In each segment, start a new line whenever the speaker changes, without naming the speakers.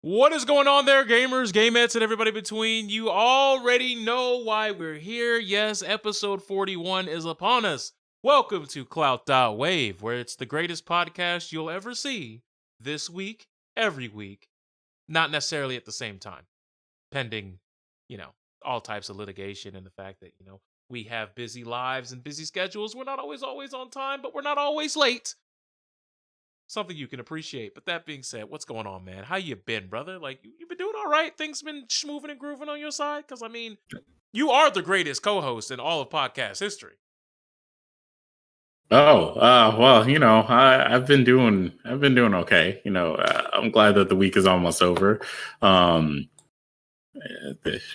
What is going on there, gamers, gamettes, and everybody between? You already know why we're here. Yes, episode 41 is upon us. Welcome to Clout.WAV, where it's the greatest podcast you'll ever see this week, every week, not necessarily at the same time, pending, all types of litigation and the fact that, we have busy lives and busy schedules. We're not always on time, but we're not always late. Something you can appreciate. But that being said, what's going on, man? How you been, brother? Like, you been doing all right? Things been schmoving and grooving on your side? Because, I mean, you are the greatest co-host in all of podcast history.
Well, I've been doing okay. I'm glad that the week is almost over.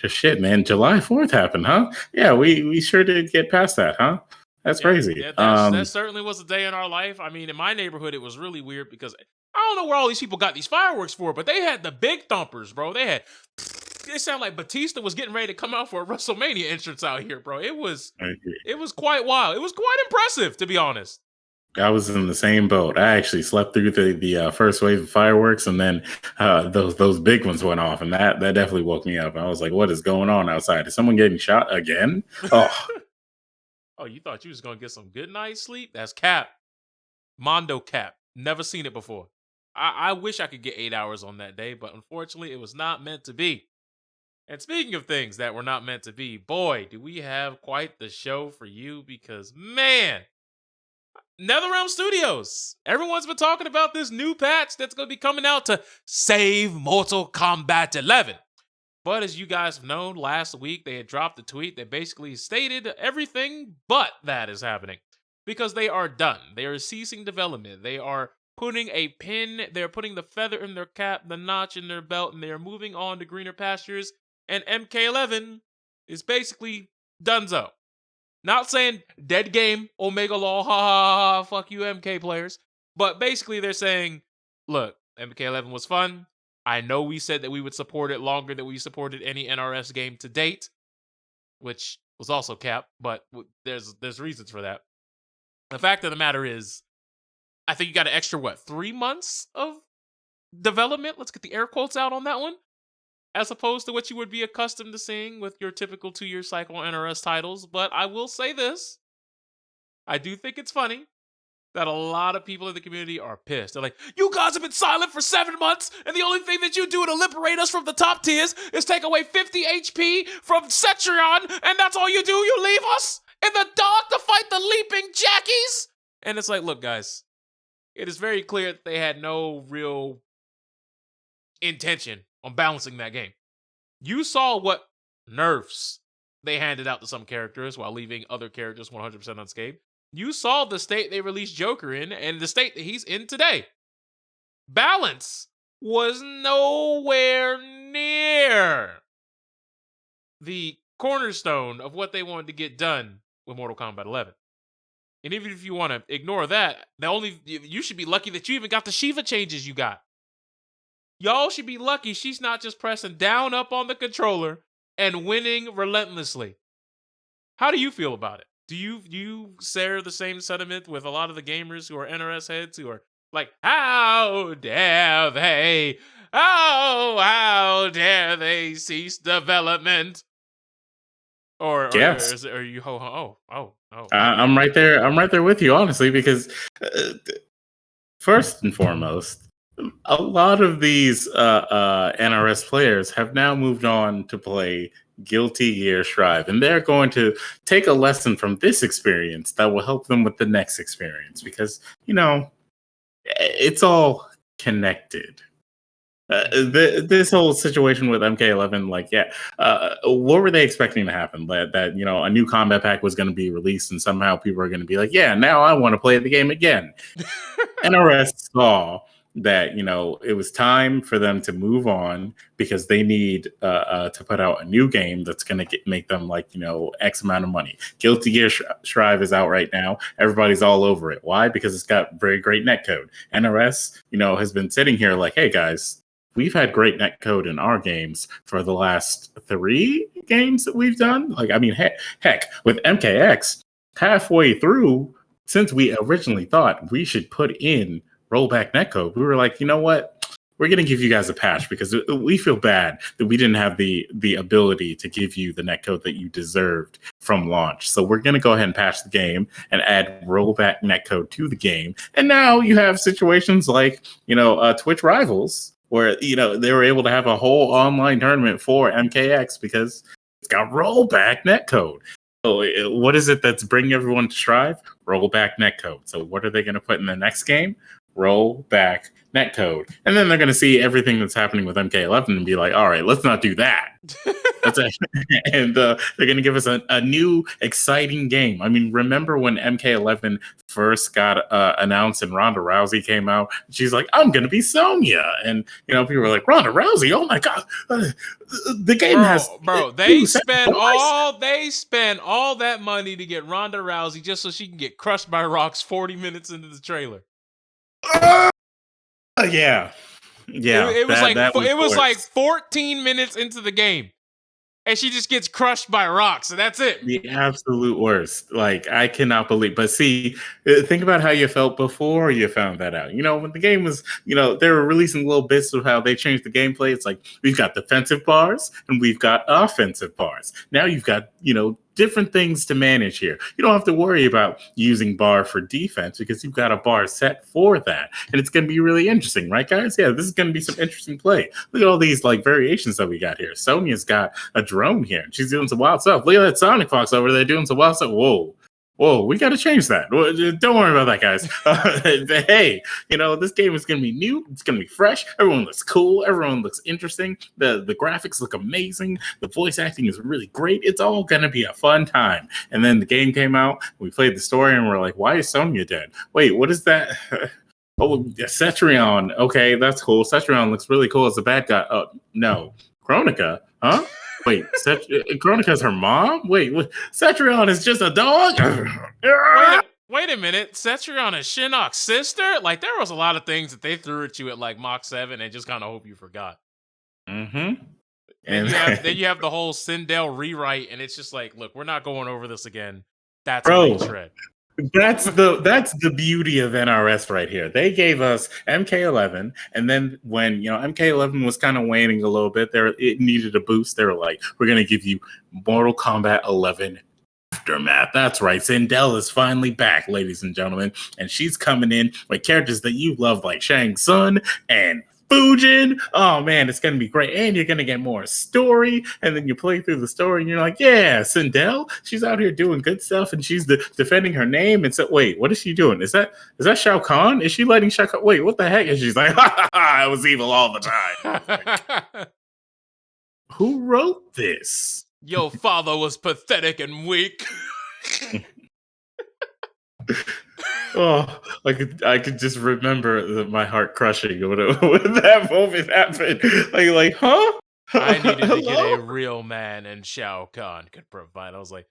Shit, man, July 4th happened, huh? Yeah, we sure did get past that, huh? That's crazy.
Yeah, that certainly was a day in our life. I mean, in my neighborhood, it was really weird because I don't know where all these people got these fireworks for, but they had the big thumpers, bro. It sounded like Batista was getting ready to come out for a WrestleMania entrance out here, bro. It was quite wild. It was quite impressive, to be honest.
I was in the same boat. I actually slept through the first wave of fireworks, and then those big ones went off, and that definitely woke me up. I was like, "What is going on outside? Is someone getting shot again?" Oh,
oh, you thought you was gonna get some good night's sleep? That's cap, Mondo cap. Never seen it before. I wish I could get 8 hours on that day, but unfortunately, it was not meant to be. And speaking of things that were not meant to be, boy, do we have quite the show for you because, man, NetherRealm Studios. Everyone's been talking about this new patch that's going to be coming out to save Mortal Kombat 11. But as you guys have known, last week they had dropped a tweet that basically stated everything but that is happening. Because they are done. They are ceasing development. They are putting a pin, they're putting the feather in their cap, the notch in their belt, and they're moving on to greener pastures. And MK11 is basically donezo. Not saying dead game, Omega Law, ha ha ha, fuck you MK players. But basically they're saying, look, MK11 was fun. I know we said that we would support it longer than we supported any NRS game to date, which was also cap, but there's reasons for that. The fact of the matter is, I think you got an extra, 3 months of development? Let's get the air quotes out on that one. As opposed to what you would be accustomed to seeing with your typical 2-year cycle NRS titles. But I will say this. I do think it's funny that a lot of people in the community are pissed. They're like, you guys have been silent for 7 months, and the only thing that you do to liberate us from the top tiers is take away 50 HP from Cetrion, and that's all you do? You leave us in the dark to fight the leaping jackies? And it's like, look, guys, it is very clear that they had no real intention on balancing that game. You saw what nerfs they handed out to some characters while leaving other characters 100% unscathed. You saw the state they released Joker in and the state that he's in today. Balance was nowhere near the cornerstone of what they wanted to get done with Mortal Kombat 11. And even if you want to ignore that, you should be lucky that you even got the Shiva changes you got. Y'all should be lucky she's not just pressing down up on the controller and winning relentlessly. How do you feel about it? Do you share the same sentiment with a lot of the gamers who are NRS heads who are like, how dare they? Oh, how dare they cease development? Or
yes.
are you oh.
I'm right there. I'm right there with you, honestly, because first and foremost, a lot of these NRS players have now moved on to play Guilty Gear Strive, and they're going to take a lesson from this experience that will help them with the next experience because, it's all connected. This whole situation with MK11, what were they expecting to happen? That a new combat pack was going to be released, and somehow people are going to be like, yeah, now I want to play the game again. NRS saw that it was time for them to move on because they need to put out a new game that's going to make them X amount of money. Guilty Gear Strive is out right now. Everybody's all over it. Why? Because it's got very great netcode. NRS has been sitting here like, hey guys, we've had great netcode in our games for the last 3 games that we've done. Heck, with MKX, halfway through, since we originally thought we should put in rollback netcode, we were like, you know what? we're going to give you guys a patch because we feel bad that we didn't have the ability to give you the netcode that you deserved from launch. So we're going to go ahead and patch the game and add rollback netcode to the game. And now you have situations like, Twitch Rivals, where they were able to have a whole online tournament for MKX because it's got rollback netcode. So what is it that's bringing everyone to Strive? Rollback netcode. So what are they going to put in the next game? Rollback netcode. And then they're going to see everything that's happening with MK11 and be like, all right, let's not do that. That's it. And they're going to give us a new, exciting game. I mean, remember when MK11 first got announced and Ronda Rousey came out? She's like, I'm going to be Sonya. And, people were like, Ronda Rousey? Oh my God. The game has...
Bro, they spent all that money to get Ronda Rousey just so she can get crushed by rocks 40 minutes into the trailer.
Yeah.
It was like 14 minutes into the game, and she just gets crushed by rocks, and that's it.
The absolute worst. Like, I cannot believe. But see, think about how you felt before you found that out. When the game was, they were releasing little bits of how they changed the gameplay. It's like, we've got defensive bars and we've got offensive bars. Now you've got, different things to manage here. You don't have to worry about using bar for defense because you've got a bar set for that. And it's going to be really interesting, right, guys? Yeah, this is going to be some interesting play. Look at all these variations that we got here. Sonya's got a drone here. And she's doing some wild stuff. Look at that Sonic Fox over there doing some wild stuff. Whoa, we got to change that. Don't worry about that, guys. Hey, this game is going to be new. It's going to be fresh. Everyone looks cool. Everyone looks interesting. The graphics look amazing. The voice acting is really great. It's all going to be a fun time. And then the game came out. We played the story, and we're like, why is Sonya dead? Wait, what is that? Oh, Cetrion. Okay, that's cool. Cetrion looks really cool as a bad guy. No. Kronika? Huh? Wait, Kronika's her mom? Wait, Cetrion is just a dog?
Wait a minute. Cetrion is Shinnok's sister? Like, there was a lot of things that they threw at you at, like, Mach 7 and just kind of hope you forgot.
Mm-hmm.
And then you have the whole Sindel rewrite, and it's just like, look, we're not going over this again. That's
a
retread.
That's the beauty of NRS right here. They gave us MK11, and then when MK11 was kind of waning a little bit, it needed a boost. They were like, "We're gonna give you Mortal Kombat 11 Aftermath." That's right, Sindel is finally back, ladies and gentlemen, and she's coming in with characters that you love, like Shang Tsung and Fujin. Oh man, it's gonna be great, and you're gonna get more story. And then you play through the story, and you're like, "Yeah, Sindel, she's out here doing good stuff, and she's defending her name." And so, wait, what is she doing? Is that Shao Kahn? Is she letting Shao Kahn? Wait, what the heck? And she's like, "I was evil all the time." Who wrote this?
Your father was pathetic and weak.
Oh, I could just remember my heart crushing when that moment happened. Like, huh?
I needed to get a real man, and Shao Kahn could provide. I was like,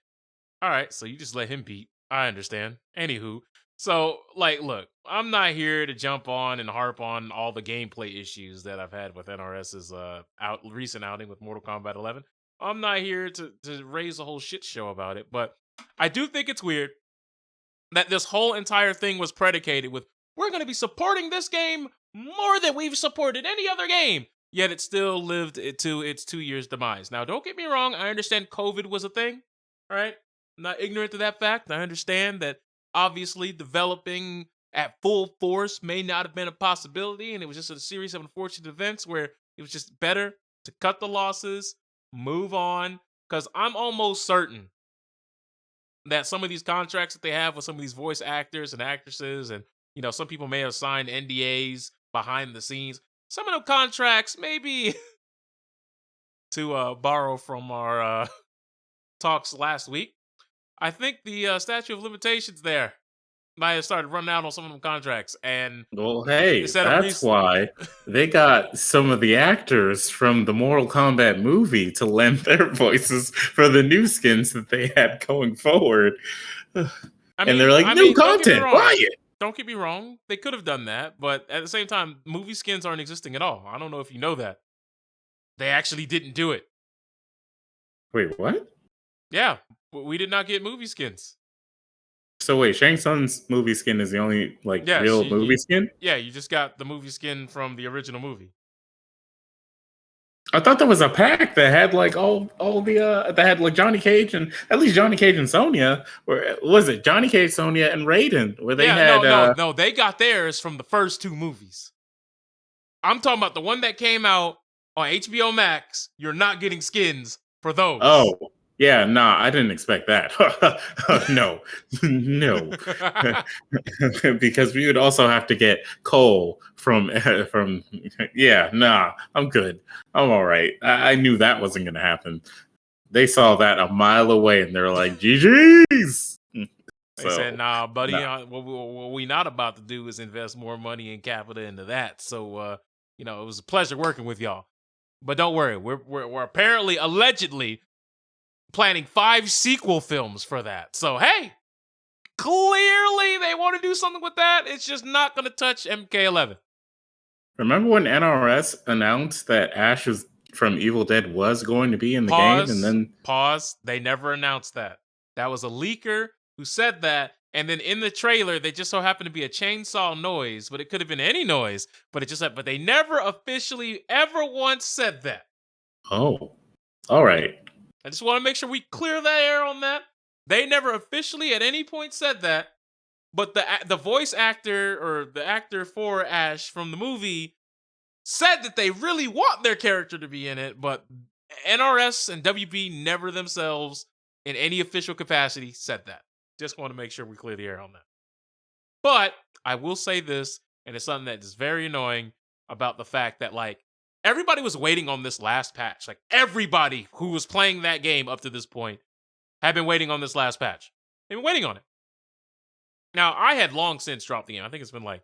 all right, so you just let him beat. I understand. Anywho, so look, I'm not here to jump on and harp on all the gameplay issues that I've had with NRS's recent outing with Mortal Kombat 11. I'm not here to raise a whole shit show about it, but I do think it's weird that this whole entire thing was predicated with, we're going to be supporting this game more than we've supported any other game. Yet it still lived to its 2 years demise. Now, don't get me wrong. I understand COVID was a thing, right? I'm not ignorant to that fact. I understand that obviously developing at full force may not have been a possibility. And it was just a series of unfortunate events where it was just better to cut the losses, move on. Because I'm almost certain that some of these contracts that they have with some of these voice actors and actresses, and some people may have signed NDAs behind the scenes. Some of them contracts, maybe to borrow from our talks last week, I think the statute of limitations there might have started running out on some of them contracts. And
well, hey, that's why they got some of the actors from the Mortal Kombat movie to lend their voices for the new skins that they had going forward. And they're like, new content, buy it.
Don't get me wrong, they could have done that, but at the same time, movie skins aren't existing at all. I don't know if you know that. They actually didn't do it.
Wait, what?
Yeah, we did not get movie skins.
So wait, Shang Tsung's movie skin is the only real movie skin?
Yeah, you just got the movie skin from the original movie.
I thought there was a pack that had like all the that had like Johnny Cage and at least Johnny Cage and Sonya, or was it Johnny Cage, Sonya, and Raiden, where they
Yeah, no,
had
no, no. They got theirs from the first two movies. I'm talking about the one that came out on HBO Max. You're not getting skins for those.
oh yeah, nah, I didn't expect that. No, no, because we would also have to get Cole from. Yeah, nah, I'm good. I'm all right. I knew that wasn't going to happen. They saw that a mile away, and they're like, "GG's."
They said,
So,
"Nah, buddy.
nah.
What we not about to do is invest more money and capital into that." So, it was a pleasure working with y'all. But don't worry, we're apparently allegedly planning 5 sequel films for that. So hey, clearly they want to do something with that. It's just not going to touch MK11.
Remember when NRS announced that from Evil Dead was going to be in the game, and
Pause.
then
Pause. They never announced that. That was a leaker who said that. And then in the trailer, they just so happened to be a chainsaw noise, but it could have been any noise. But they never officially ever once said that.
oh, all right.
I just want to make sure we clear the air on that. They never officially at any point said that. But the voice actor or the actor for Ash from the movie said that they really want their character to be in it, but NRS and WB never themselves in any official capacity said that. Just want to make sure we clear the air on that. But I will say this, and it's something that is very annoying about the fact that like everybody was waiting on this last patch. Like everybody who was playing that game up to this point had been waiting on this last patch. They've been waiting on it. Now, I had long since dropped the game. I think it's been like,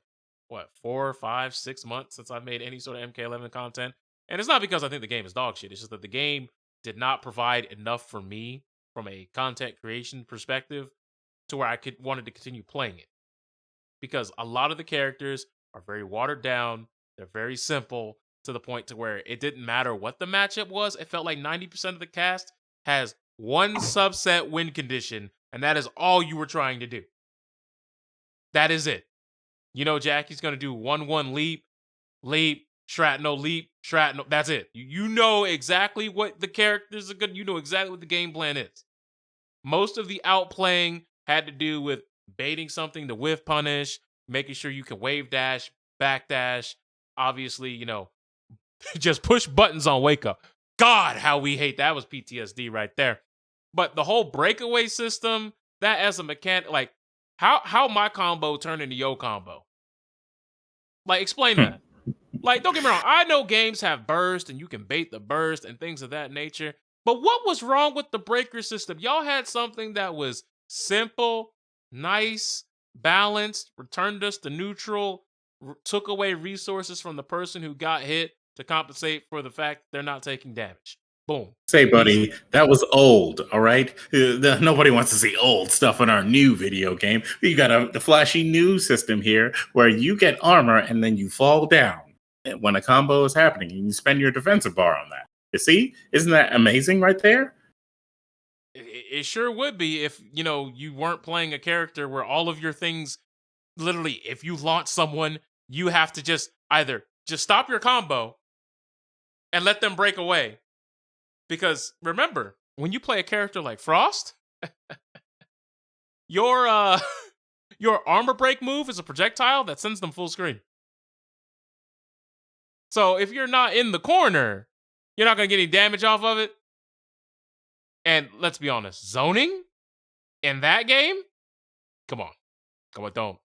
4, 5, 6 months since I've made any sort of MK11 content. And it's not because I think the game is dog shit. It's just that the game did not provide enough for me from a content creation perspective to where I wanted to continue playing it. Because a lot of the characters are very watered down. They're very simple to the point to where it didn't matter what the matchup was. It felt like 90% of the cast has one subset win condition, and that is all you were trying to do. That is it. Jackie's going to do 1-1 leap, leap, shrapnel, leap, shrapnel. That's it. You know exactly what the characters are good. You know exactly what the game plan is. Most of the outplaying had to do with baiting something to whiff punish, making sure you can wave dash, back dash. Obviously, just push buttons on wake up. God, how we hate that was PTSD right there. But the whole breakaway system, that as a mechanic, like how my combo turned into yo combo. Like, explain that. Like, don't get me wrong. I know games have burst and you can bait the burst and things of that nature. But what was wrong with the breaker system? Y'all had something that was simple, nice, balanced, returned us to neutral, took away resources from the person who got hit to compensate for the fact that they're not taking damage. Boom.
Say,
Easy.
buddy, that was old. All right, nobody wants to see old stuff in our new video game. We got the flashy new system here where you get armor and then you fall down when a combo is happening, and you spend your defensive bar on that. You see, isn't that amazing right there?
It sure would be if, you weren't playing a character where all of your things, literally, if you launch someone, you have to just either just stop your combo and let them break away. Because remember, when you play a character like Frost, your your armor break move is a projectile that sends them full screen. So if you're not in the corner, you're not going to get any damage off of it. And let's be honest, zoning in that game? Come on. Don't.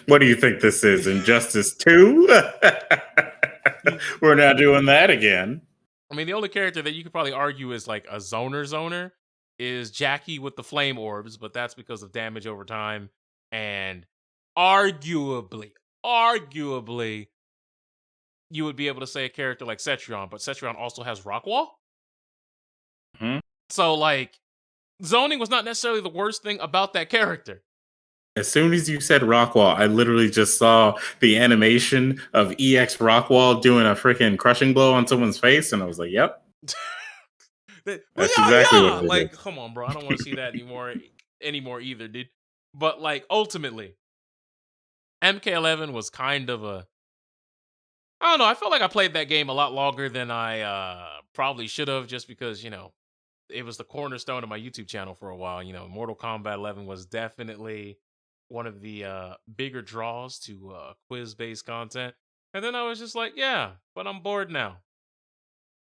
What do you think this is? Injustice 2? We're not doing that again.
I mean, the only character that you could probably argue is like a zoner is Jackie with the flame orbs, but that's because of damage over time. And arguably, you would be able to say a character like Cetrion, but Cetrion also has Rock Wall.
Hmm?
So, like, zoning was not necessarily the worst thing about that character.
As soon as you said Rockwall, I literally just saw the animation of EX Rockwall doing a freaking crushing blow on someone's face, and I was like, "Yep, that's exactly what it
Like,
is."
come on, bro. I don't want to see that anymore either, dude. But like, ultimately, MK11 was kind of I don't know. I felt like I played that game a lot longer than I probably should have, just because it was the cornerstone of my YouTube channel for a while. Mortal Kombat 11 was definitely one of the bigger draws to quiz based content. And then I was just like, yeah, but I'm bored now.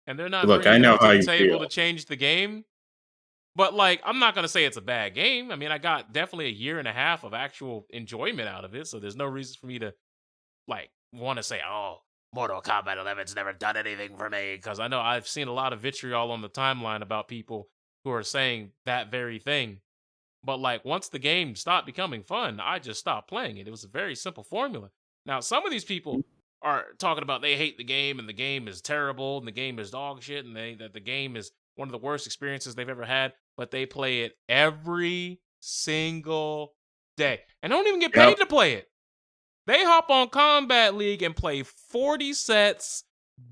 And they're not
Look, I
bringing
know
anything to
how
the
you
table to
feel.
change the game. But like, I'm not gonna say it's a bad game. I mean, I got definitely a year and a half of actual enjoyment out of it. So there's no reason for me to like want to say, oh, Mortal Kombat 11's never done anything for me. Because I know I've seen a lot of vitriol on the timeline about people who are saying that very thing. But like, once the game stopped becoming fun, I just stopped playing it. It was a very simple formula. Now, some of these people are talking about they hate the game and the game is terrible and the game is dog shit and that the game is one of the worst experiences they've ever had, but they play it every single day and don't even get paid
Yep.
to play it. They hop on Combat League and play 40 sets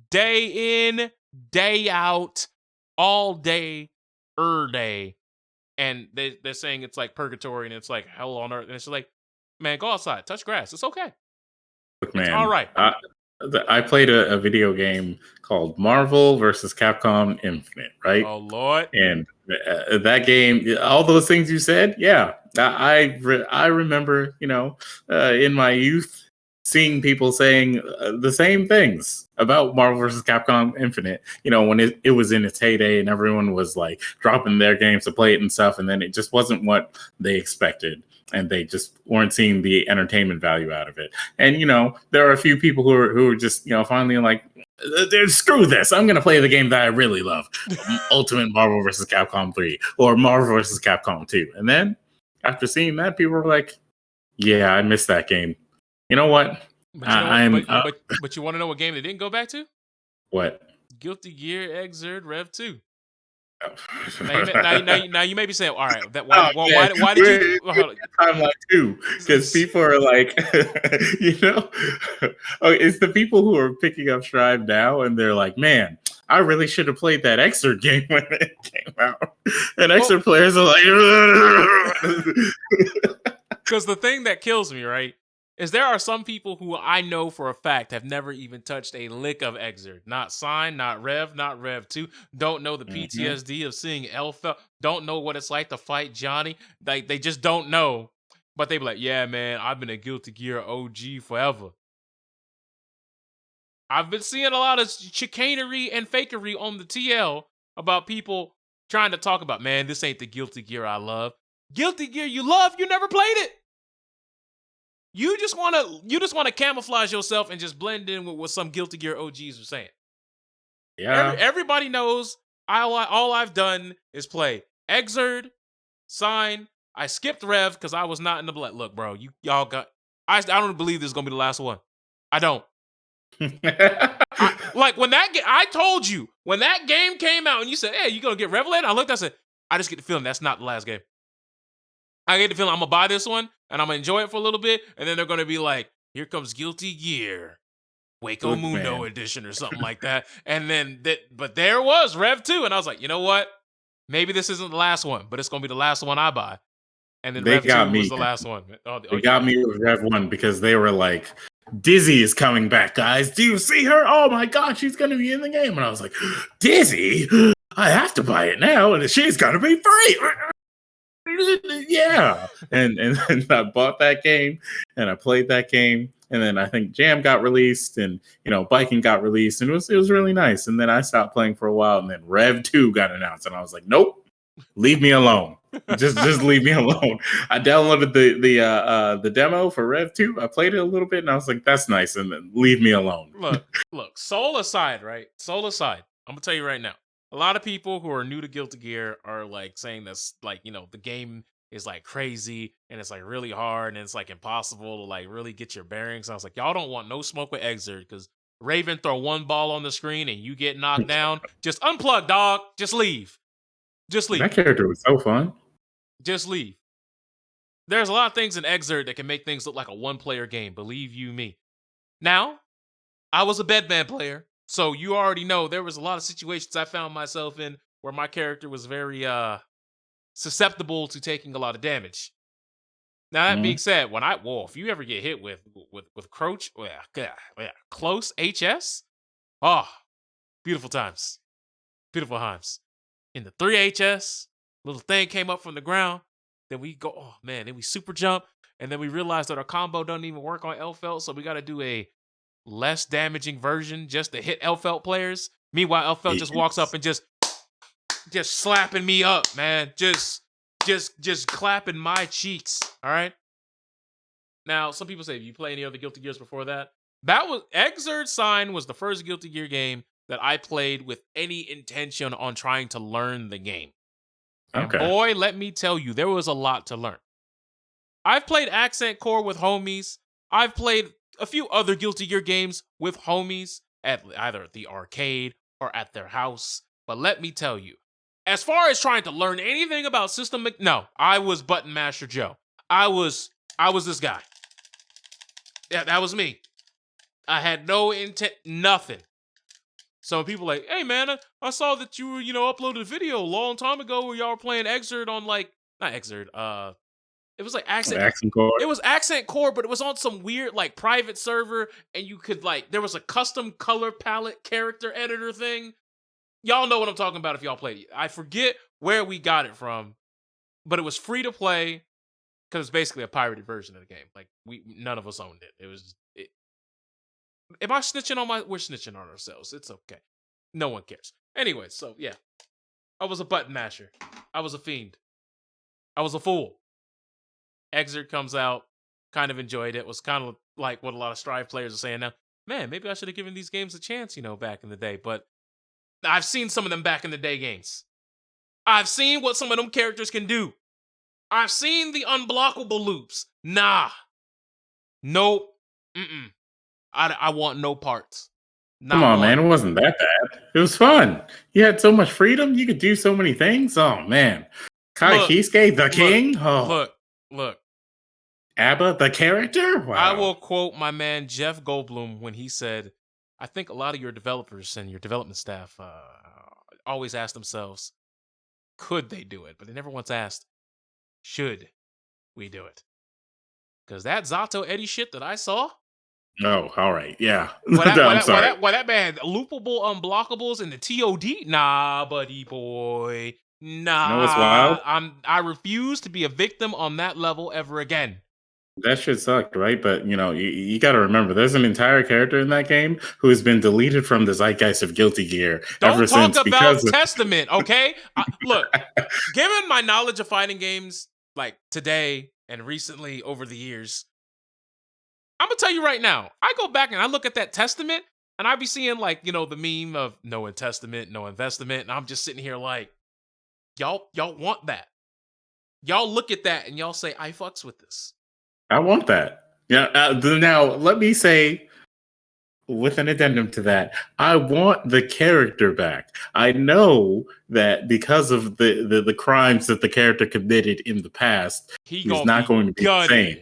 day in, day out, all day, day. And they're saying it's like purgatory and it's like hell on earth. And it's like, man, go outside, touch grass. It's okay.
Look,
It's all
man,
right.
I played a video game called Marvel versus Capcom Infinite, right?
Oh, Lord.
And that game, all those things you said, yeah, I remember, in my youth, seeing people saying the same things about Marvel vs. Capcom Infinite. When it was in its heyday, and everyone was like dropping their games to play it and stuff, and then it just wasn't what they expected, and they just weren't seeing the entertainment value out of it. And there are a few people who are just finally like, screw this. I'm going to play the game that I really love, Ultimate Marvel vs. Capcom 3 or Marvel vs. Capcom 2. And then after seeing that, people were like, yeah, I missed that game. You know what?
But you know what? But you want to know what game they didn't go back to?
What?
Guilty Gear Xrd Rev 2. Now you may be saying, all right, that why
Oh,
well,
man.
why did you
Timeline too, because people are like, oh, it's the people who are picking up Strive now, and they're like, man, I really should have played that Xrd game when it came out. And
well,
Xrd players are like,
because the thing that kills me, right, is there are some people who I know for a fact have never even touched a lick of Xrd. Not Sign, not Rev 2. Don't know the
Mhm.
PTSD of seeing Alpha. Don't know what it's like to fight Johnny. Like, they just don't know. But they be like, yeah, man, I've been a Guilty Gear OG forever. I've been seeing a lot of chicanery and fakery on the TL about people trying to talk about, man, this ain't the Guilty Gear I love. Guilty Gear you love, you never played it. You just wanna camouflage yourself and just blend in with what some Guilty Gear OGs are saying.
Yeah.
Everybody knows all I've done is play Xrd, Sign. I skipped Rev because I was not in the blood. Look, bro, y'all got. I don't believe this is gonna be the last one. I don't. Like when I told you when that game came out and you said, "Hey, you gonna get Revelated?" I looked, I said, "I just get the feeling that's not the last game." I get the feeling I'm gonna buy this one and I'm gonna enjoy it for a little bit, and then they're gonna be like, "Here comes Guilty Gear, Waco
Look,
Mundo
man.
edition or something like that." And then but there was Rev 2, and I was like, you know what? Maybe this isn't the last one, but it's gonna be the last one I buy. And then
They
Rev 2
got
was
me.
the last one. Oh,
They got
oh,
me with Rev 1 because they were like, Dizzy is coming back, guys. Do you see her? Oh my god, she's gonna be in the game. And I was like, Dizzy? I have to buy it now, and she's gonna be free. Yeah. And I bought that game and I played that game. And then I think Jam got released and Biking got released, and it was really nice. And then I stopped playing for a while, and then Rev 2 got announced, and I was like, nope, leave me alone. Just leave me alone. I downloaded the demo for Rev 2. I played it a little bit and I was like, that's nice, and then leave me alone.
look, soul aside, right? Soul aside, I'm gonna tell you right now. A lot of people who are new to Guilty Gear are like saying this, like, the game is like crazy and it's like really hard and it's like impossible to like really get your bearings. I was like, y'all don't want no smoke with Exert because Raven throw one ball on the screen and you get knocked down. Just unplug, dog. Just leave. Just
That
leave.
character was so fun.
Just leave. There's a lot of things in Exert that can make things look like a one-player game. Believe you me. Now, I was a bedman player, so you already know there was a lot of situations I found myself in where my character was very susceptible to taking a lot of damage. Now that being
Mhm.
said, if you ever get hit with Croach, yeah, close HS, oh, beautiful times, beautiful times. In the 3HS, little thing came up from the ground. Then we go, oh man, then we super jump, and then we realize that our combo doesn't even work on Elfelt, so we got to do a less damaging version just to hit Elfelt players. Meanwhile, Elfelt just walks up
Yes.
and just slapping me up, man. Just clapping my cheeks. All right. Now, some people say, "You play any other Guilty Gears before that?" That was Exert Sign was the first Guilty Gear game that I played with any intention on trying to learn the game. And
Okay.
boy, let me tell you, there was a lot to learn. I've played Accent Core with homies. I've played a few other Guilty Gear games with homies at either the arcade or at their house. But let me tell you, as far as trying to learn anything about no, I was Button Master Joe. I was this guy. Yeah, that was me. I had no intent, nothing. So people like, hey man, I saw that you were, uploaded a video a long time ago where y'all were playing Exert on not Exert, it was like Accent.
Accent core.
It was Accent Core, but it was on some weird like private server, and you could there was a custom color palette character editor thing. Y'all know what I'm talking about if y'all played it. I forget where we got it from, but it was free to play because it's basically a pirated version of the game. Like none of us owned it. It was. Am I snitching on we're snitching on ourselves. It's okay. No one cares. Anyway, so yeah. I was a button masher. I was a fiend. I was a fool. Exert comes out, kind of enjoyed it. Was kind of like what a lot of Strive players are saying now. Man, maybe I should have given these games a chance, back in the day. But I've seen some of them back in the day games. I've seen what some of them characters can do. I've seen the unblockable loops. Nah. Nope. Mm-mm. I want no parts.
Come
Not
on,
one.
man. It wasn't that bad. It was fun. You had so much freedom. You could do so many things. Oh, man. Kai
Look,
Kisuke, the
look,
king. Oh,
look.
Abba, the character.
I
Wow.
will quote my man Jeff Goldblum when he said, I think a lot of your developers and your development staff always ask themselves, could they do it? But they never once asked, should we do it? Because that Zato Eddie shit that I saw,
Oh, all right. Yeah.
Well,
I'm sorry.
that man had loopable unblockables in the TOD. Nah, buddy boy.
You know what's wild?
Nah, I refuse to be a victim on that level ever again.
That shit sucked, right? But you got to remember, there's an entire character in that game who has been deleted from the zeitgeist of Guilty Gear ever
Don't talk
since
about
because of,
Testament, okay? Look, given my knowledge of fighting games like today and recently over the years, I'm gonna tell you right now. I go back and I look at that Testament, and I be seeing the meme of no testament, no investment, and I'm just sitting here like, y'all want that? Y'all look at that and y'all say, I fucks with this.
I want that. Yeah. Now, let me say, with an addendum to that, I want the character back. I know that because of the crimes that the character committed in the past,
He
he's
gonna
not
be
going to be the
gutted.
same.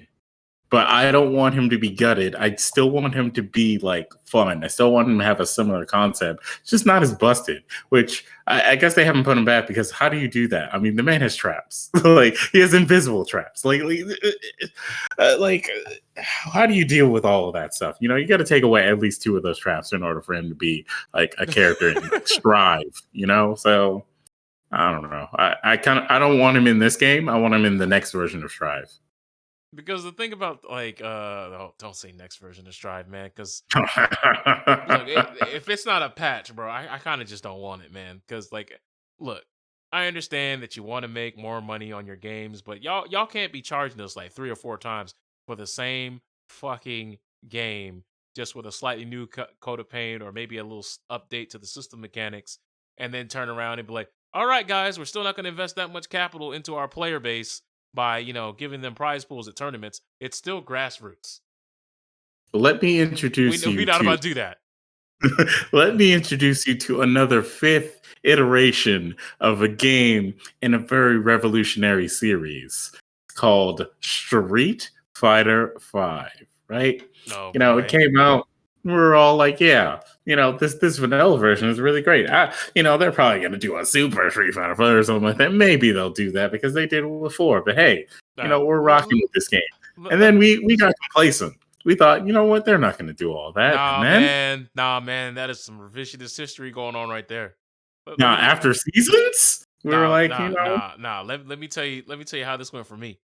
But I don't want him to be gutted. I still want him to be like fun. I still want him to have a similar concept, just not as busted. Which I guess they haven't put him back because how do you do that? I mean, the man has traps. Like he has invisible traps. How do you deal with all of that stuff? You got to take away at least 2 of those traps in order for him to be like a character in Strive. So I don't know. I don't want him in this game. I want him in the next version of Strive.
Because the thing about don't say next version of Strive, man. Because look,
Look,
if it's not a patch, bro, I kind of just don't want it, man. Because look, I understand that you want to make more money on your games, but y'all can't be charging us like 3 or 4 times for the same fucking game, just with a slightly new coat of paint or maybe a little update to the system mechanics, and then turn around and be like, all right, guys, we're still not going to invest that much capital into our player base by giving them prize pools at tournaments. It's still grassroots.
let me introduce
We're
you
not
to
about to do that.
let me introduce you to another 5th iteration of a game in a very revolutionary series called Street Fighter 5, right?
Oh
It
boy.
came out, we were all like, yeah, this vanilla version is really great. They're probably going to do a Super Street Fighter 5 or something like that. Maybe they'll do that because they did it before. But hey, You know, we're
Let,
rocking with this game.
let,
And
let
then
me.
we got complacent. We thought, you know what, they're not going to do all that. And then
Nah, man, that is some revisionist history going on right there. Let
now
me
after seasons, we were like, you know,
Let me tell you. Let me tell you how this went for me.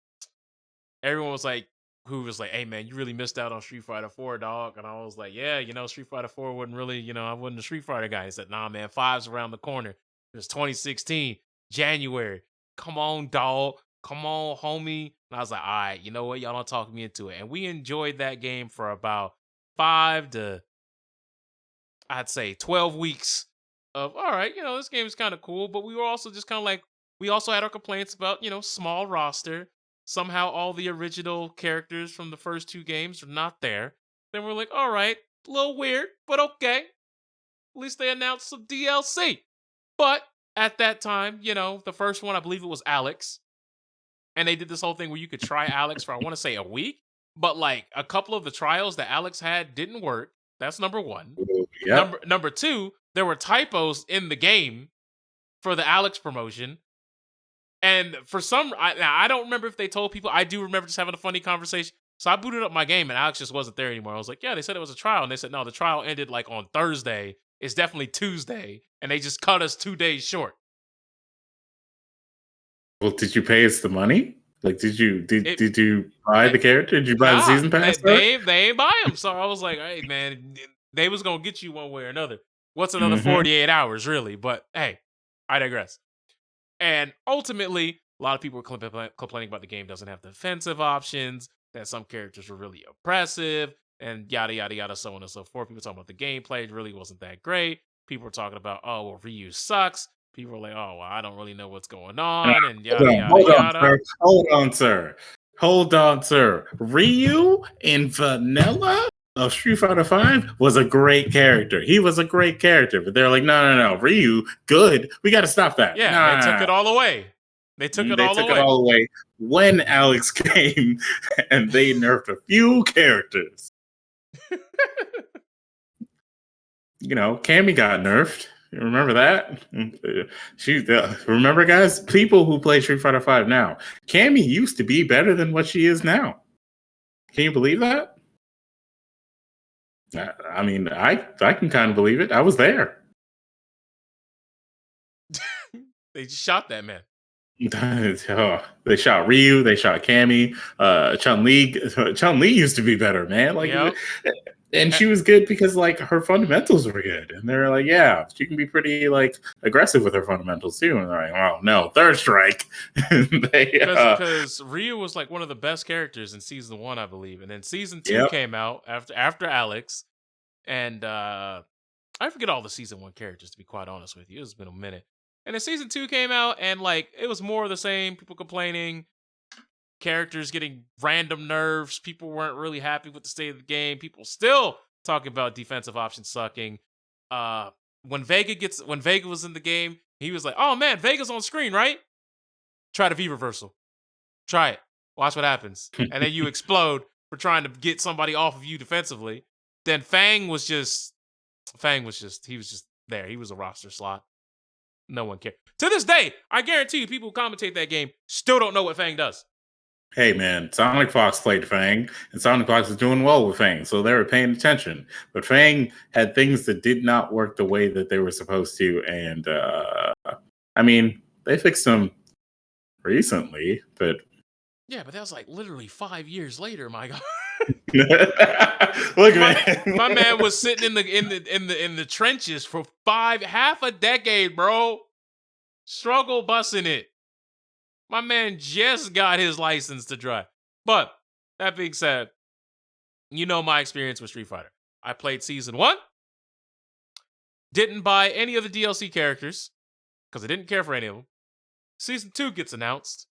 Everyone was like, who was like, "Hey, man, you really missed out on Street Fighter 4, dog." And I was like, "Yeah, Street Fighter 4 wasn't really, I wasn't a Street Fighter guy." He said, "Nah, man, five's around the corner. It was 2016 January. Come on, dog. Come on, homie." And I was like, "All right, you know what? Y'all don't talk me into it." And we enjoyed that game for about 5 to, I'd say, 12 weeks of, all right, this game is kind of cool, but we were also just kind of like, we also had our complaints about, small roster. Somehow all the original characters from the first two games are not there. Then we're like, all right, a little weird, but okay. At least they announced some DLC. But at that time, the first one, I believe it was Alex. And they did this whole thing where you could try Alex for, I want to say, a week. But like a couple of the trials that Alex had didn't work. That's number one.
yep.
Number two, there were typos in the game for the Alex promotion. And for I don't remember if they told people. I do remember just having a funny conversation. So I booted up my game and Alex just wasn't there anymore. I was like, yeah, they said it was a trial. And they said, no, the trial ended like on Thursday. It's definitely Tuesday. And they just cut us 2 days short.
Well, did you pay us the money? Like, did you buy
They,
the character? Did you buy the
nah,
season
they,
pass?
they, they ain't buy them. So I was like, hey, man, they was going to get you one way or another. What's another
Mm-hmm.
48 hours, really? But hey, I digress. And ultimately, a lot of people were complaining about the game doesn't have defensive options, that some characters were really oppressive, and yada, yada, yada, so on and so forth. People talking about the gameplay really wasn't that great. People were talking about, oh, well, Ryu sucks. People were like, oh, well, I don't really know what's going on, and yada, yada, yada.
Sir. Hold on, sir. Hold on, sir. Ryu in vanilla of Street Fighter 5 was a great character. He was a great character, but they're like, no. Ryu, good. We got to stop that.
Yeah, they took it all away. They took it all
away when Alex came, and they nerfed a few characters. Cammy got nerfed. You remember that? Remember, guys, people who play Street Fighter 5 now, Cammy used to be better than what she is now. Can you believe that? I mean, I can kind of believe it. I was there.
They just shot that man.
They shot Ryu. They shot Cammy. Chun-Li used to be better, man. Like,
Yep.
and she was good because like her fundamentals were good, and they're like, yeah, she can be pretty like aggressive with her fundamentals too. And they're like, oh no, third strike.
Because Ryu was like one of the best characters in season 1, I believe, and then season 2 came out after Alex, and I forget all the season 1 characters, to be quite honest with you. It's been a minute. And then season 2 came out, and like it was more of the same. People complaining, characters getting random nerfs. People weren't really happy with the state of the game. People still talking about defensive options sucking. When Vega was in the game, he was like, "Oh man, Vega's on screen, right? Try the V reversal. Try it. Watch what happens." And then you explode for trying to get somebody off of you defensively. Then Fang was just he was just there. He was a roster slot. No one cared. To this day, I guarantee you, people who commentate that game still don't know what Fang does.
Hey man, Sonic Fox played Fang, and Sonic Fox was doing well with Fang, so they were paying attention. But Fang had things that did not work the way that they were supposed to, and I mean, they fixed them recently, but
yeah, but that was like literally 5 years later. My God.
Look, man.
My man was sitting in the trenches for half a decade, bro. Struggle busing it. My man just got his license to drive. But that being said, my experience with Street Fighter. I played season 1. Didn't buy any of the DLC characters because I didn't care for any of them. Season 2 gets announced.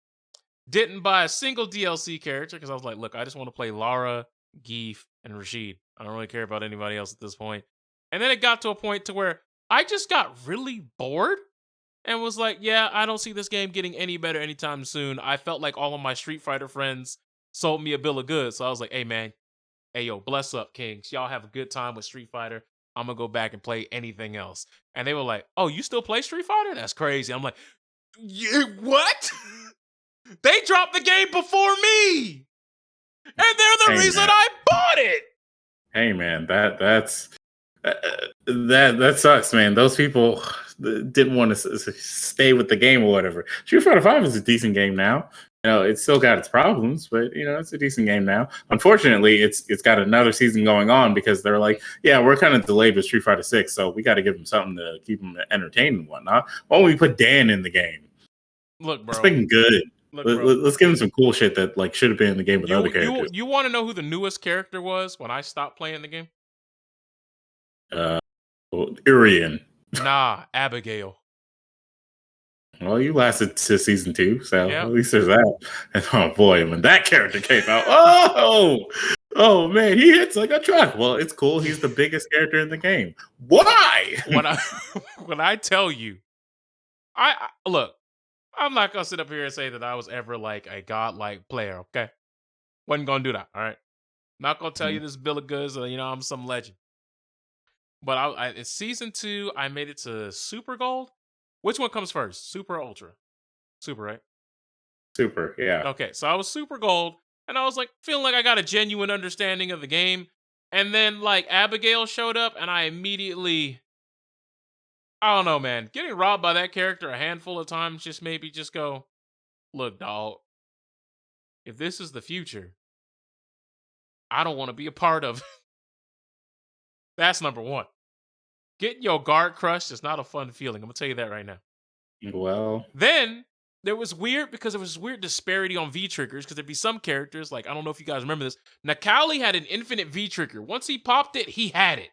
Didn't buy a single DLC character because I was like, look, I just want to play Lara, Geef, and Rashid. I don't really care about anybody else at this point. And then it got to a point to where I just got really bored and was like, yeah, I don't see this game getting any better anytime soon. I felt like all of my Street Fighter friends sold me a bill of goods. So I was like, hey, man, hey, yo, bless up, Kings. Y'all have a good time with Street Fighter. I'm going to go back and play anything else. And they were like, oh, you still play Street Fighter? That's crazy. I'm like, yeah, what? They dropped the game before me, and they're the
Hey
reason
man,
I bought it.
hey man, that sucks, man. Those people didn't want to stay with the game or whatever. Street Fighter Five is a decent game now. It's still got its problems, but it's a decent game now. Unfortunately, it's got another season going on because they're like, yeah, we're kind of delayed with Street Fighter Six, so we got to give them something to keep them entertained and whatnot. Why don't we put Dan in the game?
Look,
Let's
bro.
make him good.
Look, bro.
Let's give him some cool shit that like should have been in the game with other
You
characters.
you want to know who the newest character was when I stopped playing the game?
Uh, Urian.
Nah, Abigail.
Well, you lasted to season 2, so
Yeah.
at least there's that. And oh boy, when that character came out, oh man, he hits like a truck. Well, it's cool. He's the biggest character in the game. Why?
When I tell you, I look, I'm not gonna sit up here and say that I was ever like a godlike player. Okay, wasn't gonna do that. All right, not gonna tell you this bill of goods. Or, I'm some legend. But in season 2, I made it to Super Gold. Which one comes first? Super or Ultra? Super, right?
Super, yeah.
Okay, so I was Super Gold, and I was like feeling like I got a genuine understanding of the game. And then like Abigail showed up, and I immediately, I don't know, man, getting robbed by that character a handful of times just made me just go, look, dog, if this is the future, I don't want to be a part of. That's number one. Getting your guard crushed is not a fun feeling. I'm gonna tell you that right now.
Well,
Then there was weird because there was weird disparity on V triggers because there'd be some characters like I don't know if you guys remember this. Nakali had an infinite V trigger. Once he popped it, he had it.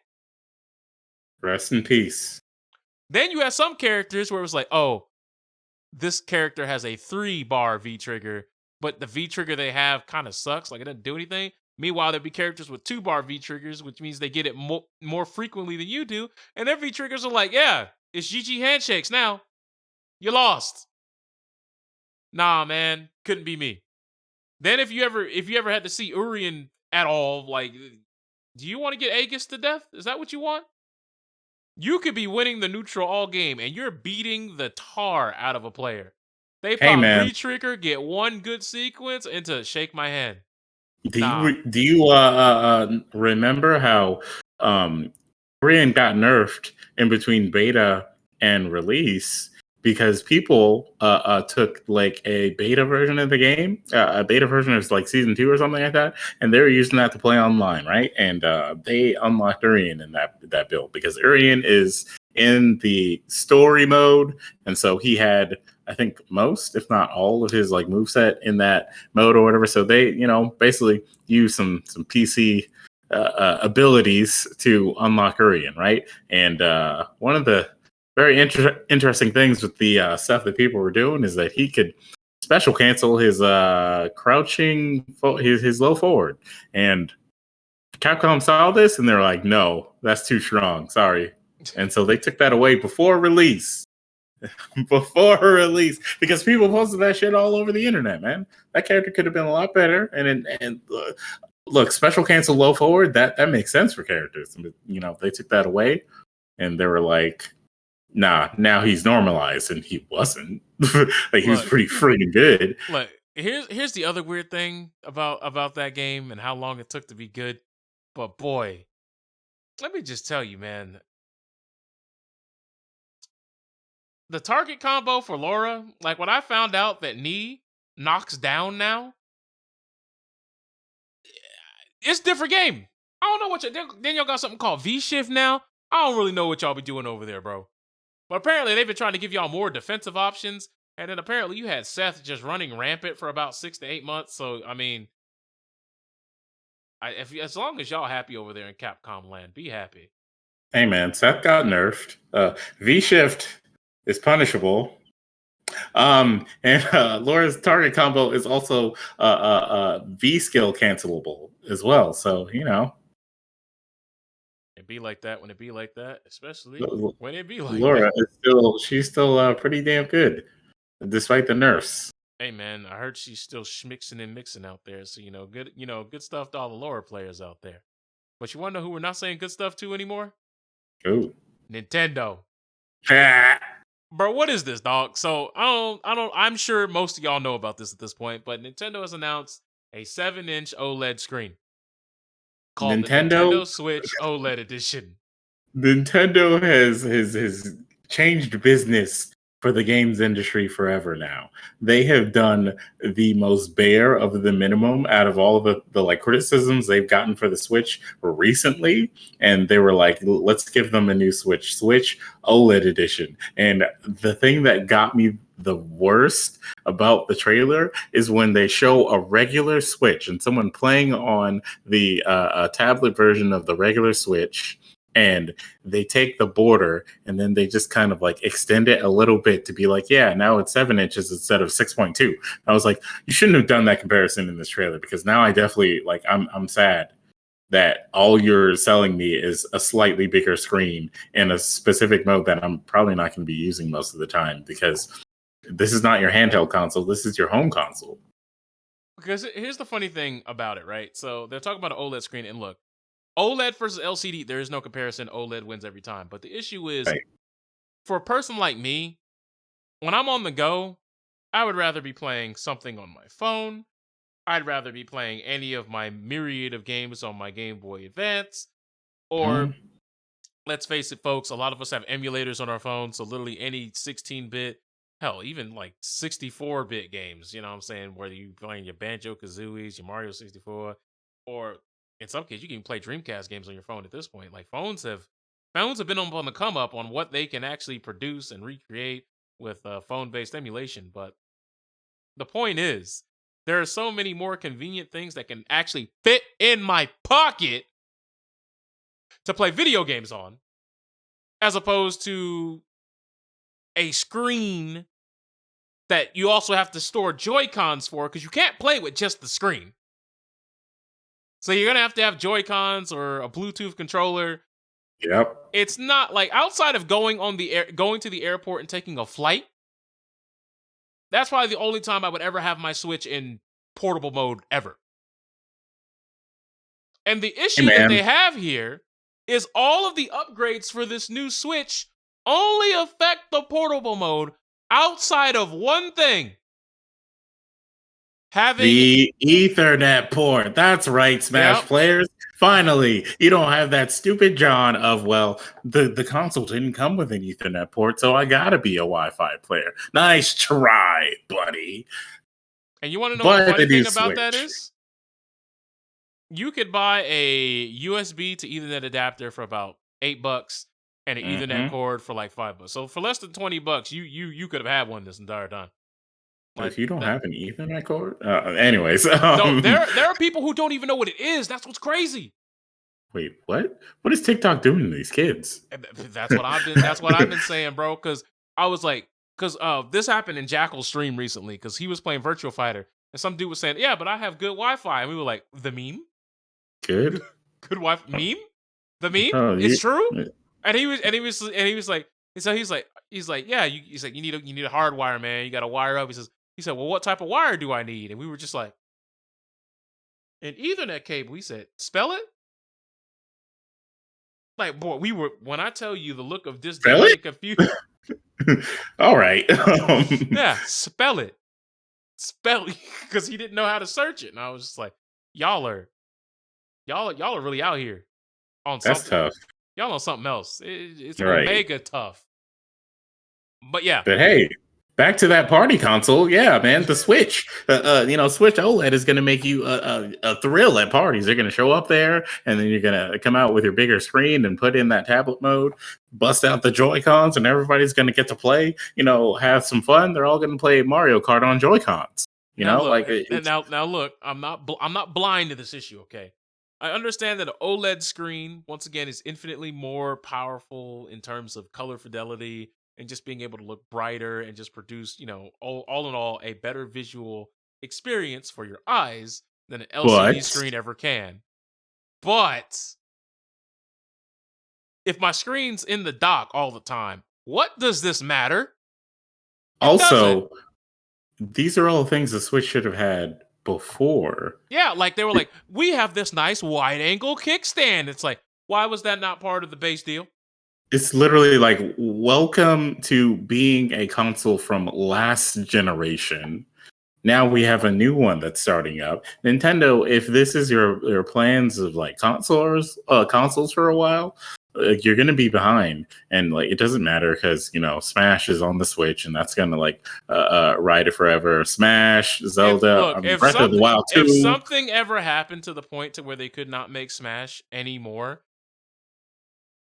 rest in peace.
Then you had some characters where it was like, oh, this character has a 3-bar V trigger, but the V trigger they have kind of sucks. Like it doesn't do anything. Meanwhile, there'd be characters with 2-bar V triggers, which means they get it more frequently than you do. And their V triggers are like, yeah, it's GG handshakes now. You lost. Nah, man, couldn't be me. Then if you ever had to see Urian at all, like, do you want to get Aegis to death? Is that what you want? You could be winning the neutral all game, and you're beating the tar out of a player. They
Hey
pop
man,
V-trigger, get one good sequence, into shake my hand.
do
Nah.
you remember how Korean got nerfed in between beta and release because people took like a beta version of the game, a beta version of like season 2 or something like that, and they were using that to play online, right? And they unlocked Urian in that build because Urian is in the story mode, and so he had, I think, most, if not all, of his like moveset in that mode or whatever. So they, basically use some PC abilities to unlock Urian, right? And one of the very interesting things with the stuff that people were doing is that he could special cancel his crouching, his low forward. And Capcom saw this and they're like, no, that's too strong. Sorry. And so they took that away before release. Before release, because people posted that shit all over the internet, man. That character could have been a lot better. And look, special cancel low forward, that makes sense for characters. They took that away and they were like, nah, now he's normalized, and he wasn't. Like he was pretty freaking good.
Look, here's the other weird thing about that game and how long it took to be good. But boy, let me just tell you, man. The target combo for Laura, like when I found out that knee knocks down now, it's a different game. I don't know what then y'all got something called V Shift now. I don't really know what y'all be doing over there, bro. But apparently they've been trying to give y'all more defensive options. And then apparently you had Seth just running rampant for about 6 to 8 months. So I mean, as long as y'all happy over there in Capcom land, be happy.
Hey man, Seth got nerfed. V Shift is punishable. And Laura's target combo is also V skill cancelable as well. So
It be like that when it be like that, especially when it be like
Laura
that.
she's still pretty damn good despite the nerfs.
Hey man, I heard she's still schmixing and mixing out there. So good stuff to all the Laura players out there. But you want to know who we're not saying good stuff to anymore?
Ooh.
Nintendo. Bro, what is this, dog? So I'm sure most of y'all know about this at this point, but Nintendo has announced a 7-inch OLED screen called the
Nintendo
Nintendo Switch OLED Edition.
Nintendo has changed business for the games industry forever now. They have done the most bare of the minimum out of all of the like criticisms they've gotten for the Switch recently. And they were like, let's give them a new Switch OLED edition. And the thing that got me the worst about the trailer is when they show a regular Switch and someone playing on the tablet version of the regular Switch, and they take the border and then they just kind of like extend it a little bit to be like, yeah, now it's 7 inches instead of 6.2. I was like, you shouldn't have done that comparison in this trailer, because now I definitely like I'm sad that all you're selling me is a slightly bigger screen in a specific mode that I'm probably not going to be using most of the time, because this is not your handheld console, this is your home console.
Because here's the funny thing about it, right? So they're talking about an OLED screen, and look, OLED versus LCD, there is no comparison. OLED wins every time. But the issue is,
Right.
for a person like me, when I'm on the go, I would rather be playing something on my phone. I'd rather be playing any of my myriad of games on my Game Boy Advance. Or,
Mhm.
let's face it, folks, a lot of us have emulators on our phones. So literally any 16-bit, hell, even like 64-bit games, you know what I'm saying? Whether you playing your Banjo-Kazooies, your Mario 64, or in some cases, you can play Dreamcast games on your phone at this point. Like phones have been on the come up on what they can actually produce and recreate with phone-based emulation. But the point is, there are so many more convenient things that can actually fit in my pocket to play video games on, as opposed to a screen that you also have to store Joy-Cons for, because you can't play with just the screen. So you're going to have Joy-Cons or a Bluetooth controller.
Yep.
It's not like, outside of going to the airport and taking a flight, that's probably the only time I would ever have my Switch in portable mode ever. And the
Hey
issue that
man,
they have here is all of the upgrades for this new Switch only affect the portable mode outside of one thing. Having,
the Ethernet port. That's right, Smash
yep,
players. Finally, you don't have that stupid John of, well, the console didn't come with an Ethernet port, so I gotta be a Wi-Fi player. Nice try, buddy.
and you want to know what the
But
funny
the new
thing about that
Switch.
is? You could buy a USB to Ethernet adapter for about $8 and an Ethernet
Hmm.
cord for like $5. So for less than $20, you could have had one this entire time. Like
If you don't
that.
have an Ethernet cord, anyways,
No, there are people who don't even know what it is. That's what's crazy.
wait, what? What is TikTok doing to these kids?
And that's what I've been saying, bro. Because I was like, because this happened in Jackal's stream recently. Because he was playing Virtual Fighter, and some dude was saying, "Yeah, but I have good Wi-Fi," and we were like, "The meme,
Good.
good, good Wi-Fi meme, the meme,
Oh,
it's
you.
true." And he was like, so he's like, yeah, he's like, you need a hard wire, man. You got to wire up. He said, well, what type of wire do I need? And we were just like, an Ethernet cable. He said, spell it. Like, boy, when I tell you the look of disdain
Really?
and confusion,
All right.
yeah, spell it. Spell it. Because he didn't know how to search it. And I was just like, y'all are really out here on
That's
something.
tough.
Y'all on something else. It's
Right.
Omega tough. But yeah,
But hey, back to that party console. Yeah, man, the Switch. Switch OLED is going to make you a thrill at parties. They're going to show up there, and then you're going to come out with your bigger screen and put in that tablet mode, bust out the Joy Cons, and everybody's going to get to play. Have some fun. They're all going to play Mario Kart on Joy Cons.
now look,
Like it's
now look. I'm not blind to this issue. Okay, I understand that an OLED screen, once again, is infinitely more powerful in terms of color fidelity and just being able to look brighter and just produce, all in all, a better visual experience for your eyes than an LCD
but
screen ever can. But if my screen's in the dock all the time, what does this matter? It doesn't.
also these are all things the Switch should have had before.
Yeah, like they were like, we have this nice wide angle kickstand. It's like, why was that not part of the base deal?
It's literally like, welcome to being a console from last generation. Now we have a new one that's starting up. Nintendo, if this is your plans of like consoles for a while, you're gonna be behind. And like it doesn't matter because Smash is on the Switch, and that's gonna like ride it forever. Smash,
If
Zelda,
look, if
Breath of the
something
Wild
if
2.
something ever happened to the point to where they could not make Smash anymore,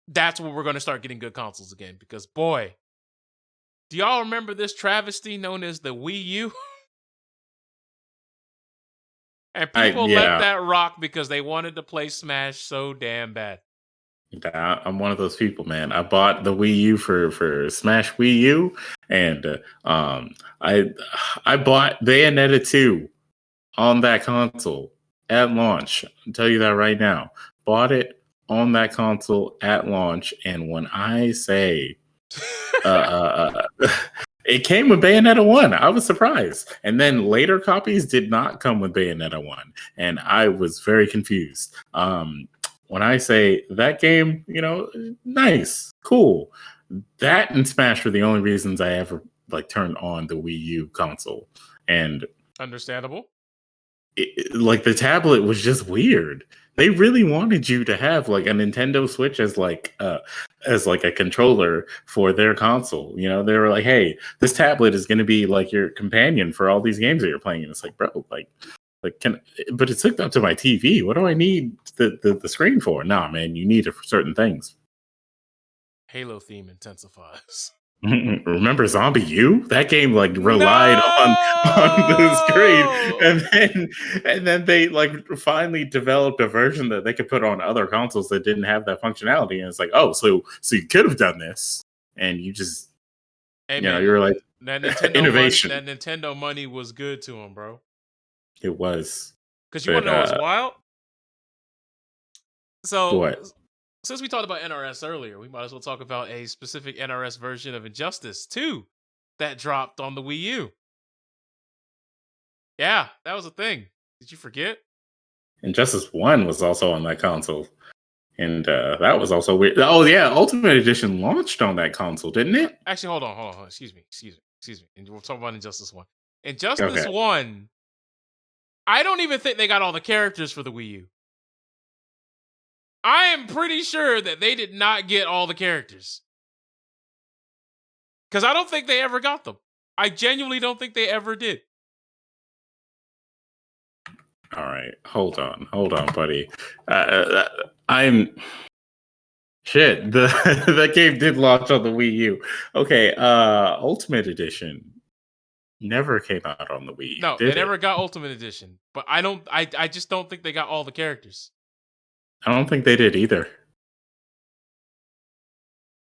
that's when we're going to start getting good consoles again. Because boy, do y'all remember this travesty known as the Wii U? And people let
Yeah,
that rock because they wanted to play Smash so damn bad.
I'm one of those people, man. I bought the Wii U for Smash Wii U, and I I bought Bayonetta 2 on that console at launch. I'll tell you that right now. Bought it on that console at launch, and when I say it came with Bayonetta 1, I was surprised. And then later copies did not come with Bayonetta 1, and I was very confused. When I say that game, nice, cool. That and Smash were the only reasons I ever like turned on the Wii U console. And
Understandable.
like the tablet was just weird. They really wanted you to have like a Nintendo Switch as like a controller for their console. They were like, "Hey, this tablet is going to be like your companion for all these games that you're playing." And it's like, bro, but it's hooked up to my TV. What do I need the screen for? Nah, man, you need it for certain things.
Halo theme intensifies.
Remember Zombie U? That game like relied on the screen,
No!
and then they like finally developed a version that they could put on other consoles that didn't have that functionality. And it's like, oh, so you could have done this, and you just
Hey
you
man,
were like
that Nintendo money,
innovation.
that Nintendo money was good to him, bro.
It was,
Because you want
but
to know what's wild? So,
what?
since we talked about NRS earlier, we might as well talk about a specific NRS version of Injustice 2 that dropped on the Wii U. Yeah, that was a thing. Did you forget?
Injustice 1 was also on that console, and that was also weird. Oh yeah, Ultimate Edition launched on that console, didn't it?
Actually, hold on. Excuse me. And we'll talk about Injustice 1. Injustice
Okay.
1, I don't even think they got all the characters for the Wii U. I am pretty sure that they did not get all the characters. Because I don't think they ever got them. I genuinely don't think they ever did.
All right, hold on, buddy. I'm shit. The that game did launch on the Wii U. Okay, Ultimate Edition never came out on the Wii U,
No, they
did it?
never got Ultimate Edition. But I just don't think they got all the characters.
I don't think they did either.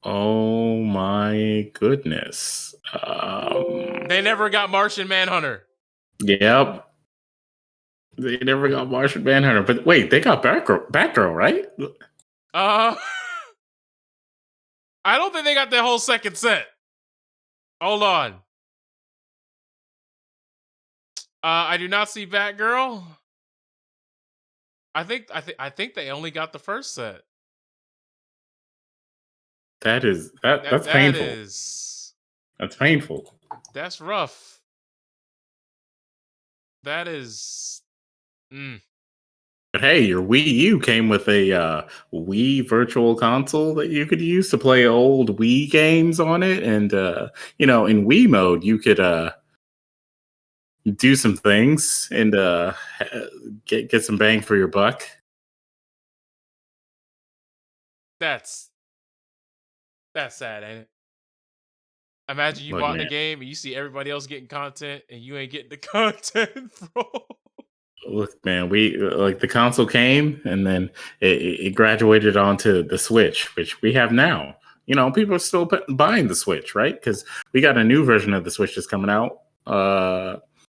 Oh my goodness.
They never got Martian Manhunter.
Yep. They never got Martian Manhunter, but wait, they got Batgirl, right?
Uh I don't think they got the whole second set. Hold on. I do not see Batgirl. I think they only got the first set.
That's
That
painful.
is
That's painful.
that's rough. That is
But hey, your Wii U came with a Wii Virtual Console that you could use to play old Wii games on it, and in Wii mode, you could do some things and get some bang for your buck.
that's sad, ain't it? Imagine you
Look,
bought the
man,
game and you see everybody else getting content and you ain't getting the content, bro.
we like the console came and then it graduated onto the Switch, which we have now. People are still buying the Switch, right? Because we got a new version of the Switch that's coming out.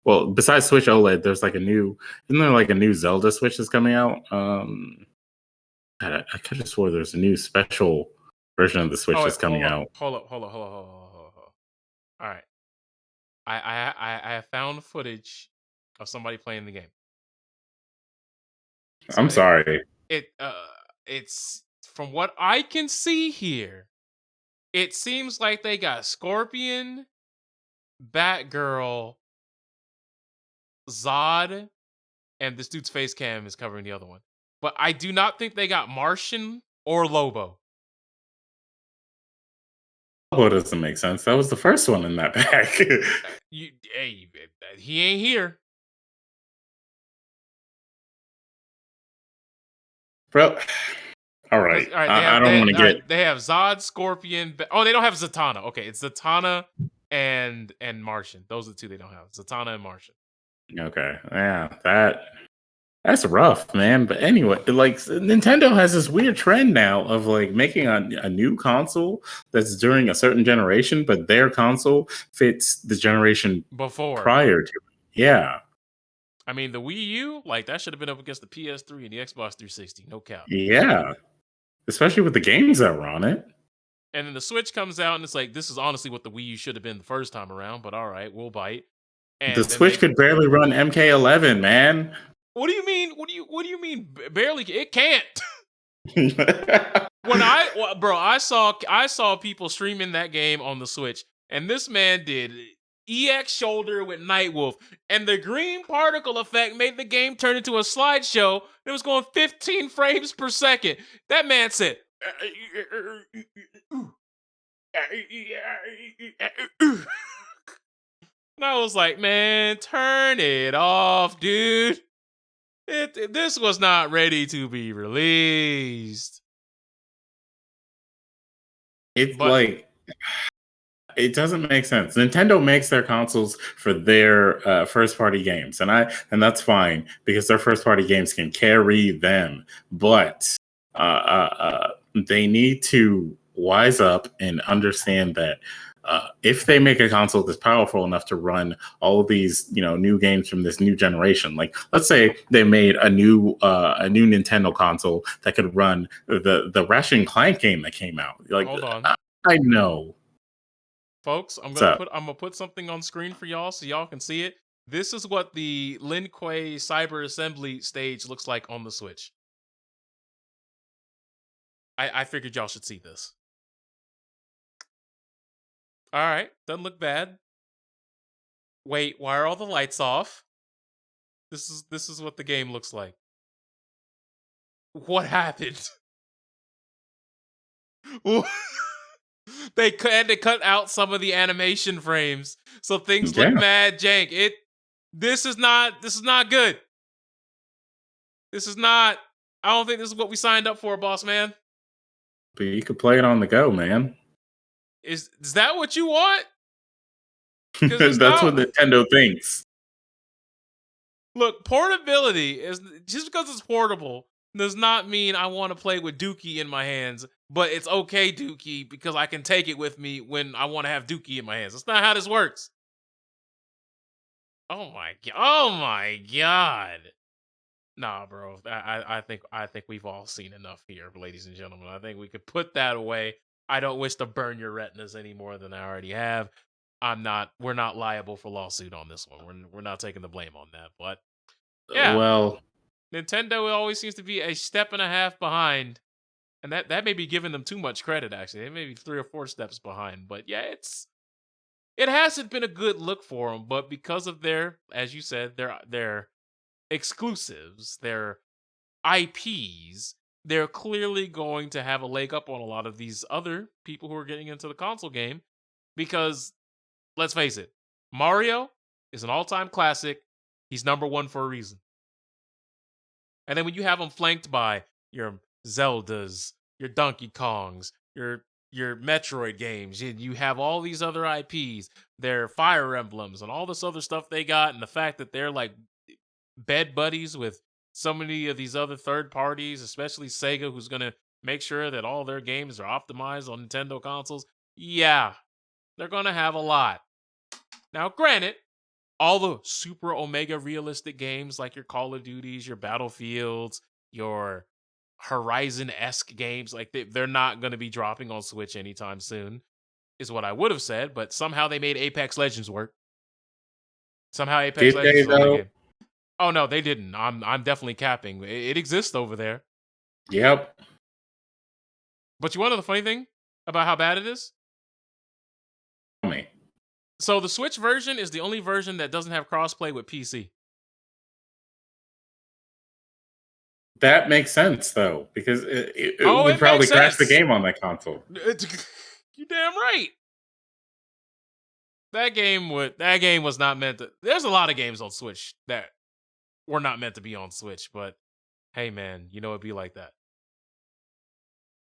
Well, besides Switch OLED, there's like isn't there like a new Zelda Switch that's coming out? I could have swore there's a new special version of the Switch
Oh wait,
that's coming out.
hold up. All right. I have found footage of somebody playing the game. So
I'm sorry.
it's from what I can see here, It seems like they got Scorpion, Batgirl, Zod, and this dude's face cam is covering the other one. But I do not think they got Martian or Lobo.
Lobo doesn't make sense. That was the first one in that pack.
He ain't here.
Bro, all right.
All right,
I don't want to get.
they have Zod, Scorpion. Oh, they don't have Zatanna. Okay, it's Zatanna and Martian. Those are the two they don't have. Zatanna and Martian.
Okay, yeah, that's rough, man. But anyway, like Nintendo has this weird trend now of like making a new console that's during a certain generation, but their console fits the generation
Before.
prior to it. Yeah.
I mean, the Wii U, like that should have been up against the PS3 and the Xbox 360, no cap.
Yeah. Especially with the games that were on it.
And then the Switch comes out and it's like, this is honestly what the Wii U should have been the first time around, but all right, we'll bite. And
the Switch could barely run MK11, man.
What do you mean? What do you mean barely? It can't. I saw people streaming that game on the Switch, and this man did EX shoulder with Nightwolf, and the green particle effect made the game turn into a slideshow. It was going 15 frames per second. That man said, and I was like, man, turn it off, dude. This was not ready to be released.
Like, it doesn't make sense. Nintendo makes their consoles for their first party games, and that's fine because their first party games can carry them. But they need to wise up and understand that if they make a console that's powerful enough to run all of these, new games from this new generation, like let's say they made a new Nintendo console that could run the Ratchet and Clank game that came out. Like,
hold on,
I know,
folks. I'm gonna put something on screen for y'all so y'all can see it. This is what the Lin Kuei Cyber Assembly stage looks like on the Switch. I figured y'all should see this. All right, doesn't look bad. Wait, why are all the lights off? This is what the game looks like. What happened? They had to cut out some of the animation frames, so things look mad jank. This is not good. This is not. I don't think this is what we signed up for, boss man.
But you could play it on the go, man.
Is that what you want?
That's what Nintendo thinks.
Look, portability is just because it's portable does not mean I want to play with Dookie in my hands, but it's okay, Dookie, because I can take it with me when I want to have Dookie in my hands. That's not how this works. Oh my god. Nah, bro. I think we've all seen enough here, ladies and gentlemen. I think we could put that away. I don't wish to burn your retinas any more than I already have. We're not liable for lawsuit on this one. We're not taking the blame on that. But yeah.
Well,
Nintendo always seems to be a step and a half behind. And that may be giving them too much credit, actually. They may be 3 or 4 steps behind. But yeah, it hasn't been a good look for them. But because of their, as you said, their exclusives, their IPs, they're clearly going to have a leg up on a lot of these other people who are getting into the console game. Because, let's face it, Mario is an all-time classic. He's number 1 for a reason. And then when you have them flanked by your Zeldas, your Donkey Kongs, your Metroid games, you have all these other IPs, their Fire Emblems, and all this other stuff they got, and the fact that they're like bed buddies with so many of these other third parties, especially Sega, who's going to make sure that all their games are optimized on Nintendo consoles. Yeah, they're going to have a lot. Now, granted, all the super omega realistic games like your Call of Duties, your Battlefields, your Horizon-esque games, like they're not going to be dropping on Switch anytime soon, is what I would have said, but somehow they made Apex Legends work. Somehow Apex Legends is on the game. Oh no, they didn't. I'm definitely capping. It exists over there.
Yep.
But you want to know the funny thing about how bad it is? So the Switch version is the only version that doesn't have crossplay with PC.
That makes sense though, because it
Oh,
would
it makes
probably crash the
sense.
game on that console.
You damn right. That game was not meant to. There's a lot of games on Switch that were not meant to be on Switch, but hey man, it'd be like that.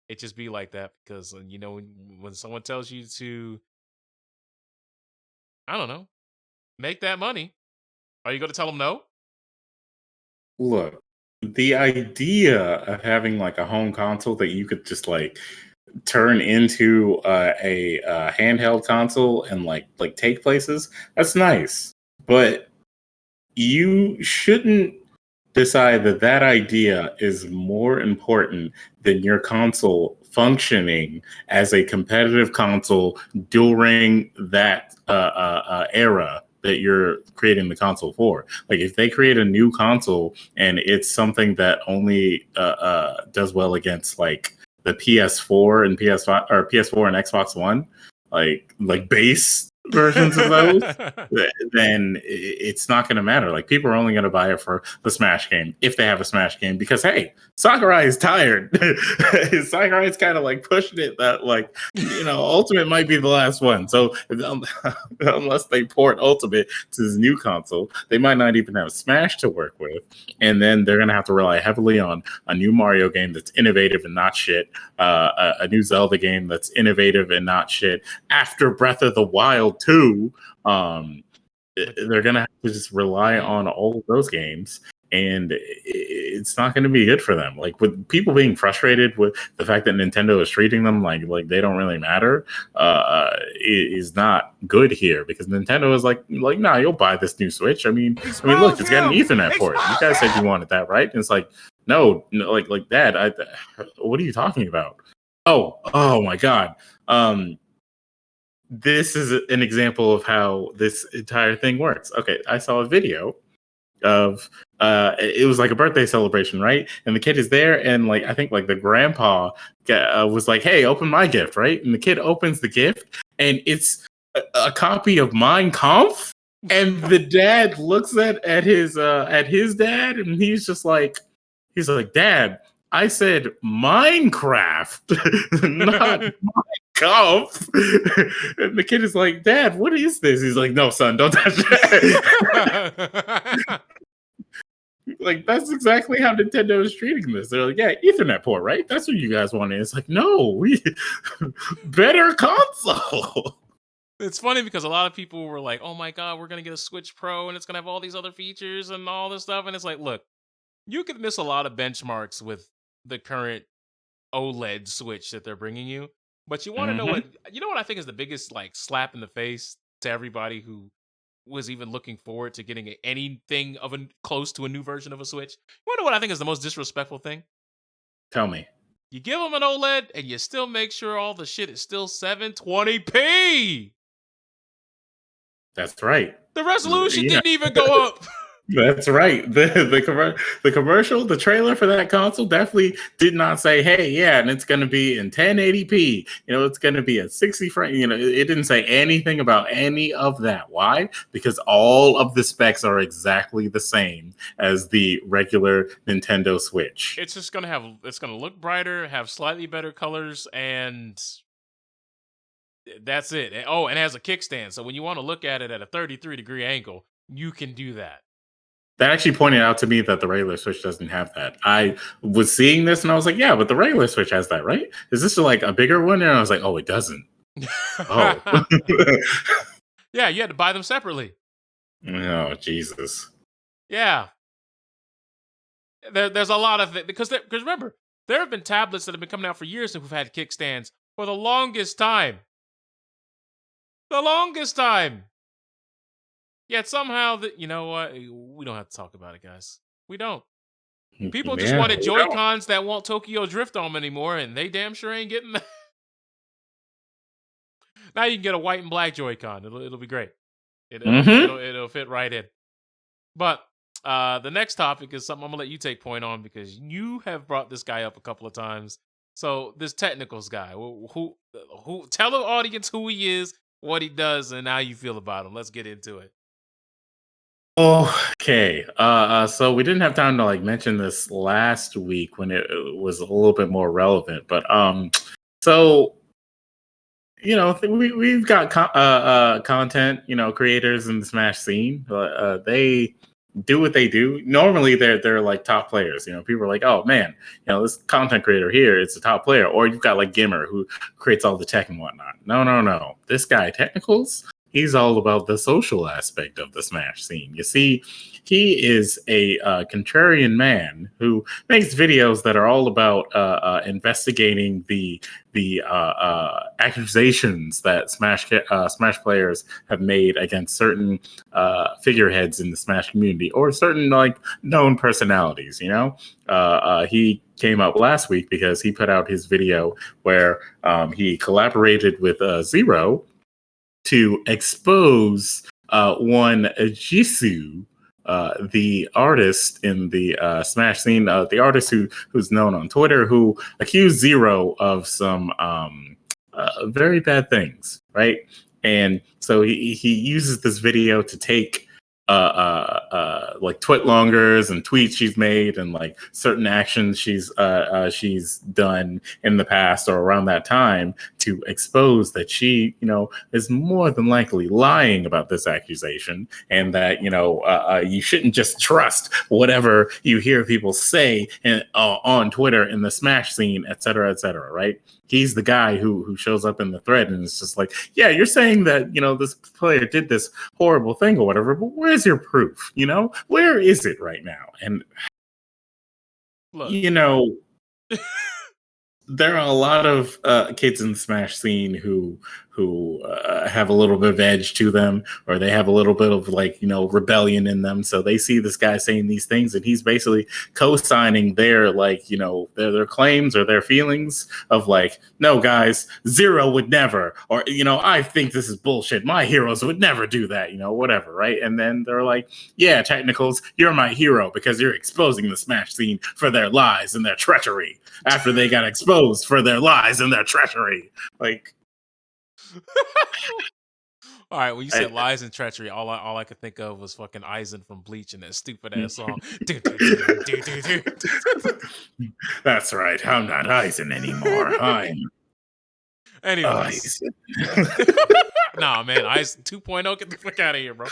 It just be like that because when someone tells you to, I don't know, make that money, are you going to tell them no?
Look, the idea of having like a home console that you could just like turn into a handheld console and like take places, that's nice. But you shouldn't decide that that idea is more important than your console functioning as a competitive console during that era that you're creating the console for. Like if they create a new console and it's something that only does well against like the PS4 and PS5 or PS4 and Xbox One, like base versions of those, then it's not going to matter. Like people are only going to buy it for the Smash game if they have a Smash game because hey, Sakurai is tired. Sakurai's kind of like pushing it that like Ultimate might be the last one. So unless they port Ultimate to this new console, they might not even have Smash to work with, and then they're going to have to rely heavily on a new Mario game that's innovative and not shit, a new Zelda game that's innovative and not shit. After Breath of the Wild 2, they're gonna have to just rely on all of those games, and it's not going to be good for them. Like with people being frustrated with the fact that Nintendo is treating them like they don't really matter, is not good here because Nintendo is like, nah, you'll buy this new Switch. I mean, look, it's got an Ethernet port. You guys said you wanted that, right? And it's like, no, like Dad, what are you talking about? Oh my God. This is an example of how this entire thing works. Okay, I saw a video of it was like a birthday celebration, right? And the kid is there, and like I think like the grandpa was like, "Hey, open my gift," right? And the kid opens the gift, and it's a copy of Mein Kampf. And the dad looks at his dad, and he's like, "Dad, I said Minecraft, not Kampf." And the kid is like, "Dad, what is this?" He's like, "No, son, don't touch that." Like that's exactly how Nintendo is treating this. They're like, "Yeah, Ethernet port, right? That's what you guys wanted." It's like, no, we better console.
It's funny because a lot of people were like, "Oh my God, we're gonna get a Switch Pro and it's gonna have all these other features and all this stuff." And it's like, look, you could miss a lot of benchmarks with the current OLED Switch that they're bringing you. But you want to know
Mm-hmm.
what I think is the biggest like slap in the face to everybody who was even looking forward to getting anything of close to a new version of a Switch. You want to know what I think is the most disrespectful thing?
Tell me.
You give them an OLED and you still make sure all the shit is still 720p.
That's right.
The resolution
Yeah.
didn't even go up.
That's right. The commercial, the trailer for that console definitely did not say, "Hey, yeah, and it's going to be in 1080p. It's going to be at 60 frames." It didn't say anything about any of that. Why? Because all of the specs are exactly the same as the regular Nintendo Switch.
It's just it's gonna look brighter, have slightly better colors, and that's it. Oh, and it has a kickstand, so when you want to look at it at a 33-degree angle, you can do that.
That actually pointed out to me that the regular Switch doesn't have that. I was seeing this and I was like, "Yeah, but the regular Switch has that, right? Is this like a bigger one?" And I was like, "Oh, it doesn't." Oh.
Yeah, you had to buy them separately.
Oh, Jesus.
Yeah, there's a lot of it because remember, there have been tablets that have been coming out for years who've had kickstands for the longest time. The longest time. Yet somehow you know what? We don't have to talk about it, guys. We don't. People just
Yeah,
wanted
we don't.
Joy-Cons that won't Tokyo Drift on them anymore, and they damn sure ain't getting that. Now you can get a white and black Joy-Con. It'll be great. It'll fit right in. But the next topic is something I'm gonna let you take point on because you have brought this guy up a couple of times. So this technicals guy, who tell the audience who he is, what he does and how you feel about him. Let's get into it.
Okay. So we didn't have time to like mention this last week when it was a little bit more relevant, but so we've got content, creators in the Smash scene. They do what they do. Normally, they're like top players. People are like, oh man, this content creator here, it's a top player. Or you've got like Gimmer who creates all the tech and whatnot. No, no, no. This guy, Technicals, he's all about the social aspect of the Smash scene. You see, he is a contrarian man who makes videos that are all about investigating the accusations that Smash players have made against certain figureheads in the Smash community or certain like known personalities. He came up last week because he put out his video where he collaborated with Zero to expose one Jisoo, the artist in the Smash scene, the artist who's known on Twitter, who accused Zero of some very bad things, right? And so he uses this video to take like twit longers and tweets she's made and like certain actions she's done in the past or around that time to expose that she is more than likely lying about this accusation, and that you shouldn't just trust whatever you hear people say on Twitter in the Smash scene, et cetera, right? He's the guy who shows up in the thread and it's just like, yeah, you're saying that, this player did this horrible thing or whatever, but where's your proof? Where is it right now? And,
Look.
There are a lot of kids in the Smash scene who have a little bit of edge to them, or they have a little bit of like rebellion in them. So they see this guy saying these things, and he's basically co-signing their like their claims or their feelings of like, no guys, Zero would never, or I think this is bullshit. My heroes would never do that, whatever, right? And then they're like, yeah, Technicals, you're my hero because you're exposing the Smash scene for their lies and their treachery after they got exposed for their lies and their treachery. Like,
all right, when you said lies and treachery, all I could think of was fucking Eisen from Bleach and that stupid ass song.
That's right. I'm not Eisen anymore. I'm
anyways. Nah, man, Eisen 2.0, get the fuck out of here, bro.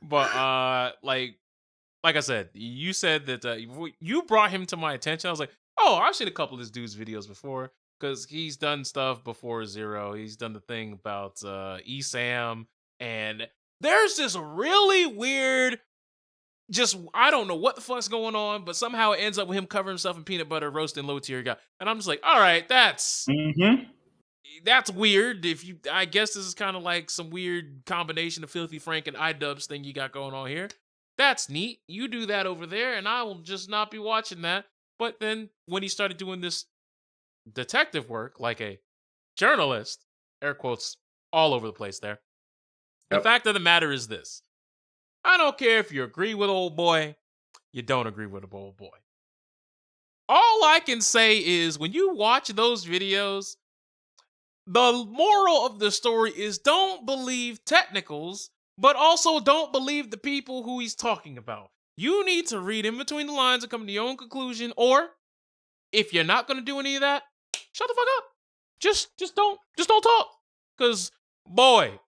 But like I said, you said that you brought him to my attention. I was like, oh, I've seen a couple of this dude's videos before because he's done stuff before Zero. He's done the thing about ESAM, and there's this really weird, I don't know what the fuck's going on, but somehow it ends up with him covering himself in peanut butter, roasting low tier guy, and I'm just like, all right, that's weird. I guess this is kind of like some weird combination of Filthy Frank and iDubbbz thing you got going on here. That's neat. You do that over there, and I will just not be watching that. But then when he started doing this detective work like a journalist, air quotes all over the place there, the fact of the matter is this. I don't care if you agree with old boy, you don't agree with old boy. All I can say is when you watch those videos, the moral of the story is don't believe Technicals, but also don't believe the people who he's talking about. You need to read in between the lines and come to your own conclusion, or if you're not going to do any of that, shut the fuck up. Just don't talk. Because, boy,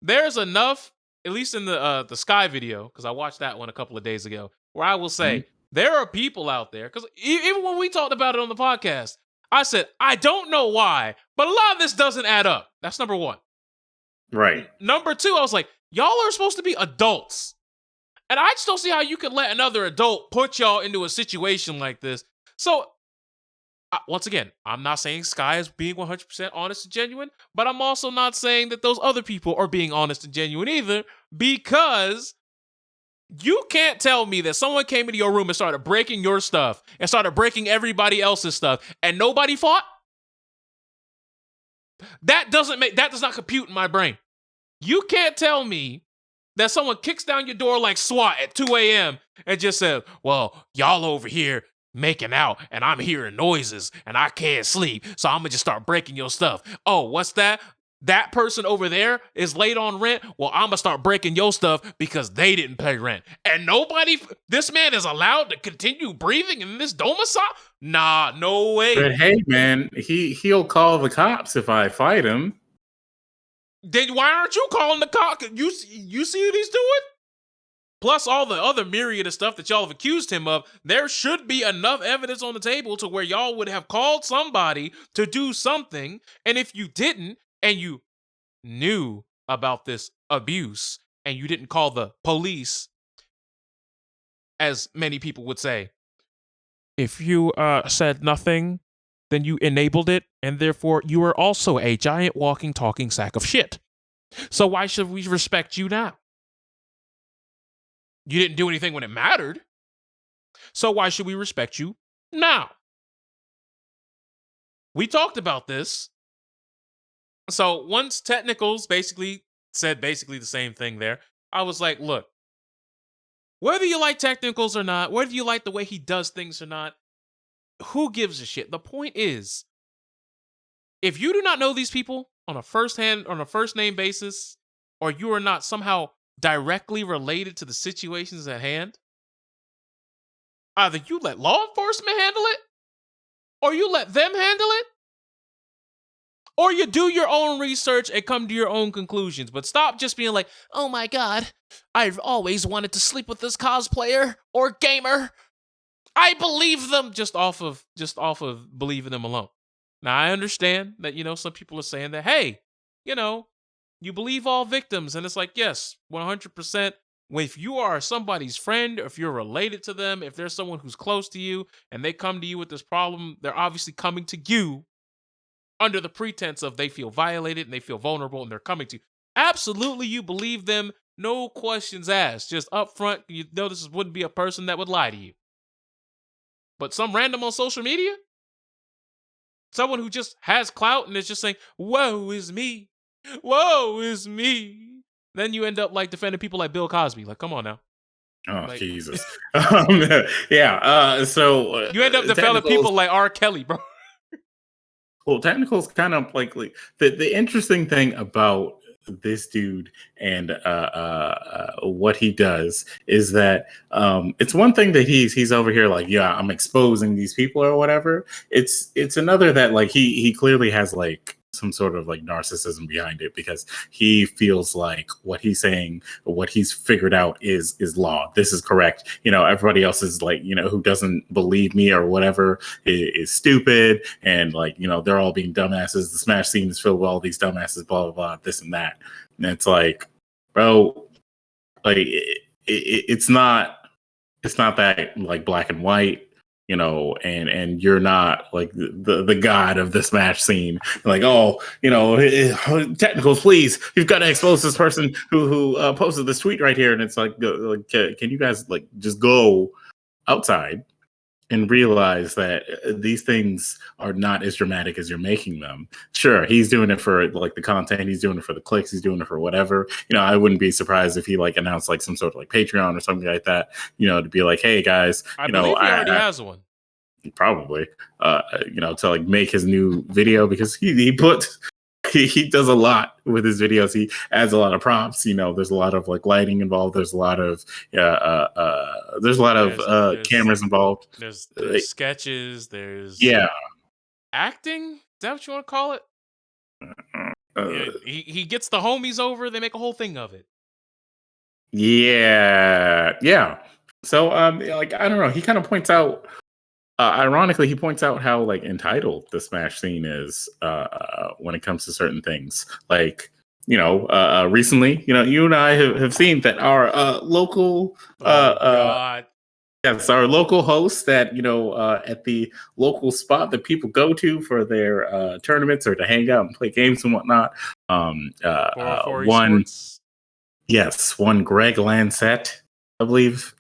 there's enough, at least in the Sky video, because I watched that one a couple of days ago, where I will say, there are people out there, because even when we talked about it on the podcast, I said, I don't know why, but a lot of this doesn't add up. That's number one.
Right.
Number two, I was like, y'all are supposed to be adults. And I just don't see how you could let another adult put y'all into a situation like this. So, once again, I'm not saying Sky is being 100% honest and genuine, but I'm also not saying that those other people are being honest and genuine either, because you can't tell me that someone came into your room and started breaking your stuff and started breaking everybody else's stuff and nobody fought. That does not compute in my brain. You can't tell me that someone kicks down your door like SWAT at 2 a.m. and just says, well, y'all over here making out and I'm hearing noises and I can't sleep, so I'm gonna just start breaking your stuff. Oh, what's that? that person over there is late on rent. Well, I'm gonna start breaking your stuff because they didn't pay rent. And this man is allowed to continue breathing in this domicile? Nah, no way.
But hey, man, he'll call the cops if I fight him.
Then why aren't you calling the cops? You see what he's doing? Plus all the other myriad of stuff that y'all have accused him of, there should be enough evidence on the table to where y'all would have called somebody to do something. And if you didn't, and you knew about this abuse, and you didn't call the police, as many people would say, if you said nothing, then you enabled it, and therefore you are also a giant walking, talking sack of shit. So why should we respect you now? You didn't do anything when it mattered. So why should we respect you now? We talked about this. So once Technicals said the same thing there, I was like, look, whether you like Technicals or not, whether you like the way he does things or not, who gives a shit? The point is, if you do not know these people on a first name basis, or you are not somehow directly related to the situations at hand, either you let law enforcement handle it, or you let them handle it, or you do your own research and come to your own conclusions. But stop just being like, oh my God, I've always wanted to sleep with this cosplayer or gamer. I believe them just off of believing them alone. Now I understand that, some people are saying that, hey, you believe all victims. And it's like, yes, 100%. If you are somebody's friend, if you're related to them, if there's someone who's close to you and they come to you with this problem, they're obviously coming to you under the pretense of they feel violated and they feel vulnerable and they're coming to you. Absolutely, you believe them. No questions asked. Just up front, you know this wouldn't be a person that would lie to you. But some random on social media? Someone who just has clout and is just saying, woe is me. Woe is me. Then you end up like defending people like Bill Cosby. Like, come on now.
Oh,
like,
Jesus. Yeah. So
you end up defending people like R. Kelly, bro.
Well, Technical's kind of like the interesting thing about this dude and what he does is that it's one thing that he's over here like, yeah, I'm exposing these people or whatever. It's another that like he clearly has like some sort of like narcissism behind it, because he feels like what he's saying, what he's figured out is law. This is correct. Everybody else is like, who doesn't believe me or whatever is stupid. And like, they're all being dumbasses. The Smash scene is filled with all these dumbasses, blah, blah, blah, this and that. And it's like, bro, like it's not that like black and white. And you're not like the god of the Smash scene. Like, Technicals, please, you've got to expose this person who posted this tweet right here. And it's like, can you guys like just go outside and realize that these things are not as dramatic as you're making them? Sure, he's doing it for like the content, he's doing it for the clicks, he's doing it for whatever. I wouldn't be surprised if he like announced like some sort of like Patreon or something like that, to be like, hey guys,
I believe he already has one.
Probably, to like make his new video, because he does a lot with his videos. He adds a lot of props. There's a lot of like lighting involved. There's a lot of cameras involved.
There's sketches. There's acting. Is that what you want to call it? He gets the homies over. They make a whole thing of it.
Yeah. So like I don't know. He kind of points out. Ironically, he points out how like entitled the Smash scene is when it comes to certain things. Like, recently, you and I have seen that our local, our local host that at the local spot that people go to for their tournaments or to hang out and play games and whatnot. One Greg Lancette, I believe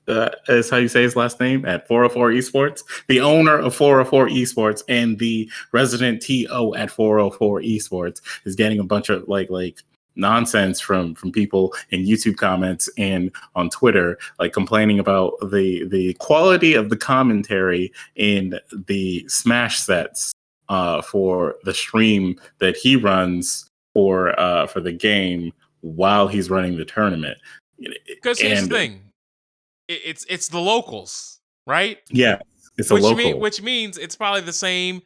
is how you say his last name, at 404 Esports, the owner of 404 Esports and the resident TO at 404 Esports, is getting a bunch of like nonsense from people in YouTube comments and on Twitter, like complaining about the quality of the commentary in the Smash sets for the stream that he runs for the game while he's running the tournament.
Because here's the
And
thing, it's the locals, right?
yeah, it's a local.
Which means it's probably the same,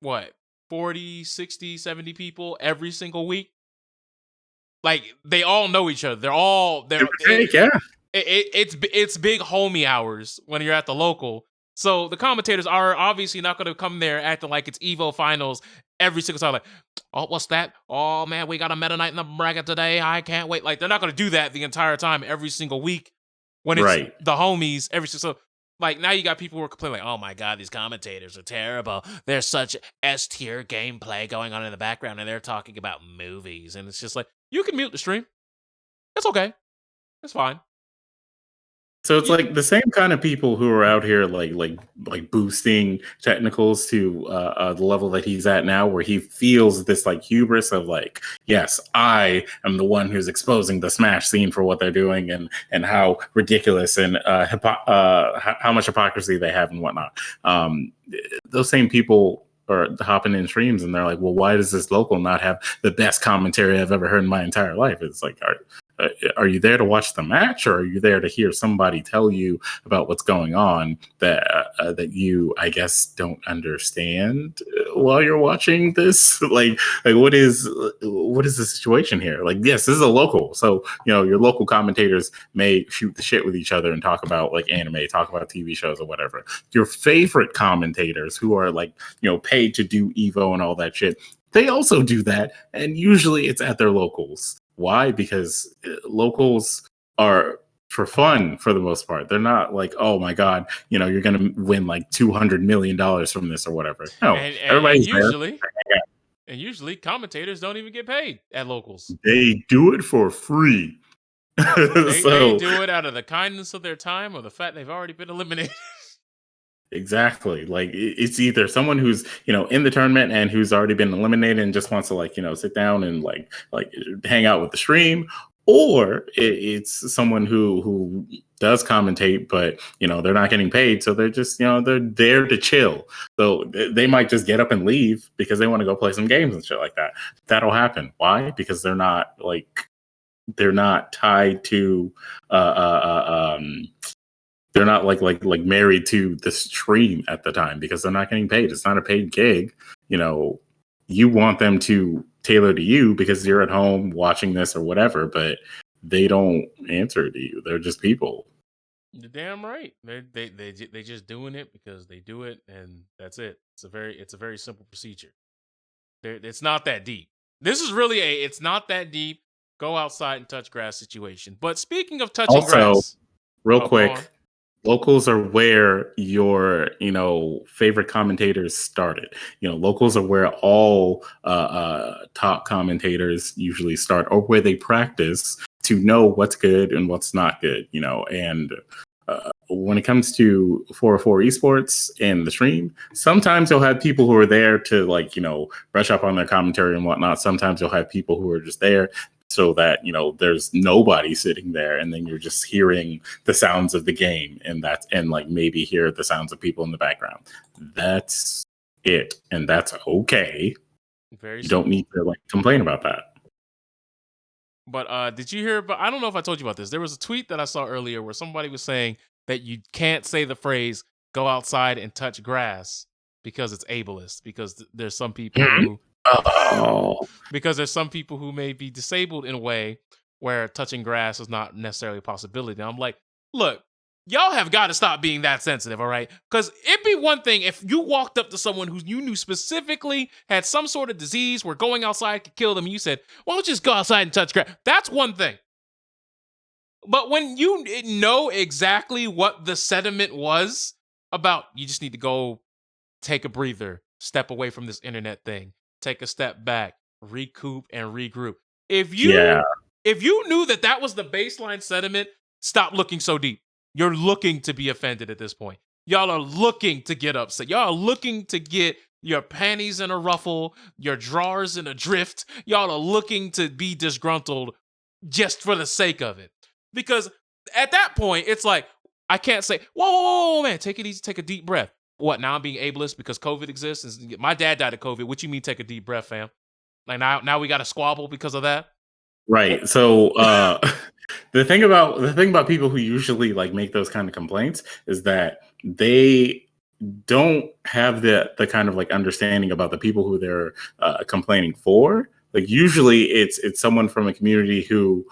what, 40, 60, 70 people every single week. Like, they all know each other. They're all
Give or take, yeah.
it's big homie hours when you're at the local. So the commentators are obviously not going to come there acting like it's Evo finals every single time. Like, oh, what's that? Oh man, we got a Meta Knight in the bracket today. I can't wait. Like, they're not going to do that the entire time every single week when it's
Right.
the homies every so. Like, now you got people who are complaining, like, oh my god, these commentators are terrible. There's such S-tier gameplay going on in the background, and they're talking about movies, and it's just like, you can mute the stream. It's okay. It's fine.
So it's like the same kind of people who are out here like boosting technicals to the level that he's at now, where he feels this like hubris of like, yes, I am the one who's exposing the Smash scene for what they're doing and how ridiculous and how much hypocrisy they have and whatnot. Those same people are hopping in streams and they're like, well, why does this local not have the best commentary I've ever heard in my entire life? It's like, are you there to watch the match, or are you there to hear somebody tell you about what's going on that you, I guess, don't understand while you're watching this? Like what is the situation here? Like, yes, this is a local, so your local commentators may shoot the shit with each other and talk about like anime, talk about TV shows or whatever. Your favorite commentators who are like paid to do Evo and all that shit, they also do that, and usually it's at their locals. Why? Because locals are for fun for the most part. They're not like, oh my god, you're gonna win like $200 million from this or whatever. No, everybody's
and usually commentators don't even get paid at locals.
They do it for free.
They do it out of the kindness of their time or the fact they've already been eliminated.
Exactly. Like it's either someone who's in the tournament and who's already been eliminated and just wants to like sit down and like hang out with the stream, or it's someone who does commentate, but they're not getting paid, so they're just they're there to chill. So they might just get up and leave because they want to go play some games and shit like that. That'll happen. Why? Because they're not tied to they're not like married to the stream at the time, because they're not getting paid. It's not a paid gig. You want them to tailor to you because you're at home watching this or whatever, but they don't answer to you. They're just people.
You're damn right. They just doing it because they do it, and that's it. It's a very simple procedure. It's not that deep. This is really it's not that deep. Go outside and touch grass situation. But speaking of touching grass,
real quick, locals are where your favorite commentators started. Locals are where all top commentators usually start, or where they practice to know what's good and what's not good. And when it comes to 404 esports and the stream, sometimes you'll have people who are there to brush up on their commentary and whatnot. Sometimes you'll have people who are just there so that there's nobody sitting there, and then you're just hearing the sounds of the game, and maybe hear the sounds of people in the background. That's it, and that's okay. You don't need to complain about that.
But did you hear? But I don't know if I told you about this. There was a tweet that I saw earlier where somebody was saying that you can't say the phrase "go outside and touch grass" because it's ableist. Because there's some people who because there's some people who may be disabled in a way where touching grass is not necessarily a possibility. And I'm like, look, y'all have got to stop being that sensitive, all right? Because it'd be one thing if you walked up to someone who you knew specifically had some sort of disease where going outside could kill them, and you said, why don't you just go outside and touch grass? That's one thing. But when you know exactly what the sentiment was about, you just need to go take a breather, step away from this internet thing, take a step back, recoup and regroup. If you knew that was the baseline sentiment, stop looking so deep. You're looking to be offended at this point. Y'all are looking to get upset. Y'all are looking to get your panties in a ruffle, your drawers in a drift. Y'all are looking to be disgruntled just for the sake of it. Because at that point, it's like, I can't say, whoa, man, take it easy, take a deep breath. What, now I'm being ableist because COVID exists? My dad died of COVID. What you mean take a deep breath, fam? Like now we got a squabble because of that.
Right. So the thing about people who usually like make those kind of complaints is that they don't have the kind of like understanding about the people who they're complaining for. Like usually it's someone from a community who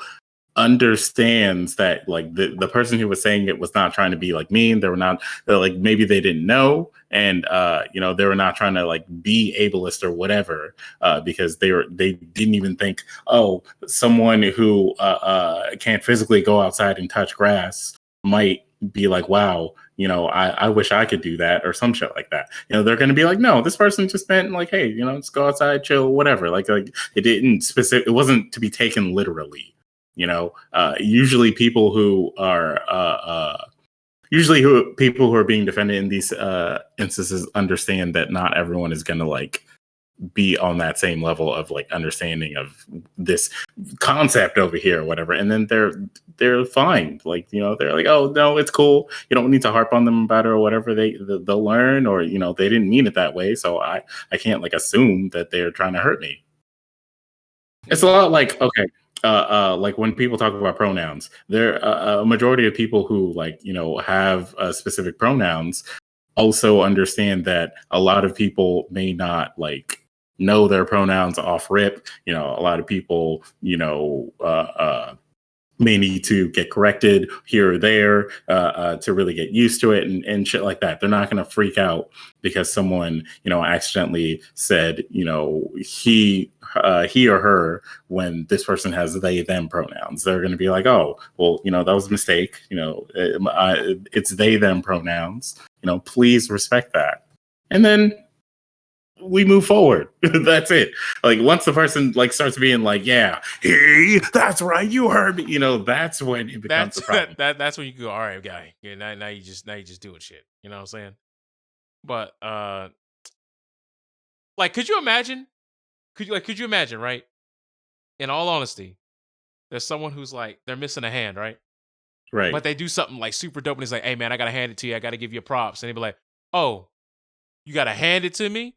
understands that like the person who was saying it was not trying to be like mean. They were not like maybe they didn't know, and they were not trying to like be ableist or whatever, because they didn't even think, oh, someone who can't physically go outside and touch grass might be like, wow, I wish I could do that or some shit like that. They're going to be like, no, this person just meant like, hey, let's go outside, chill, whatever. Like it didn't specific. It wasn't to be taken literally. Usually people who are people who are being defended in these instances understand that not everyone is going to like be on that same level of like understanding of this concept over here or whatever, and then they're fine, like they're like, oh no, it's cool, you don't need to harp on them about it or whatever. They'll learn, or they didn't mean it that way, so I can't like assume that they're trying to hurt me. It's a lot like, okay, like when people talk about pronouns, there a majority of people who like have specific pronouns also understand that a lot of people may not like know their pronouns off rip. A lot of people may need to get corrected here or there to really get used to it, and shit like that. They're not going to freak out because someone accidentally said he or her when this person has they them pronouns. They're going to be like, oh well, that was a mistake. It's they them pronouns. Please respect that, and then we move forward. That's it. Like once the person like starts being like, yeah, hey, that's right, you heard me, that's when it becomes
That's
a problem.
that's when you go, all right, guy. Yeah, now you just doing shit. You know what I'm saying? But like, could you imagine? Could you imagine, right? In all honesty, there's someone who's like they're missing a hand, right?
Right.
But they do something like super dope, and it's like, hey man, I gotta hand it to you. I gotta give you props, and they be like, oh, you gotta hand it to me?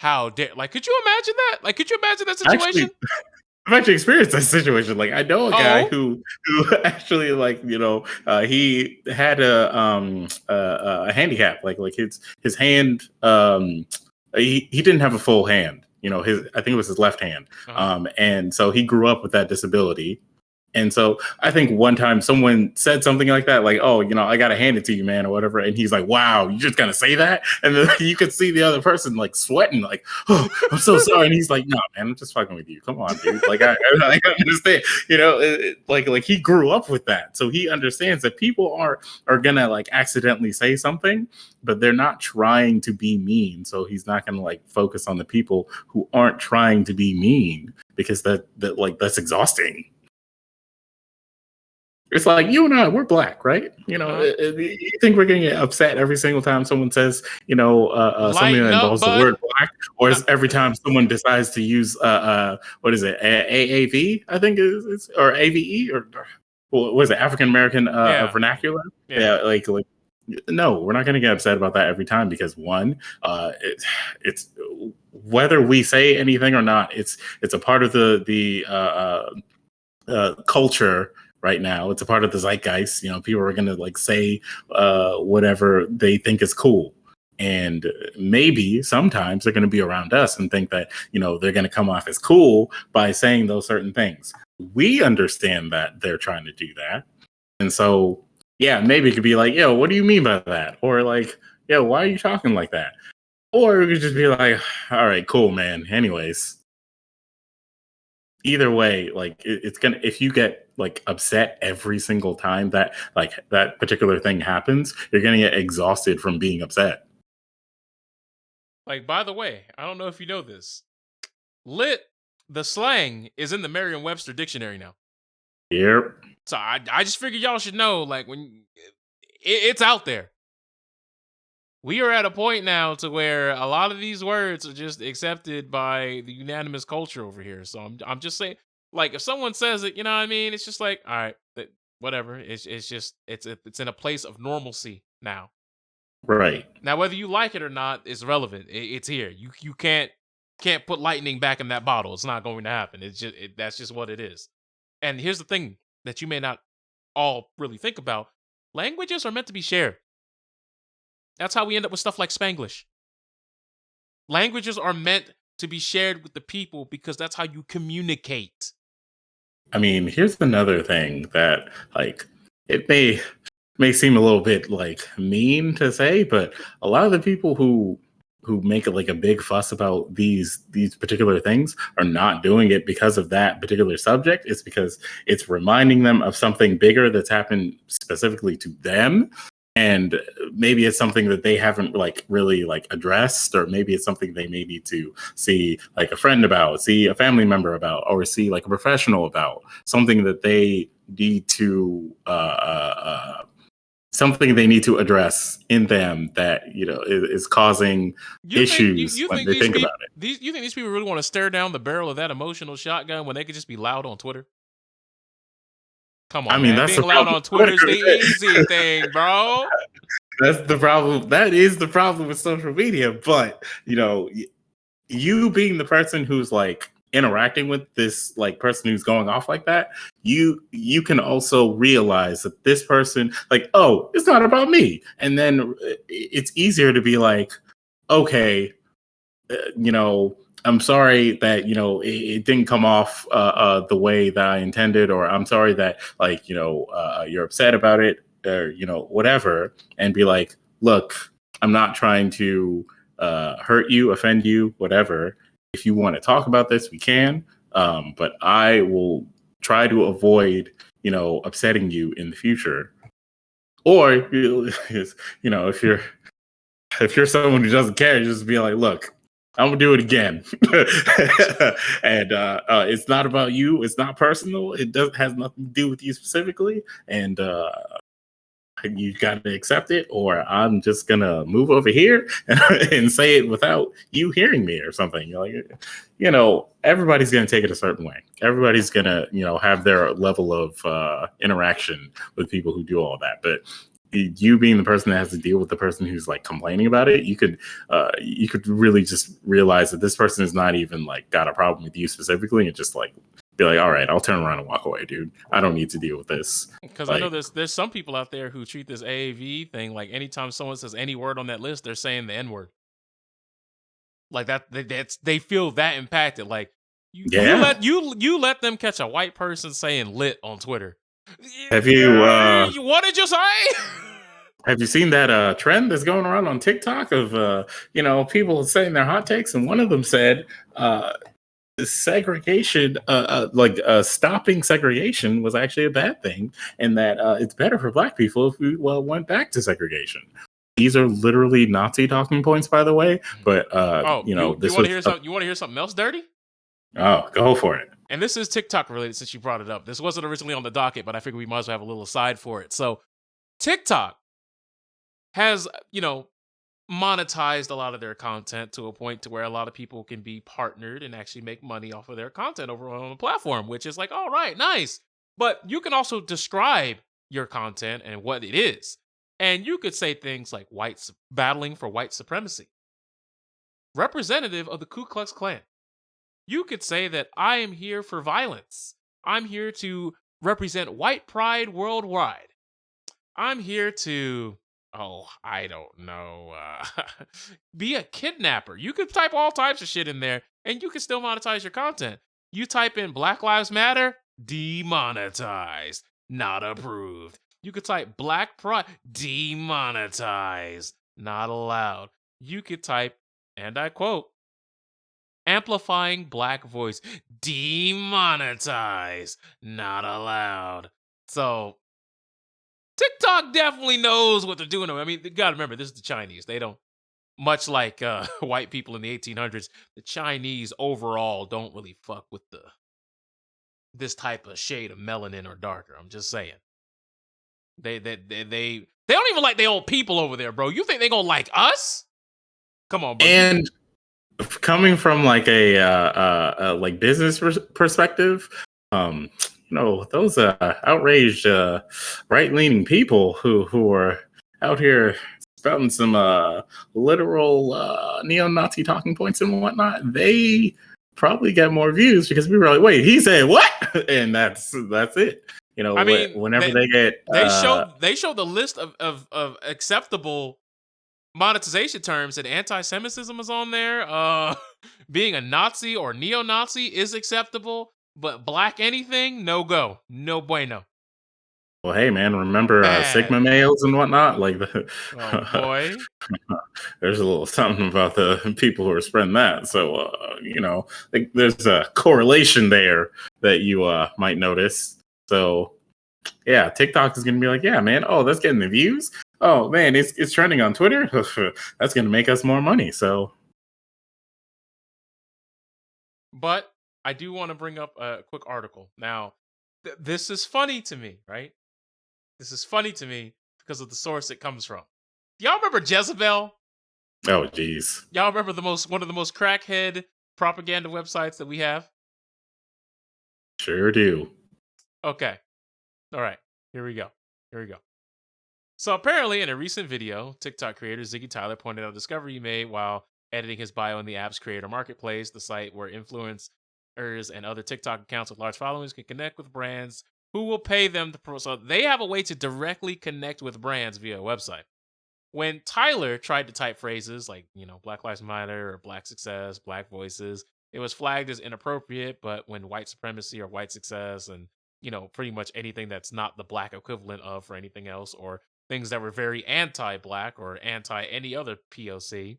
How dare? Like, could you imagine that? Like, could you imagine that
Actually,
situation?
I've actually experienced that situation. Like I know a guy
Oh,
who actually like he had a handicap, like his hand, he didn't have a full hand. His I think it was his left hand,
uh-huh.
and so he grew up with that disability. And so I think one time someone said something like that, like, "Oh, I got to hand it to you, man," or whatever. And he's like, "Wow, you just gonna say that?" And then you could see the other person like sweating, like, "Oh, I'm so sorry." And he's like, "No, man, I'm just fucking with you. Come on, dude. Like, I understand. Like he grew up with that, so he understands that people are gonna like accidentally say something, but they're not trying to be mean. So he's not gonna like focus on the people who aren't trying to be mean because that like that's exhausting." It's like you and I, we're black, right?
Uh-huh.
You think we're going to get upset every single time someone says, something that
Lighten up,
involves the
bud.
word black, or
No,
is every time someone decides to use, what is it, AAV? I think is or AVE or what is it, African American
yeah,
vernacular?
yeah.
Yeah, like no, we're not going to get upset about that every time because one, it's whether we say anything or not, it's a part of the culture right now. It's a part of the zeitgeist. People are going to like say whatever they think is cool. And maybe sometimes they're going to be around us and think that, they're going to come off as cool by saying those certain things. We understand that they're trying to do that. And so, yeah, maybe it could be like, yo, what do you mean by that? Or like, yo, why are you talking like that? Or it could just be like, all right, cool, man. Anyways, either way, like it's gonna, if you get like upset every single time that like that particular thing happens, you're gonna get exhausted from being upset.
Like, by the way, I don't know if you know this. Lit, the slang is in the Merriam-Webster dictionary now.
Yep.
So I just figured y'all should know, like, when it's out there. We are at a point now to where a lot of these words are just accepted by the unanimous culture over here. So I'm just saying, like, if someone says it, you know what I mean? It's just like, all right, whatever. It's just it's in a place of normalcy now.
Right.
Now, whether you like it or not is relevant. It's here. You can't. can't put lightning back in that bottle. It's not going to happen. It's just that's just what it is. And here's the thing that you may not all really think about: languages are meant to be shared. That's how we end up with stuff like Spanglish. Languages are meant to be shared with the people because that's how you communicate.
I mean, here's another thing that like it may seem a little bit like mean to say, but a lot of the people who make it like a big fuss about these particular things are not doing it because of that particular subject. It's because it's reminding them of something bigger that's happened specifically to them. And maybe it's something that they haven't like really like addressed, or maybe it's something they may need to see like a friend about, see a family member about, or see like a professional about, something that they need to something they need to address in them that is causing issues
You
when
think
they
these
think
people
about it.
you think these people really want to stare down the barrel of that emotional shotgun when they could just be loud on Twitter? Come
I
on,
mean,
man.
that's the
Being loud
problem
on
with
Twitter is the
Twitter.
easy thing, bro.
That's the problem. That is the problem with social media. But you being the person who's like interacting with this like person who's going off like that, you can also realize that this person, like, oh, it's not about me, and then it's easier to be like, okay, I'm sorry that it didn't come off the way that I intended, or I'm sorry that like you're upset about it, or whatever, and be like, look, I'm not trying to hurt you, offend you, whatever. If you want to talk about this, we can, but I will try to avoid upsetting you in the future. Or if you're someone who doesn't care, just be like, look, I'm gonna do it again. And it's not about you, it's not personal, it doesn't has nothing to do with you specifically, and you gotta accept it, or I'm just gonna move over here and say it without you hearing me or something. You're like, everybody's gonna take it a certain way. Everybody's gonna have their level of interaction with people who do all that. But you being the person that has to deal with the person who's like complaining about it, you could really just realize that this person is not even like got a problem with you specifically, and just like be like, all right, I'll turn around and walk away, dude. I don't need to deal with this.
Because I know
Like,
there's some people out there who treat this AAV thing like anytime someone says any word on that list, they're saying the N word. Like they feel that impacted. Like
yeah.
you let them catch a white person saying lit on Twitter.
Have you
What did you say?
have you seen that trend that's going around on TikTok of people saying their hot takes, and one of them said segregation, stopping segregation was actually a bad thing, and that it's better for Black people if we went back to segregation. These are literally Nazi talking points, by the way. But
You want
this
to
was
hear something? You want to hear something else dirty?
oh, go for it.
And this is TikTok related since you brought it up. This wasn't originally on the docket, but I figured we might as well have a little aside for it. So TikTok has, monetized a lot of their content to a point to where a lot of people can be partnered and actually make money off of their content over on the platform, which is like, all right, nice. But you can also describe your content and what it is. And you could say things like battling for white supremacy, representative of the Ku Klux Klan. You could say that I am here for violence. I'm here to represent white pride worldwide. I'm here to, I don't know, be a kidnapper. You could type all types of shit in there and you can still monetize your content. You type in Black Lives Matter, demonetized, not approved. You could type Black Pride, demonetized, not allowed. You could type, and I quote, amplifying Black voice, demonetized, not allowed. So TikTok definitely knows what they're doing. I mean, you gotta remember, this is the Chinese. They don't, much like white people in the 1800s, the Chinese overall don't really fuck with this type of shade of melanin or darker. I'm just saying. They don't even like their own people over there, bro. You think they gonna like us? Come on, bro.
And coming from like a like business perspective, those outraged right-leaning people who are out here spouting some literal neo-Nazi talking points and whatnot, they probably get more views because people are like, "Wait, he said what?" And that's it. You know,
I mean,
whenever they get
they showed the list of acceptable monetization terms, and anti-Semitism is on there. Being a Nazi or neo-Nazi is acceptable, but black anything, no go, no bueno.
well, hey man, remember
Bad.
Sigma males and whatnot? Like
Oh boy.
there's a little something about the people who are spreading that. So like there's a correlation there that you might notice. So yeah, TikTok is gonna be like, yeah, man, oh, that's getting the views. Oh man, it's trending on Twitter. That's gonna make us more money. So
But I do want to bring up a quick article. Now, this is funny to me, right? This is funny to me because of the source it comes from. Y'all remember Jezebel?
oh geez.
Y'all remember one of the most crackhead propaganda websites that we have?
Sure do.
Okay. All right. Here we go. Here we go. So apparently, in a recent video, TikTok creator Ziggy Tyler pointed out a discovery he made while editing his bio in the app's creator marketplace, the site where influencers and other TikTok accounts with large followings can connect with brands who will pay them to so they have a way to directly connect with brands via a website. When Tyler tried to type phrases like, Black Lives Matter or Black Success, Black Voices, it was flagged as inappropriate. But when white supremacy or white success and, pretty much anything that's not the black equivalent of for anything else, or things that were very anti black or anti any other POC.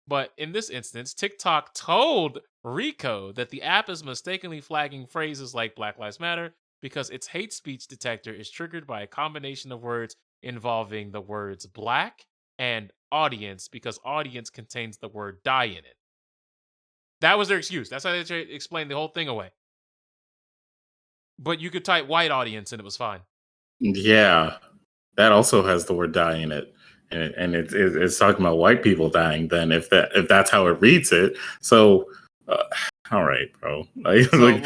But in this instance, TikTok told Rico that the app is mistakenly flagging phrases like Black Lives Matter because its hate speech detector is triggered by a combination of words involving the words black and audience, because audience contains the word die in it. That was their excuse. That's how they explained the whole thing away. But you could type white audience and it was fine.
Yeah, that also has the word "die" in it, and it's talking about white people dying. Then if that's how it reads it, so all right, bro.
So,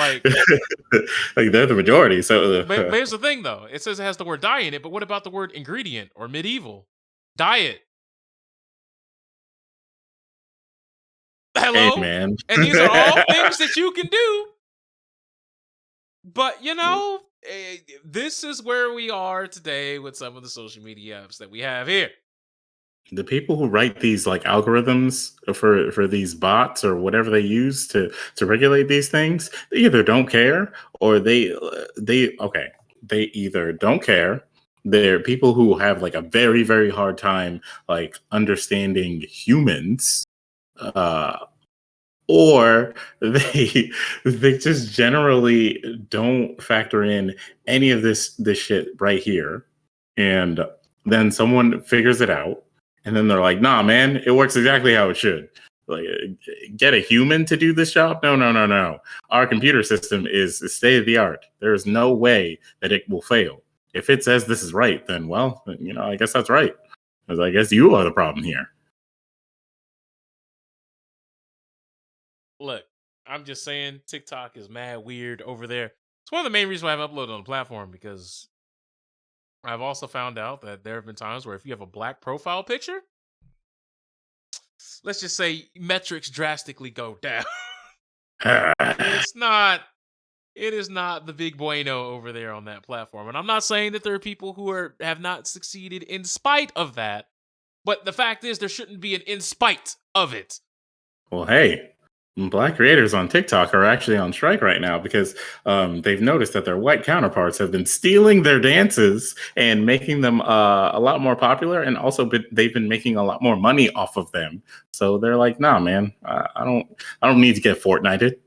like they're the majority. So
but here's the thing, though. It says it has the word die in it, but what about the word ingredient or medieval? Diet.
hey
Hello?
man,
And these are all things that you can do. But, this is where we are today with some of the social media apps that we have here.
the people who write these like algorithms for these bots or whatever they use to regulate these things, they either don't care or they either don't care. They're people who have like a very very hard time like understanding humans, uh, or they just generally don't factor in any of this shit right here, and then someone figures it out, and then they're like, "Nah, man, it works exactly how it should." Like, get a human to do this job? No, no, no, no. Our computer system is state of the art. There is no way that it will fail. If it says this is right, then well, I guess that's right. Because I guess you are the problem here.
Look, I'm just saying TikTok is mad weird over there. It's one of the main reasons why I haven't uploaded on the platform, because I've also found out that there have been times where if you have a black profile picture, let's just say metrics drastically go down. It is not the big bueno over there on that platform. And I'm not saying that there are people who have not succeeded in spite of that, but the fact is there shouldn't be an in spite of it.
Well, hey, black creators on TikTok are actually on strike right now because they've noticed that their white counterparts have been stealing their dances and making them a lot more popular, and also they've been making a lot more money off of them. So they're like, "Nah, man, I don't need to get Fortnited."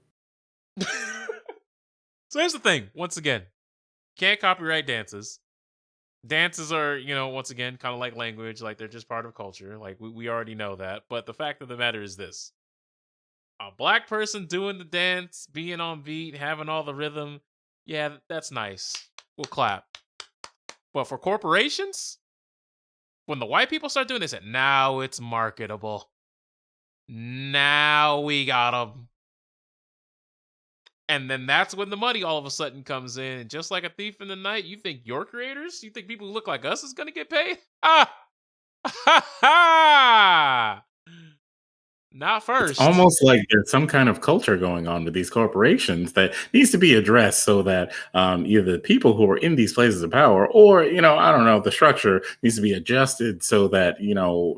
So here's the thing. Once again, can't copyright dances. Dances are, once again, kind of like language, like they're just part of culture. Like we already know that. But the fact of the matter is this: a black person doing the dance, being on beat, having all the rhythm, yeah, that's nice. We'll clap. But for corporations, when the white people start doing this, now it's marketable. Now we got them. And then that's when the money all of a sudden comes in. And just like a thief in the night, you think your creators, you think people who look like us is going to get paid? Ah! Not
It's
first.
almost like there's some kind of culture going on with these corporations that needs to be addressed so that either the people who are in these places of power or, I don't know, the structure needs to be adjusted so that,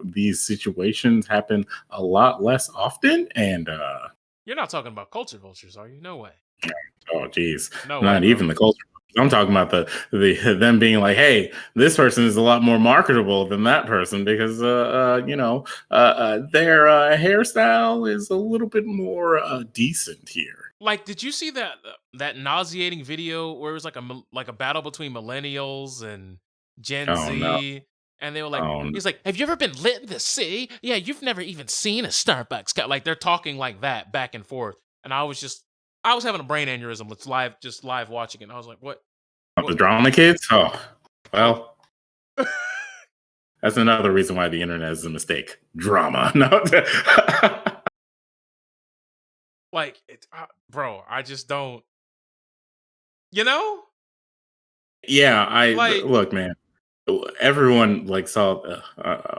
these situations happen a lot less often. And,
You're not talking about culture vultures, are you? No way.
oh, geez,
No way,
not
bro.
even the culture. I'm talking about the them being like, hey, this person is a lot more marketable than that person because their hairstyle is a little bit more decent here.
Like, did you see that nauseating video where it was like like a battle between millennials and Gen
Oh no,
Z, and they were like,
oh no.
he's like, "Have you ever been lit in the city? Yeah, you've never even seen a Starbucks." Like they're talking like that back and forth, and I was having a brain aneurysm. Let's just live watching it. And I was like,
The
what,
drama kids? Oh,
what?
well, that's another reason why the internet is a mistake. Drama. No.
Like, bro, I just don't. You know,
Yeah,
like,
look, man. Everyone like saw.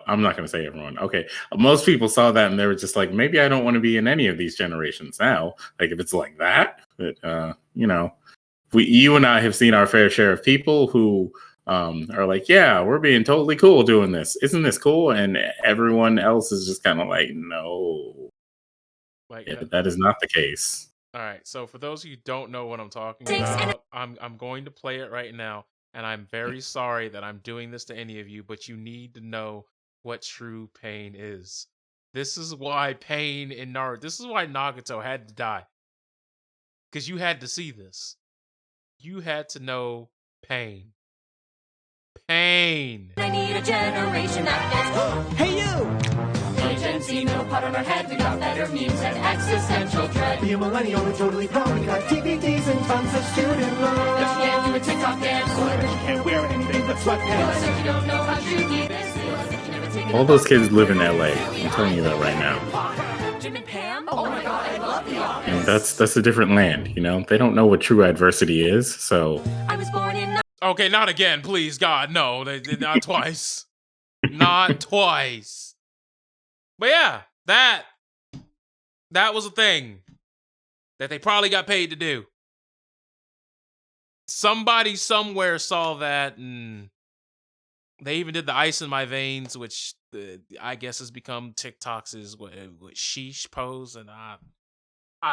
I'm not going to say everyone. Okay, most people saw that and they were just like, maybe I don't want to be in any of these generations now. Like if it's like that, but you and I have seen our fair share of people who are like, yeah, we're being totally cool doing this. Isn't this cool? And everyone else is just kind of like, no,
like
yeah,
that.
that is not the case.
All right, so for those of you who don't know what I'm talking about, I'm going to play it right now, and I'm very sorry that I'm doing this to any of you, but you need to know what true pain is. This is why pain in Naruto. This is why Nagato had to die, because you had to see this. You had to know pain. Pain.
I need a generation that gets Hey you! Agency, no pot on our head, we got better memes and existential dread.
Be a millennial and totally grown. We got DVDs and tons of student loans.
If you can't do a TikTok dance,
Or if you can't wear anything but sweatpants.
if you don't know how to keep this, if you never taken
All those kids live in LA. I'm telling you that right now.
Jim and Pam, oh my god, I love the office.
And that's a different land, They don't know what true adversity is. So
I was born in
Okay, not again, please, God, no, not twice, not twice. But yeah, that was a thing that they probably got paid to do. Somebody somewhere saw that, and they even did the ice in my veins, which I guess has become TikTok's what sheesh pose, and I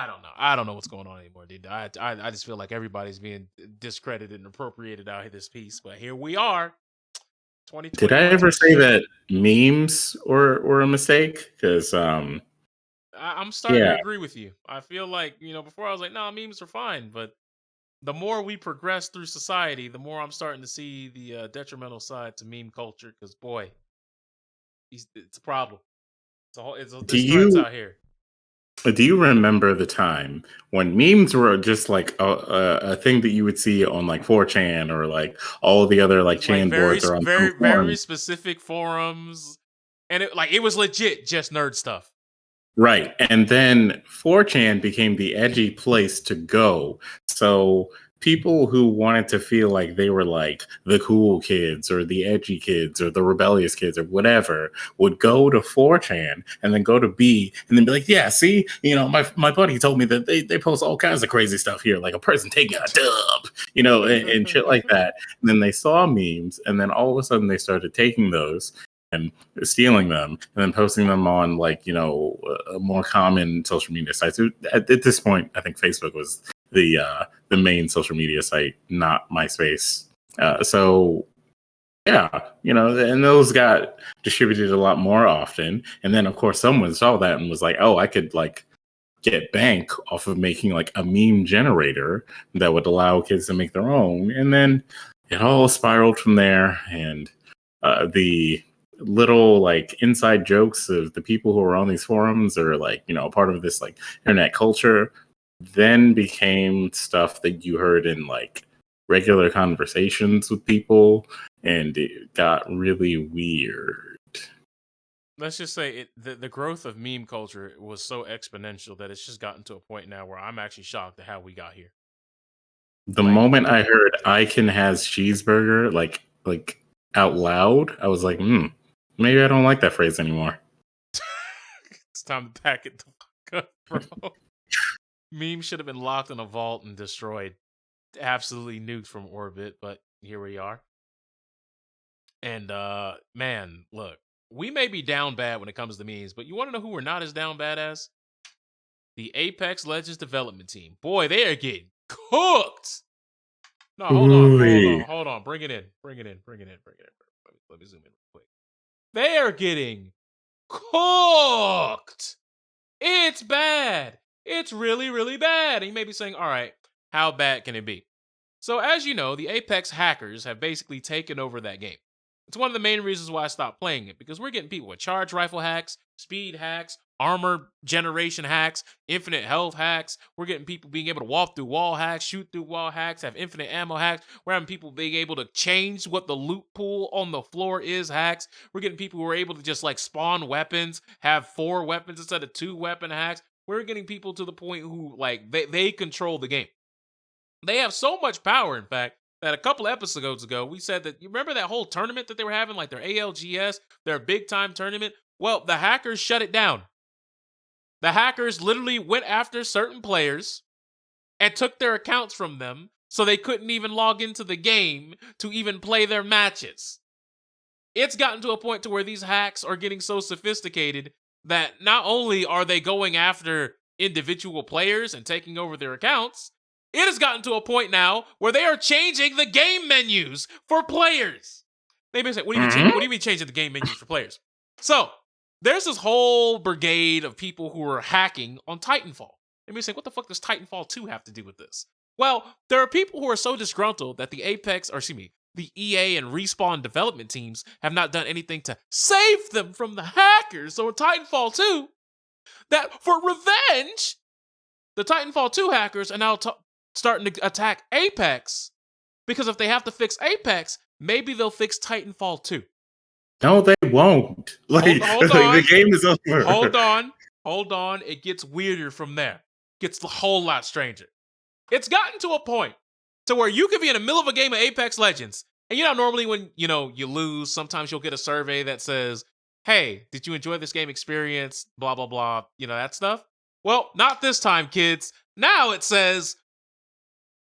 don't know. I don't know what's going on anymore, dude. I just feel like everybody's being discredited and appropriated out of this piece, but here we are,
did I
2021.
ever say that memes were a mistake? Because
I'm starting to
yeah,
agree with you. I feel like, before I was like, nah, memes are fine, but the more we progress through society, the more I'm starting to see the detrimental side to meme culture. Because boy, it's a problem.
do
There's threats
you
out here,
do you remember the time when memes were just like a thing that you would see on like 4chan or like all the other like
like
chan boards or on some
very
forums?
specific forums, and it was legit just nerd stuff.
Right. And then 4chan became the edgy place to go. So people who wanted to feel like they were like the cool kids or the edgy kids or the rebellious kids or whatever would go to 4chan and then go to B and then be like, yeah, see, my buddy told me that they post all kinds of crazy stuff here, like a person taking a dub, and shit like that. And then they saw memes and then all of a sudden they started taking those and stealing them and then posting them on like more common social media sites. At this point, I think Facebook was the main social media site, not MySpace. So yeah, and those got distributed a lot more often. And then of course someone saw that and was like, oh, I could like get bank off of making like a meme generator that would allow kids to make their own. And then it all spiraled from there. And the little like inside jokes of the people who are on these forums or like a part of this like internet culture then became stuff that you heard in like regular conversations with people, and it got really weird.
Let's just say the growth of meme culture was so exponential that it's just gotten to a point now where I'm actually shocked at how we got here.
The
Like,
moment I heard Icon has cheeseburger like out loud, I was like, Maybe I don't like that phrase anymore.
It's time to pack it the fuck up, bro. Meme should have been locked in a vault and destroyed. Absolutely nuked from orbit, but here we are. And man, look, we may be down bad when it comes to memes, but you want to know who we're not as down bad as? The Apex Legends development team. Boy, they are getting cooked. No, hold on. Bring it in. Let me zoom in real quick. They are getting cooked. It's bad. It's really, really bad. And you may be saying, all right, how bad can it be? So as you know, the Apex hackers have basically taken over that game. It's one of the main reasons why I stopped playing it, because we're getting people with charge rifle hacks, speed hacks, armor generation hacks, infinite health hacks. We're getting people being able to walk through wall hacks, shoot through wall hacks, have infinite ammo hacks. We're having people being able to change what the loot pool on the floor is hacks. We're getting people who are able to just like spawn weapons, have 4 weapons instead of 2 weapon hacks. We're getting people to the point who like they control the game. They have so much power, in fact, that a couple episodes ago, we said that, you remember that whole tournament that they were having, like their ALGS, their big time tournament? Well, the hackers shut it down. The hackers literally went after certain players and took their accounts from them so they couldn't even log into the game to even play their matches. It's gotten to a point to where these hacks are getting so sophisticated that not only are they going after individual players and taking over their accounts, it has gotten to a point now where they are changing the game menus for players. They may say, what do you mean changing the game menus for players? So, there's this whole brigade of people who are hacking on Titanfall. They may say, what the fuck does Titanfall 2 have to do with this? Well, there are people who are so disgruntled that the the EA and Respawn development teams have not done anything to save them from the hackers. So in Titanfall 2, that for revenge, the Titanfall 2 hackers are now starting to attack Apex, because if they have to fix Apex, maybe they'll fix Titanfall 2.
No, they won't.
Hold on.
The game is over.
Hold on. It gets weirder from there. Gets a whole lot stranger. It's gotten to a point to where you could be in the middle of a game of Apex Legends, and normally when, you lose, sometimes you'll get a survey that says, hey, did you enjoy this game experience? Blah, blah, blah. That stuff. Well, not this time, kids. Now it says,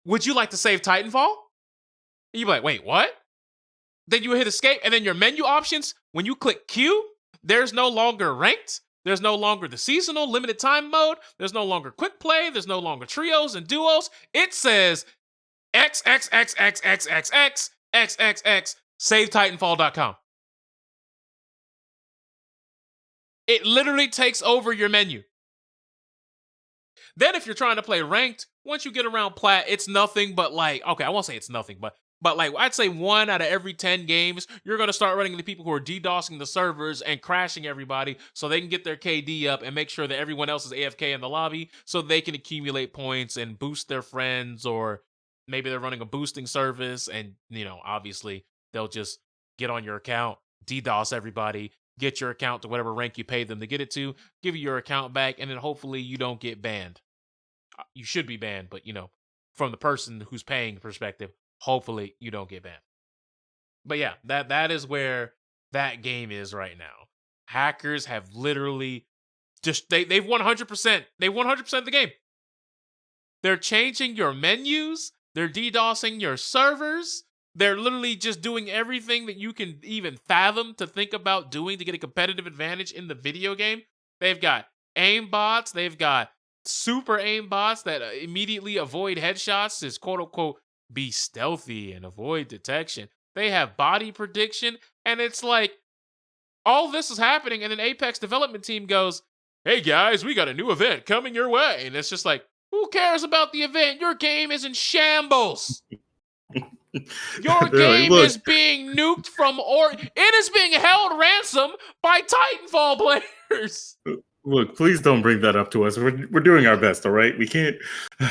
would you like to save Titanfall? And you'd be like, wait, what? Then you hit escape, and then your menu options, when you click Q, there's no longer ranked. There's no longer the seasonal limited time mode. There's no longer quick play. There's no longer trios and duos. It says XXXXXXXXXXX SaveTitanfall.com. It literally takes over your menu. Then if you're trying to play ranked, once you get around plat, it's nothing but like, okay, I won't say it's nothing, but like I'd say 1 out of every 10 games, you're going to start running into people who are DDoSing the servers and crashing everybody so they can get their KD up and make sure that everyone else is AFK in the lobby so they can accumulate points and boost their friends, or maybe they're running a boosting service and, obviously they'll just get on your account, DDoS everybody, get your account to whatever rank you paid them to get it to, give you your account back, and then hopefully you don't get banned. You should be banned, but, from the person who's paying perspective, hopefully you don't get banned. But yeah, that is where that game is right now. Hackers have literally just, they've 100%. They 100% the game. They're changing your menus. They're DDoSing your servers. They're literally just doing everything that you can even fathom to think about doing to get a competitive advantage in the video game. They've got aim bots. They've got super aim bots that immediately avoid headshots to quote unquote be stealthy and avoid detection. They have body prediction, and it's like all this is happening, and an Apex development team goes, hey guys, we got a new event coming your way. And it's just like, who cares about the event? Your game is in shambles. Your game is being nuked it is being held ransom by Titanfall players.
Look, please don't bring that up to us. We're doing our best, all right? We can't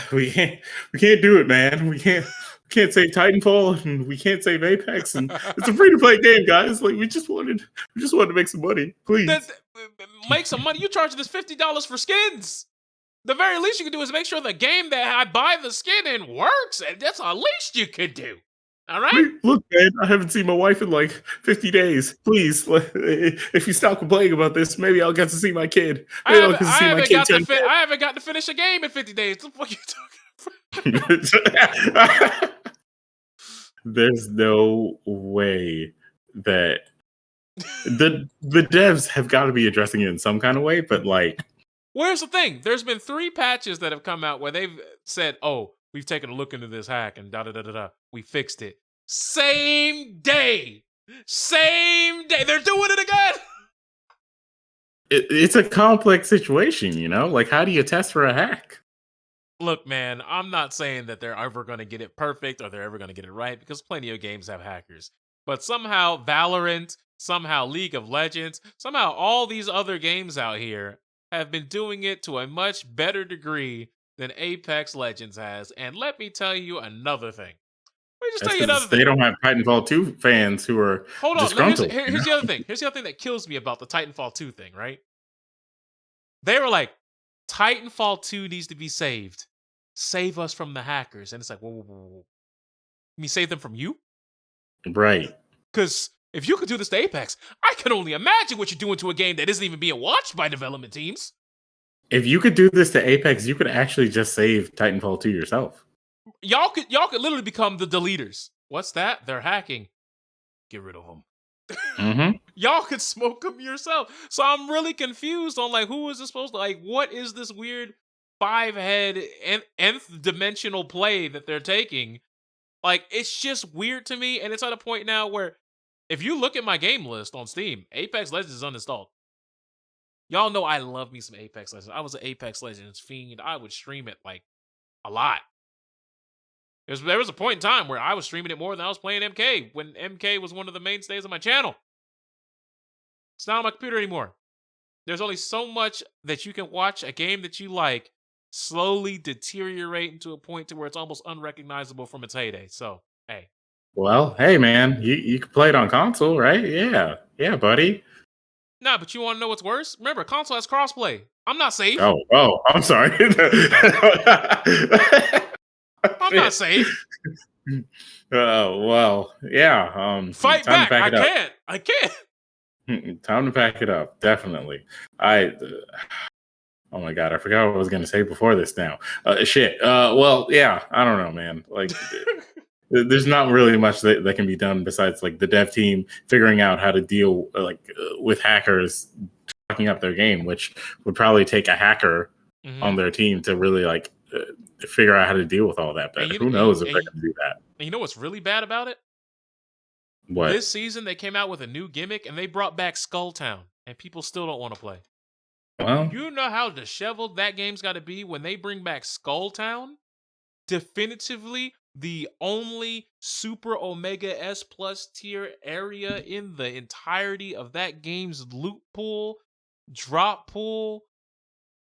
do it, man. We can't save Titanfall, and we can't save Apex, and it's a free-to-play game, guys. Like we just wanted to make some money, please.
Make some money. You charging us $50 for skins. The very least you can do is make sure the game that I buy the skin in works, and that's the least you could do. All right.
Look, man, I haven't seen my wife in like 50 days. Please, if you stop complaining about this, maybe I'll get to see my kid. Maybe I'll get to see my kid turn.
I haven't got to finish a game in 50 days. What the fuck you talking
There's no way that the devs have got to be addressing it in some kind of way, but like,
Where's the thing? There's been 3 patches that have come out where they've said, "Oh, we've taken a look into this hack and da da da da da. We fixed it." Same day. They're doing it again.
it's a complex situation, you know? Like, how do you test for a hack?
Look, man, I'm not saying that they're ever going to get it perfect or they're ever going to get it right because plenty of games have hackers. But somehow Valorant, somehow League of Legends, somehow all these other games out here have been doing it to a much better degree than Apex Legends has. And let me tell you another thing. Let me just tell you another thing.
They don't have Titanfall 2 fans who are
Hold on.
disgruntled.
Here's the other thing. Here's the other thing that kills me about the Titanfall 2 thing, right? They were like, Titanfall 2 needs to be saved. Save us from the hackers. And it's like, whoa. You mean save them from you?
Right.
Because if you could do this to Apex, I can only imagine what you're doing to a game that isn't even being watched by development teams.
If you could do this to Apex, you could actually just save Titanfall 2 yourself.
Y'all could literally become the deleters. What's that? They're hacking. Get rid of them.
Mm-hmm.
Y'all could smoke them yourself. So I'm really confused on like who is this supposed to like? What is this weird 5-head nth dimensional play that they're taking? Like it's just weird to me, and it's at a point now where if you look at my game list on Steam, Apex Legends is uninstalled. Y'all know I love me some Apex Legends. I was an Apex Legends fiend. I would stream it like a lot. There was a point in time where I was streaming it more than I was playing MK when MK was one of the mainstays of my channel. It's not on my computer anymore. There's only so much that you can watch a game that you like slowly deteriorate into a point to where it's almost unrecognizable from its heyday. So, hey.
Well, hey, man, you can play it on console, right? Yeah, buddy.
Nah, but you want to know what's worse? Remember, console has crossplay. I'm not safe.
Oh, I'm sorry.
I'm not safe.
Well, yeah.
Fight back. I can't.
Time to pack it up. Definitely. Oh my God, I forgot what I was going to say before this now. Shit. Well, yeah, I don't know, man. Like, there's not really much that can be done besides like the dev team figuring out how to deal with hackers fucking up their game, which would probably take a hacker on their team to really like figure out how to deal with all that. But who knows if they can do that?
And you know what's really bad about it?
What?
This season they came out with a new gimmick and they brought back Skulltown, and people still don't want to play.
Well,
you know how disheveled that game's got to be when they bring back Skulltown? Definitively the only Super Omega S Plus tier area in the entirety of that game's loot pool, drop pool,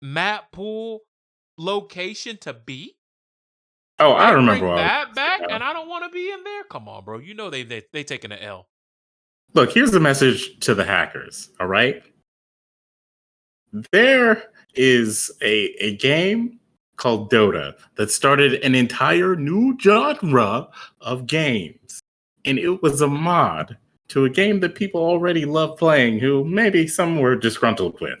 map pool, location to be.
Oh, I remember
bring that back, and I don't want to be in there. Come on, bro. You know they taking an L.
Look, here's the message to the hackers. All right, there is a game called Dota that started an entire new genre of games, and it was a mod to a game that people already love playing, who maybe some were disgruntled with.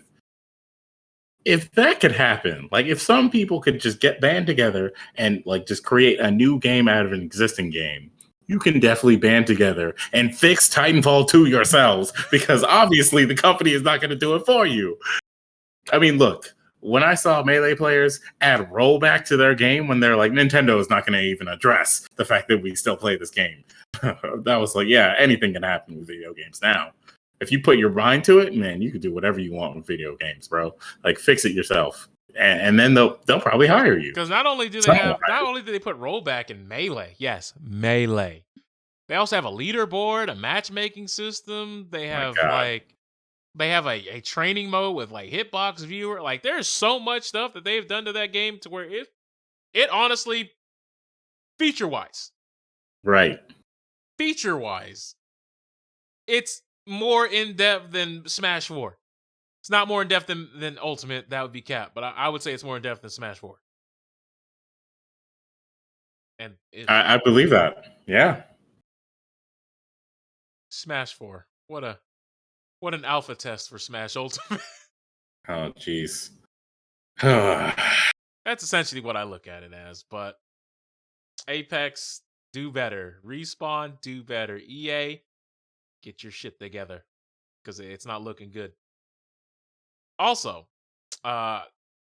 If that could happen, like if some people could just get band together and like just create a new game out of an existing game, you can definitely band together and fix Titanfall 2 yourselves, because obviously the company is not going to do it for you. I mean, look, when I saw Melee players add rollback to their game when they're like, Nintendo is not going to even address the fact that we still play this game. That was like, yeah, anything can happen with video games now. If you put your mind to it, man, you can do whatever you want with video games, bro. Like, fix it yourself, and then they'll probably hire you.
Because not only do they put rollback in Melee, yes, Melee. They also have a leaderboard, a matchmaking system. They have a training mode with like hitbox viewer. Like, there's so much stuff that they've done to that game to where it honestly, feature wise, it's more in depth than Smash 4. It's not more in depth than Ultimate. That would be cap, but I would say it's more in depth than Smash 4. And
I believe that. Yeah.
Smash 4. What an alpha test for Smash Ultimate.
Oh, jeez.
That's essentially what I look at it as. But Apex, do better. Respawn, do better. EA, get your shit together because it's not looking good. Also,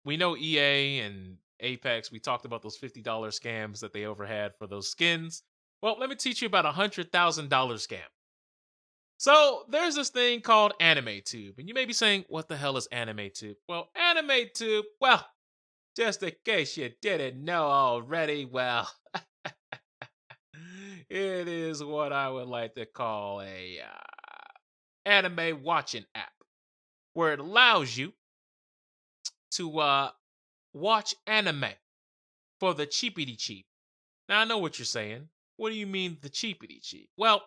we know EA and Apex. We talked about those $50 scams that they overhad for those skins. Well, let me teach you about a $100,000 scam. So there's this thing called AnimeTube, and you may be saying, "What the hell is AnimeTube?" Well, AnimeTube, well, just in case you didn't know already, well, it is what I would like to call a anime watching app, where it allows you to watch anime for the cheapity cheap. Now I know what you're saying. What do you mean the cheapity cheap? Well,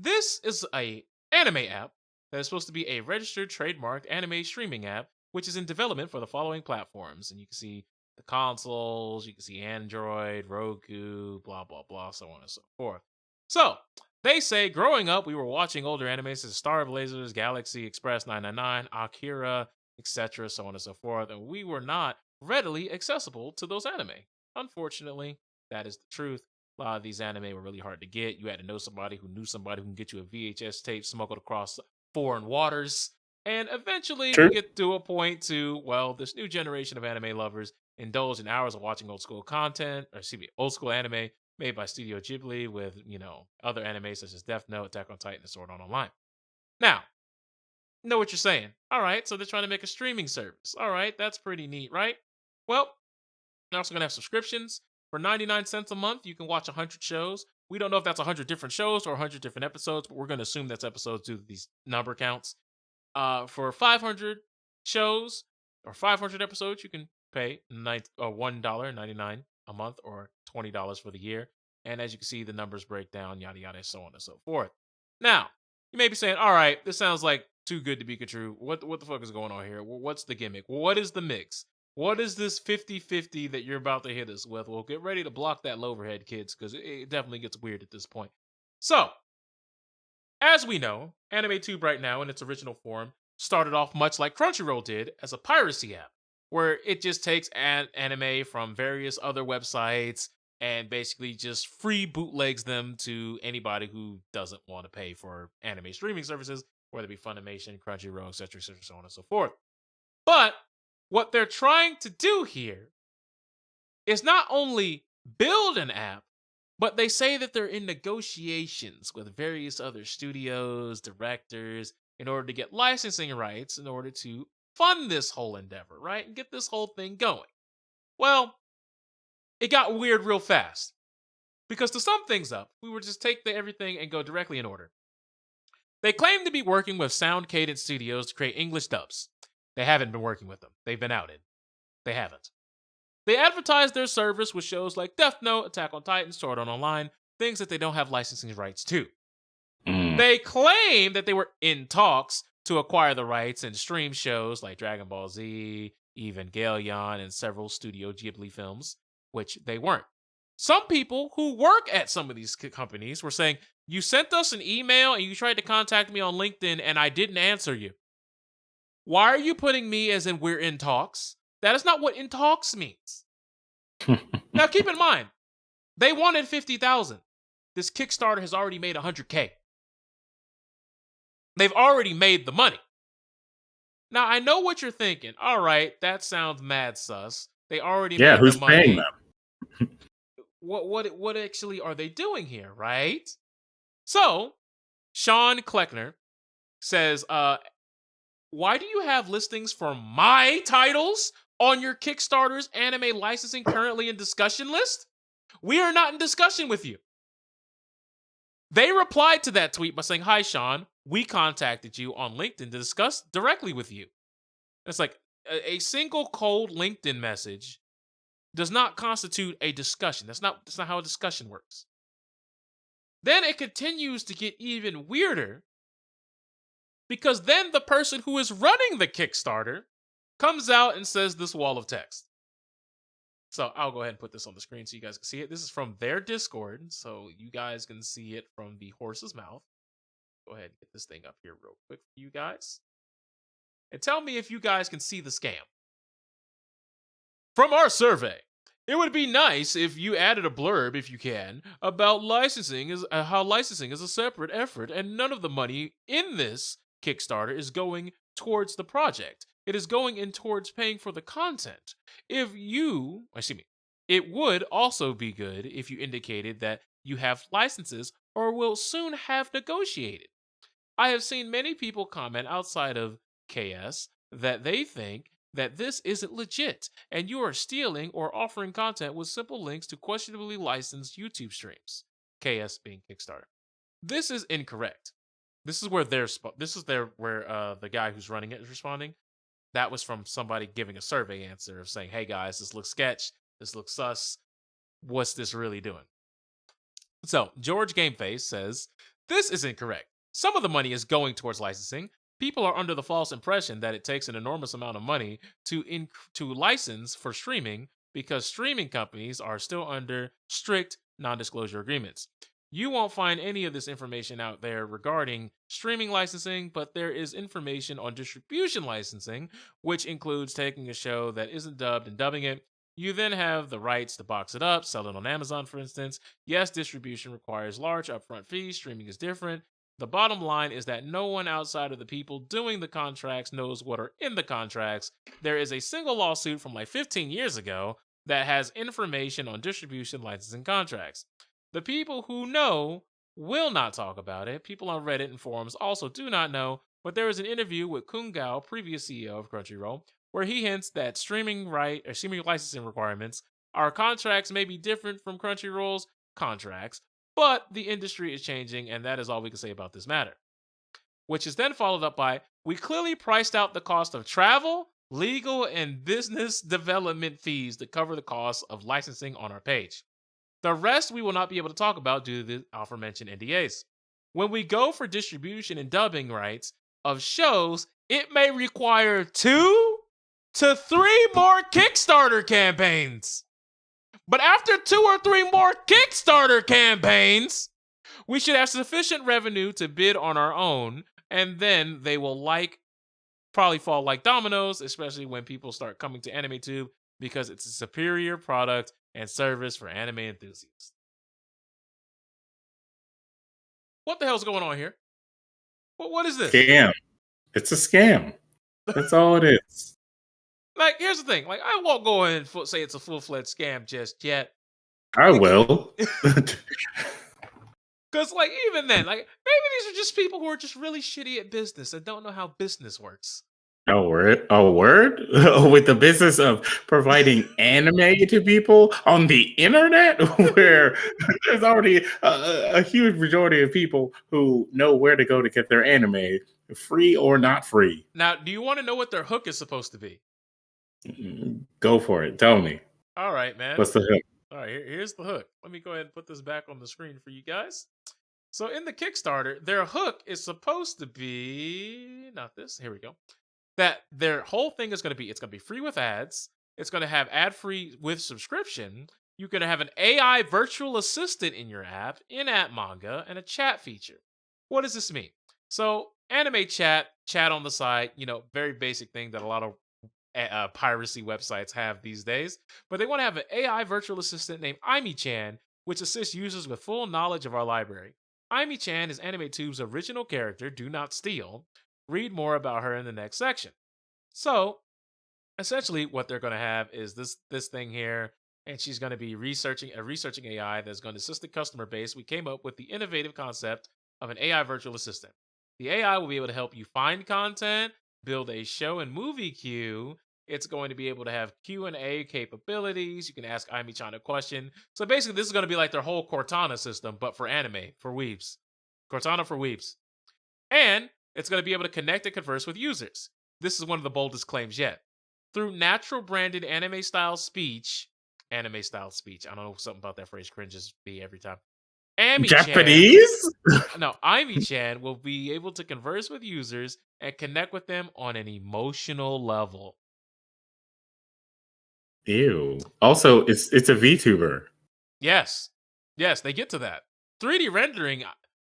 this is a anime app that is supposed to be a registered trademarked anime streaming app, which is in development for the following platforms. And you can see the consoles, you can see Android, Roku, blah, blah, blah, so on and so forth. So they say growing up, we were watching older animes such as Star Blazers, Galaxy Express 999, Akira, etc., so on and so forth, and we were not readily accessible to those anime. Unfortunately, that is the truth. A lot of these anime were really hard to get. You had to know somebody who knew somebody who can get you a VHS tape smuggled across foreign waters. And eventually
True.
we get to a point to, well, this new generation of anime lovers indulge in hours of watching old school content, or excuse me, old school anime made by Studio Ghibli with, other anime such as Death Note, Attack on Titan, and Sword Art Online. Now, know what you're saying. All right, so they're trying to make a streaming service. All right, that's pretty neat, right? Well, they're also going to have subscriptions. For 99 cents a month, you can watch 100 shows. We don't know if that's 100 different shows or 100 different episodes, but we're going to assume that's episodes due to these number counts. For 500 shows or 500 episodes, you can pay $1.99 a month or $20 for the year. And as you can see, the numbers break down, yada, yada, so on and so forth. Now, you may be saying, all right, this sounds like too good to be true. What the fuck is going on here? What's the gimmick? What is the mix? What is this 50-50 that you're about to hit us with? Well, get ready to block that overhead, kids, because it definitely gets weird at this point. So, as we know, AnimeTube right now in its original form started off much like Crunchyroll did as a piracy app, where it just takes anime from various other websites and basically just free bootlegs them to anybody who doesn't want to pay for anime streaming services, whether it be Funimation, Crunchyroll, etc., so on and so forth. But what they're trying to do here is not only build an app, but they say that they're in negotiations with various other studios, directors, in order to get licensing rights in order to fund this whole endeavor, right? And get this whole thing going. Well, it got weird real fast. Because to sum things up, we would just take everything and go directly in order. They claim to be working with Sound Cadence Studios to create English dubs. They haven't been working with them. They've been outed. They haven't. They advertise their service with shows like Death Note, Attack on Titan, Sword Art Online, things that they don't have licensing rights to. They claim that they were in talks to acquire the rights and stream shows like Dragon Ball Z, Evangelion, and several Studio Ghibli films, which they weren't. Some people who work at some of these companies were saying, "You sent us an email and you tried to contact me on LinkedIn and I didn't answer you. Why are you putting me as in we're in talks? That is not what in talks means." Now, keep in mind, they wanted 50,000. This Kickstarter has already made 100K. They've already made the money. Now, I know what you're thinking. All right, that sounds mad sus. They already made
who's
the money.
paying them?
What actually are they doing here, right? So, Sean Kleckner says, why do you have listings for my titles on your Kickstarter's anime licensing currently in discussion list? We are not in discussion with you. They replied to that tweet by saying, "Hi, Sean. We contacted you on LinkedIn to discuss directly with you." It's like a single cold LinkedIn message does not constitute a discussion. That's not how a discussion works. Then it continues to get even weirder because then the person who is running the Kickstarter comes out and says this wall of text. So I'll go ahead and put this on the screen so you guys can see it. This is from their Discord, so you guys can see it from the horse's mouth. go ahead and get this thing up here real quick for you guys. And tell me if you guys can see the scam. From our survey, it would be nice if you added a blurb, if you can, about licensing is how licensing is a separate effort, and none of the money in this Kickstarter is going towards the project. It is going in towards paying for the content. It would also be good if you indicated that you have licenses or will soon have negotiated. I have seen many people comment outside of KS that they think that this isn't legit and you are stealing or offering content with simple links to questionably licensed YouTube streams. KS being Kickstarter. This is incorrect. This is where the guy who's running it is responding. That was from somebody giving a survey answer of saying, "Hey guys, this looks sketch. This looks sus. What's this really doing?" So George Gameface says, "This is incorrect. Some of the money is going towards licensing. People are under the false impression that it takes an enormous amount of money to license for streaming because streaming companies are still under strict non-disclosure agreements. You won't find any of this information out there regarding streaming licensing, but there is information on distribution licensing, which includes taking a show that isn't dubbed and dubbing it. You then have the rights to box it up, sell it on Amazon, for instance. Yes, distribution requires large upfront fees. Streaming is different. The bottom line is that no one outside of the people doing the contracts knows what are in the contracts. There is a single lawsuit from like 15 years ago that has information on distribution licensing contracts. The people who know will not talk about it. People on Reddit and forums also do not know, but there is an interview with Kung Gao, previous CEO of Crunchyroll, where he hints that streaming licensing requirements, our contracts may be different from Crunchyroll's contracts, but the industry is changing, and that is all we can say about this matter. Which is then followed up by, we clearly priced out the cost of travel, legal, and business development fees to cover the costs of licensing on our page. The rest we will not be able to talk about due to the aforementioned NDAs. When we go for distribution and dubbing rights of shows, it may require 2 to 3 more Kickstarter campaigns. But after 2 or 3 more Kickstarter campaigns, we should have sufficient revenue to bid on our own, and then they will probably fall like dominoes, especially when people start coming to AnimeTube because it's a superior product and service for anime enthusiasts." What the hell's going on here? What is this?
Scam. It's a scam. That's all it is.
Like, here's the thing. Like, I won't go and say it's a full-fledged scam just yet.
I will.
Because, like, even then, like, maybe these are just people who are just really shitty at business and don't know how business works.
A word? With the business of providing anime to people on the internet, where there's already a huge majority of people who know where to go to get their anime, free or not free.
Now, do you want to know what their hook is supposed to be?
Go for it. Tell me.
All right, man.
What's the hook?
All right, here's the hook. Let me go ahead and put this back on the screen for you guys. So in the Kickstarter, their hook is supposed to be, not this, here we go. That their whole thing is going to be, it's going to be free with ads. It's going to have ad-free with subscription. You're going to have an AI virtual assistant in your app, in-app manga, and a chat feature. What does this mean? So anime chat on the side, very basic thing that a lot of piracy websites have these days. But they want to have an AI virtual assistant named Aimi-chan, which assists users with full knowledge of our library. Aimi-chan is AnimeTube's original character, Do Not Steal. Read more about her in the next section. So, essentially, what they're going to have is this thing here, and she's going to be researching AI that's going to assist the customer base. We came up with the innovative concept of an AI virtual assistant. The AI will be able to help you find content, build a show and movie queue. It's going to be able to have Q&A capabilities. You can ask Aimi-chan a question. So basically, this is going to be like their whole Cortana system, but for anime, for weebs. Cortana for weebs. And it's going to be able to connect and converse with users. This is one of the boldest claims yet. Through natural branded anime-style speech. I don't know, something about that phrase cringes me every time.
Japanese?
No, Aimi-chan will be able to converse with users and connect with them on an emotional level.
Ew. Also, it's a VTuber.
Yes, they get to that. 3D rendering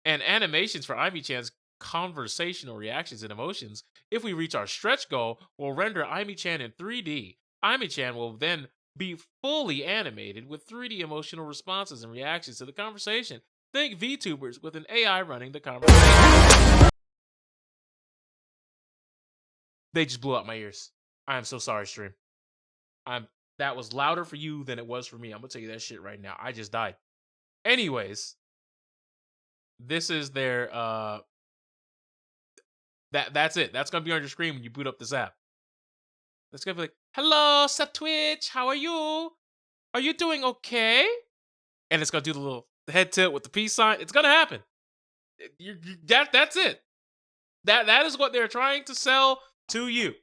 and animations for Aimi-chan's conversational reactions and emotions. If we reach our stretch goal, we'll render Aimi-chan in 3D. Aimi-chan will then be fully animated with 3D emotional responses and reactions to the conversation. Think VTubers with an AI running the conversation. They just blew out my ears. I am so sorry, stream. That was louder for you than it was for me. I'm gonna tell you that shit right now. I just died. Anyways, this is their that's it. That's gonna be on your screen when you boot up this app. It's gonna be like, hello, Sub Twitch, how are you? Are you doing okay? And it's gonna do the little head tilt with the peace sign. It's gonna happen. That's it. That is what they're trying to sell to you.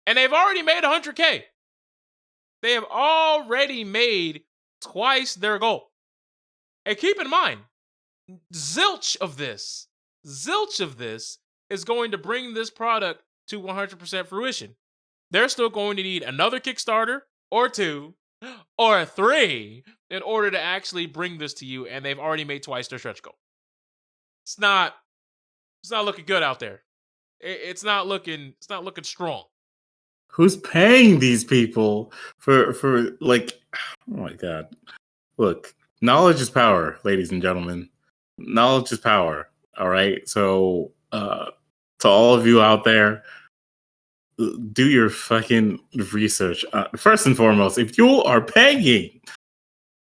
And they've already made 100K. They have already made twice their goal. And keep in mind, zilch of this is going to bring this product to 100% fruition. They're still going to need another Kickstarter or 2 or 3 in order to actually bring this to you, and they've already made twice their stretch goal. It's not looking good out there. It's not looking strong.
Who's paying these people for like? Oh my god! Look, knowledge is power, ladies and gentlemen. Knowledge is power. All right. So, to all of you out there, do your fucking research. First and foremost, if you are paying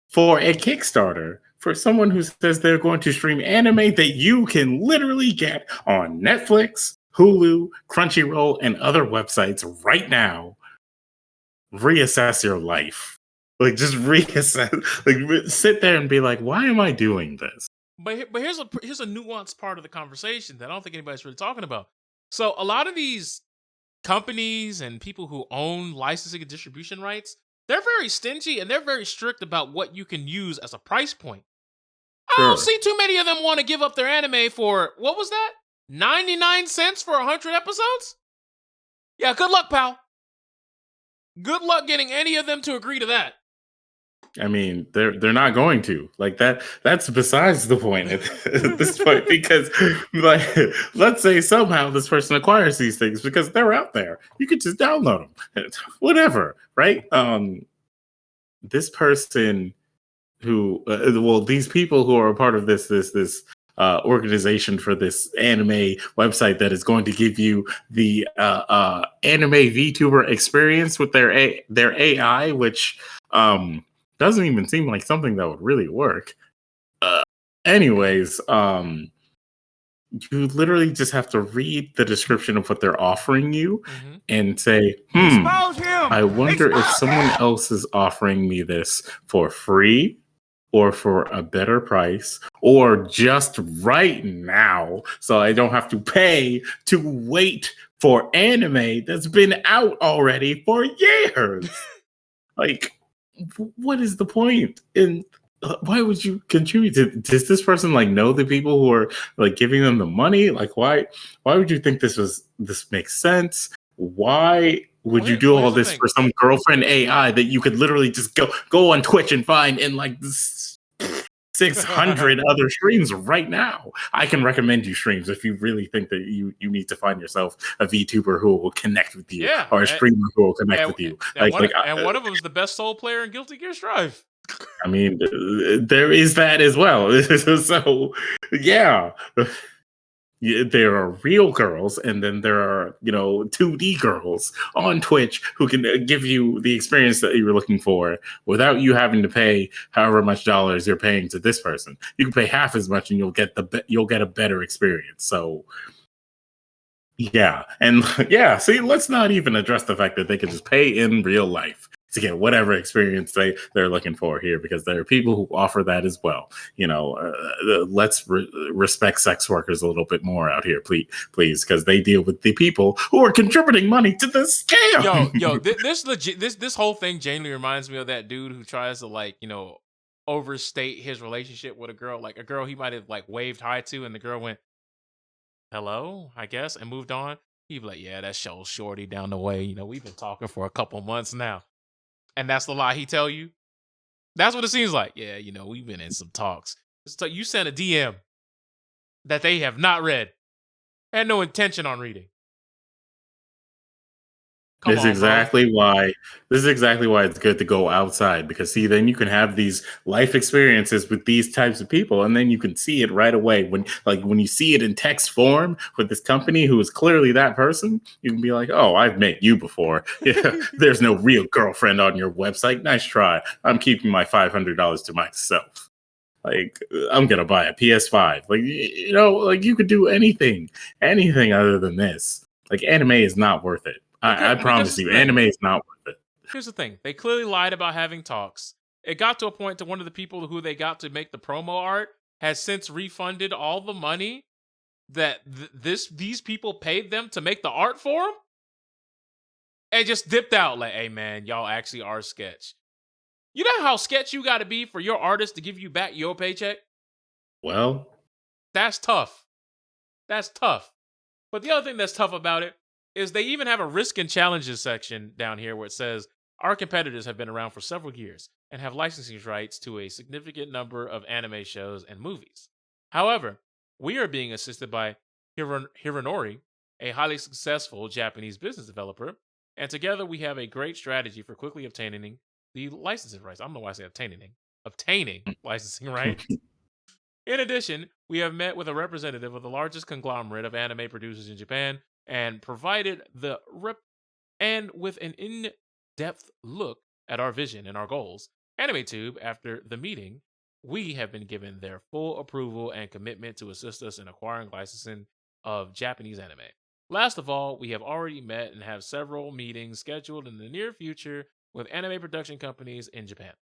for a Kickstarter for someone who says they're going to stream anime that you can literally get on Netflix, Hulu, Crunchyroll, and other websites right now, reassess your life. Like, just reassess. Like, sit there and be like, why am I doing this?
But here's a nuanced part of the conversation that I don't think anybody's really talking about. So a lot of these companies and people who own licensing and distribution rights, they're very stingy and they're very strict about what you can use as a price point.
Sure.
I don't see too many of them want to give up their anime for, what was that? 99 cents for 100 episodes? Yeah, good luck, pal. Good luck getting any of them to agree to that.
I mean, they're not going to. Like, that's besides the point at this point, because, like, let's say somehow this person acquires these things because they're out there. You could just download them. Whatever, right? This person who these people who are a part of this organization for this anime website that is going to give you the anime VTuber experience with their AI, which doesn't even seem like something that would really work. Anyways, you literally just have to read the description of what they're offering you and say, I wonder if someone else is offering me this for free or for a better price or just right now so I don't have to pay to wait for anime that's been out already for years. Like, what is the point? And why would you contribute? Does this person like know the people who are like giving them the money? Like, why would you think this makes sense? Why would you do all this for some girlfriend AI that you could literally just go on Twitch and find in like 600 other streams right now? I can recommend you streams if you really think that you need to find yourself a VTuber who will connect with you, or a streamer who will connect with you.
And one of them is the best soul player in Guilty Gear Strive.
I mean, there is that as well. So, yeah. There are real girls, and then there are, 2D girls on Twitch who can give you the experience that you were looking for without you having to pay however much dollars you're paying to this person. You can pay half as much, and you'll get a better experience. So, yeah, and yeah. See, let's not even address the fact that they can just pay in real life to get whatever experience they're looking for here, because there are people who offer that as well. Let's respect sex workers a little bit more out here, please, because they deal with the people who are contributing money to the scam.
This whole thing genuinely reminds me of that dude who tries to overstate his relationship with a girl he might have waved hi to, and the girl went, "Hello, I guess," and moved on. He'd be like, "Yeah, that's old shorty down the way. We've been talking for a couple months now." And that's the lie he tell you. That's what it seems like. Yeah, we've been in some talks. You sent a DM that they have not read. I had no intention on reading. Come
This is
on, bro.
exactly why it's good to go outside, because see, then you can have these life experiences with these types of people, and then you can see it right away. When you see it in text form with this company who is clearly that person, you can be like, oh, I've met you before. Yeah, there's no real girlfriend on your website. Nice try. I'm keeping my $500 to myself. Like, I'm gonna buy a PS5. Like, like you could do anything other than this. Like, anime is not worth it. I
Because
promise
it's the
you,
thing.
anime is not worth it.
Here's the thing. They clearly lied about having talks. It got to a point to one of the people who they got to make the promo art has since refunded all the money that these people paid them to make the art for them, and just dipped out like, hey man, y'all actually are sketch. You know how sketch you got to be for your artist to give you back your paycheck?
Well,
That's tough. That's tough. But the other thing that's tough about it is they even have a risk and challenges section down here where it says our competitors have been around for several years and have licensing rights to a significant number of anime shows and movies. However, we are being assisted by Hironori, a highly successful Japanese business developer, and together we have a great strategy for quickly obtaining the licensing rights. I don't know why I say obtaining licensing rights. In addition, we have met with a representative of the largest conglomerate of anime producers in Japan and provided with an in-depth look at our vision and our goals. AnimeTube, after the meeting, we have been given their full approval and commitment to assist us in acquiring licensing of Japanese anime. Last of all, we have already met and have several meetings scheduled in the near future with anime production companies in Japan.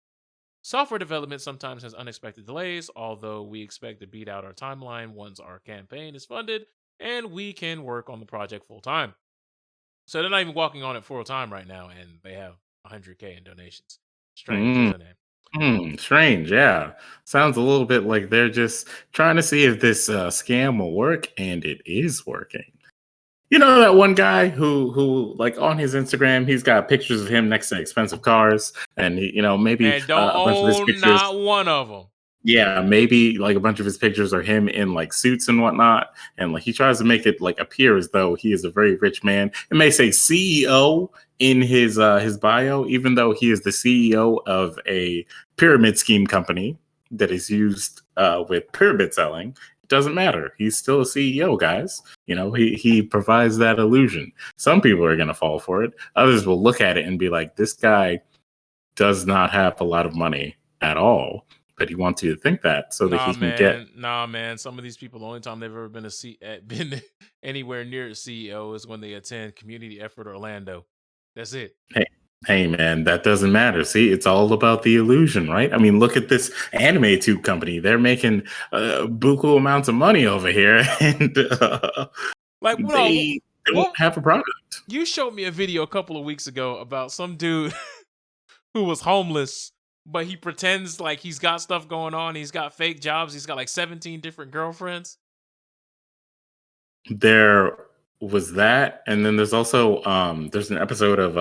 Software development sometimes has unexpected delays, although we expect to beat out our timeline once our campaign is funded and we can work on the project full time. So they're not even walking on it full time right now, and they have 100K in donations. Strange,
mm,
isn't it?
strange. Yeah, sounds a little bit like they're just trying to see if this scam will work, and it is working. You know that one guy who like on his Instagram, he's got pictures of him next to expensive cars, and maybe
And don't
a bunch of his
own
pictures.
not one of them.
Yeah, maybe like a bunch of his pictures are him in like suits and whatnot, and like he tries to make it like appear as though he is a very rich man. It may say CEO in his bio, even though he is the CEO of a pyramid scheme company that is used with pyramid selling. It doesn't matter. He's still a CEO, guys. He provides that illusion. Some people are going to fall for it. Others will look at it and be like, this guy does not have a lot of money at all, but he wants you to think that so that he can get.
Nah, man. Some of these people, the only time they've ever been anywhere near a CEO is when they attend Community Effort Orlando. That's it.
Hey, man, that doesn't matter. See, it's all about the illusion, right? I mean, look at this anime tube company. They're making buku amounts of money over here, and
Like,
they don't have a product.
You showed me a video a couple of weeks ago about some dude who was homeless, but he pretends like he's got stuff going on. He's got fake jobs. He's got like 17 different girlfriends.
There was that, and then there's also there's an episode of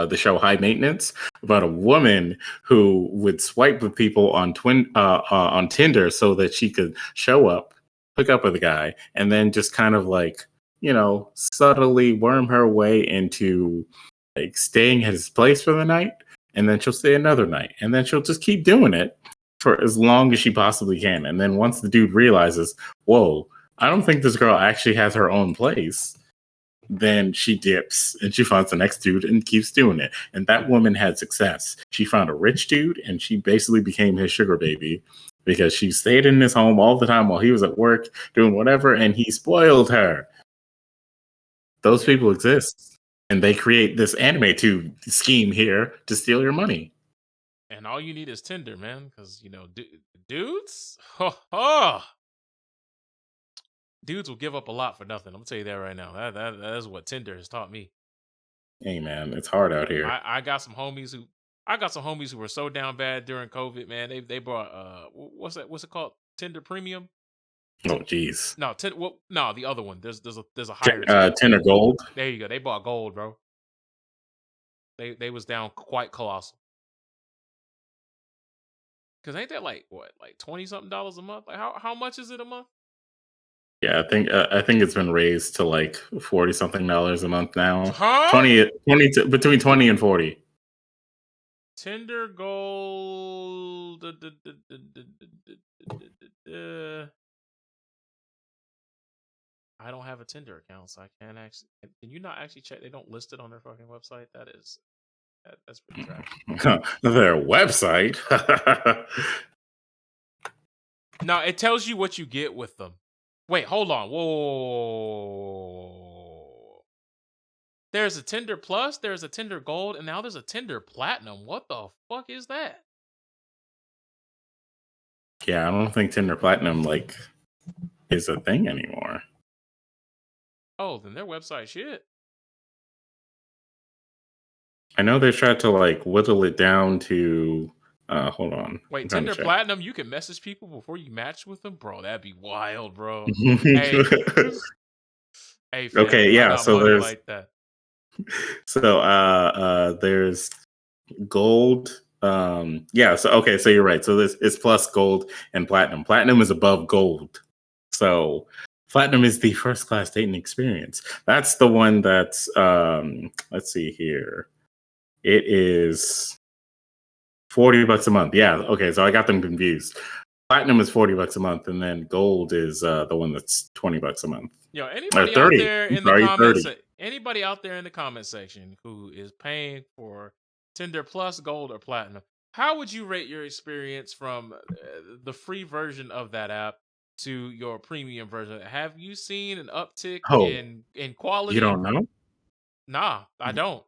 the show High Maintenance about a woman who would swipe with people on on Tinder so that she could show up, hook up with a guy, and then just kind of like subtly worm her way into like staying at his place for the night, and then she'll stay another night, and then she'll just keep doing it for as long as she possibly can, and then once the dude realizes, whoa, I don't think this girl actually has her own place, then she dips and she finds the next dude and keeps doing it. And that woman had success. She found a rich dude and she basically became his sugar baby because she stayed in his home all the time while he was at work doing whatever, and he spoiled her. Those people exist, and they create this anime tube scheme here to steal your money.
And all you need is Tinder, man, because dudes, dudes will give up a lot for nothing. I'm gonna tell you that right now. That is what Tinder has taught me.
Hey man, it's hard out here.
I got some homies who were so down bad during COVID, man. They bought what's it called? Tinder Premium.
Oh geez.
No, no, the other one. There's a higher
Tinder Gold.
There you go. They bought gold, bro. They was down quite colossal. Cause ain't that like what, like $20-something a month? Like how much is it a month?
Yeah, I think it's been raised to like $40 something a month now.
Huh?
20 between 20 and 40.
Tinder Gold. I don't have a Tinder account, so I can't actually. Can you not actually check? They don't list it on their fucking website. That's pretty trash.
Their website.
No, it tells you what you get with them. Wait, hold on. Whoa. There's a Tinder Plus, there's a Tinder Gold, and now there's a Tinder Platinum. What the fuck is that?
Yeah, I don't think Tinder Platinum like is a thing anymore.
Oh, then their website shit.
I know they tried to like whittle it down to hold on.
Wait,
I'm trying to
Tinder
check.
Platinum, you can message people before you match with them? Bro, that'd be wild, bro. Hey. Hey, fam,
Okay,
I
yeah,
got
so
money
there's
like that.
So there's gold. Yeah, so okay, so you're right. So this is plus gold and platinum. Platinum is above gold. So platinum is the first class dating experience. That's the one that's let's see here. It is $40 a month. Yeah, okay, so I got them confused. Platinum is $40 a month, and then gold is the one that's $20 a month.
Yo,
Or
anybody out
30.
there in the
Sorry,
comments,
30.
anybody out there in the comment section who is paying for Tinder Plus, Gold, or Platinum, how would you rate your experience from the free version of that app to your premium version? Have you seen an uptick
Oh,
in
you
quality?
don't know?
Nah, I don't.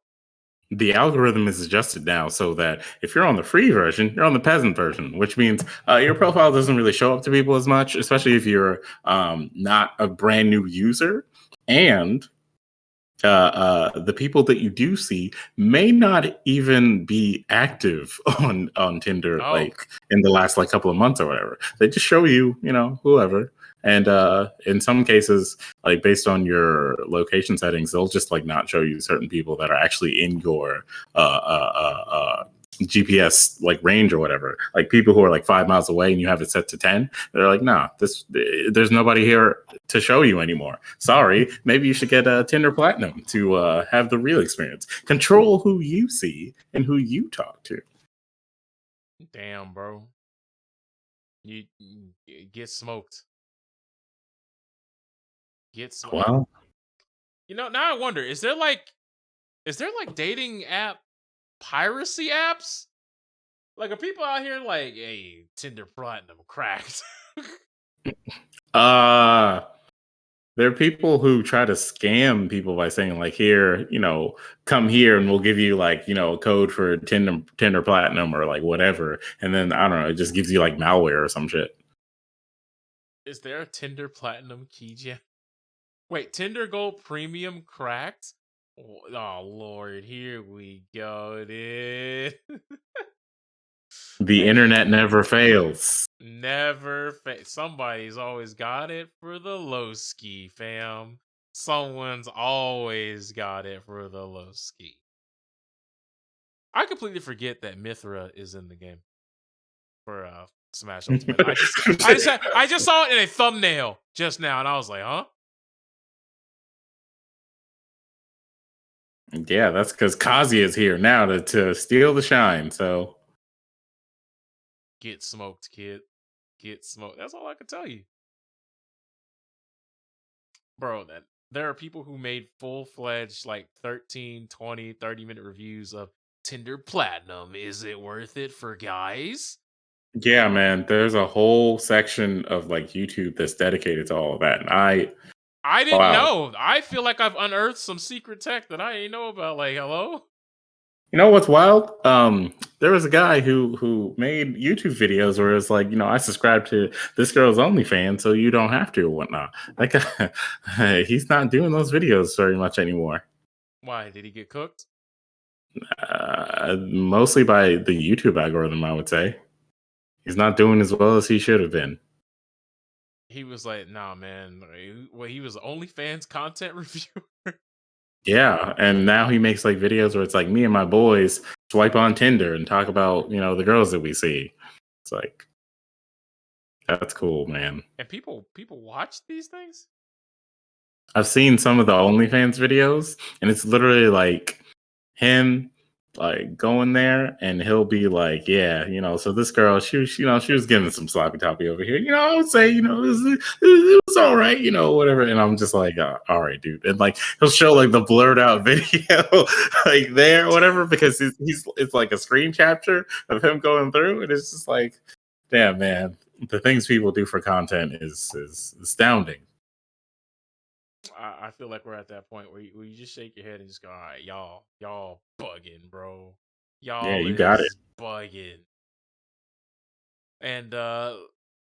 The algorithm is adjusted now so that if you're on the free version, you're on the peasant version, which means your profile doesn't really show up to people as much, especially if you're not a brand new user. And the people that you do see may not even be active on Tinder,
Oh.
like in the last like couple of months or whatever. They just show you, you know, whoever. And in some cases, like based on your location settings, they'll just like not show you certain people that are actually in your GPS like range or whatever. Like people who are like 5 miles away and you have it set to 10, they're like, nah, there's nobody here to show you anymore. Sorry, maybe you should get a Tinder Platinum to have the real experience. Control who you see and who you talk to.
Damn, bro. You get smoked. Get smoked.
Well,
You know, now I wonder, is there like dating app piracy apps? Like, are people out here like, hey, Tinder Platinum cracked?
there are people who try to scam people by saying like, here, you know, come here and we'll give you like, you know, a code for Tinder Platinum or like whatever. And then I don't know, it just gives you like malware or some shit.
Is there a Tinder Platinum key gem? Wait, Tinder Gold Premium cracked? Oh, Lord, here we go, dude.
The internet never fails.
Somebody's always got it for the low ski, fam. Someone's always got it for the low ski. I completely forget that Mithra is in the game for Smash Ultimate. I just saw it in a thumbnail just now, and I was like, huh?
Yeah, that's because Kazuya is here now to steal the shine. So
Get smoked, kid. Get smoked. That's all I can tell you. Bro, there are people who made full-fledged like 13, 20, 30-minute reviews of Tinder Platinum. Is it worth it for guys?
yeah, man, there's a whole section of like YouTube that's dedicated to all of that. And I
didn't
wow.
know. I feel like I've unearthed some secret tech that I ain't know about. Like, hello?
You know what's wild? There was a guy who made YouTube videos where it's like, you know, I subscribe to this girl's OnlyFans, so you don't have to or whatnot. Like, he's not doing those videos very much anymore.
Why? Did he get cooked?
Mostly by the YouTube algorithm, I would say. He's not doing as well as he should have been.
He was like, nah, man. Well, he was OnlyFans content reviewer.
Yeah, and now he makes like videos where it's like me and my boys swipe on Tinder and talk about, you know, the girls that we see. It's like, That's cool, man.
And people watch these things.
I've seen some of the OnlyFans videos, and it's literally like him like going there, and he'll be like, "Yeah, so this girl, she was getting some sloppy toppy over here. I would say, it was all right, whatever." And I'm just like, "All right, dude." And like he'll show like the blurred out video, like there, or whatever, because it's like a screen capture of him going through, and it's just like, damn, man, the things people do for content is astounding.
I feel like we're at that point where you just shake your head and just go, all right, y'all bugging, bro.
Yeah,
Y'all
you got it.
is bugging. And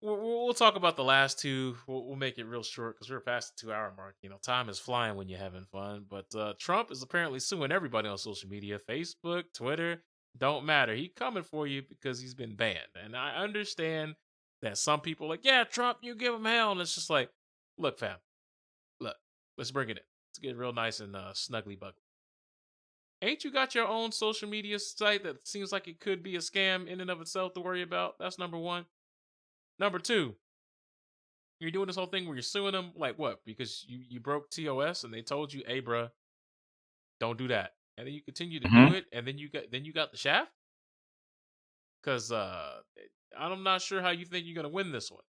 we'll talk about the last two. We'll make it real short because we're past the 2 hour mark. Time is flying when you're having fun. But Trump is apparently suing everybody on social media, Facebook, Twitter. Don't matter. He coming for you because he's been banned. And I understand that some people are like, yeah, Trump, you give him hell. And it's just like, look, fam, look, let's bring it in. Let's get real nice and snuggly bugly. Ain't you got your own social media site that seems like it could be a scam in and of itself to worry about? That's number one. Number two, you're doing this whole thing where you're suing them, like what? Because you broke TOS and they told you, hey, bruh, don't do that. And then you continue to do
Mhm.
it, and then you got the shaft? Because I'm not sure how you think you're gonna win this one.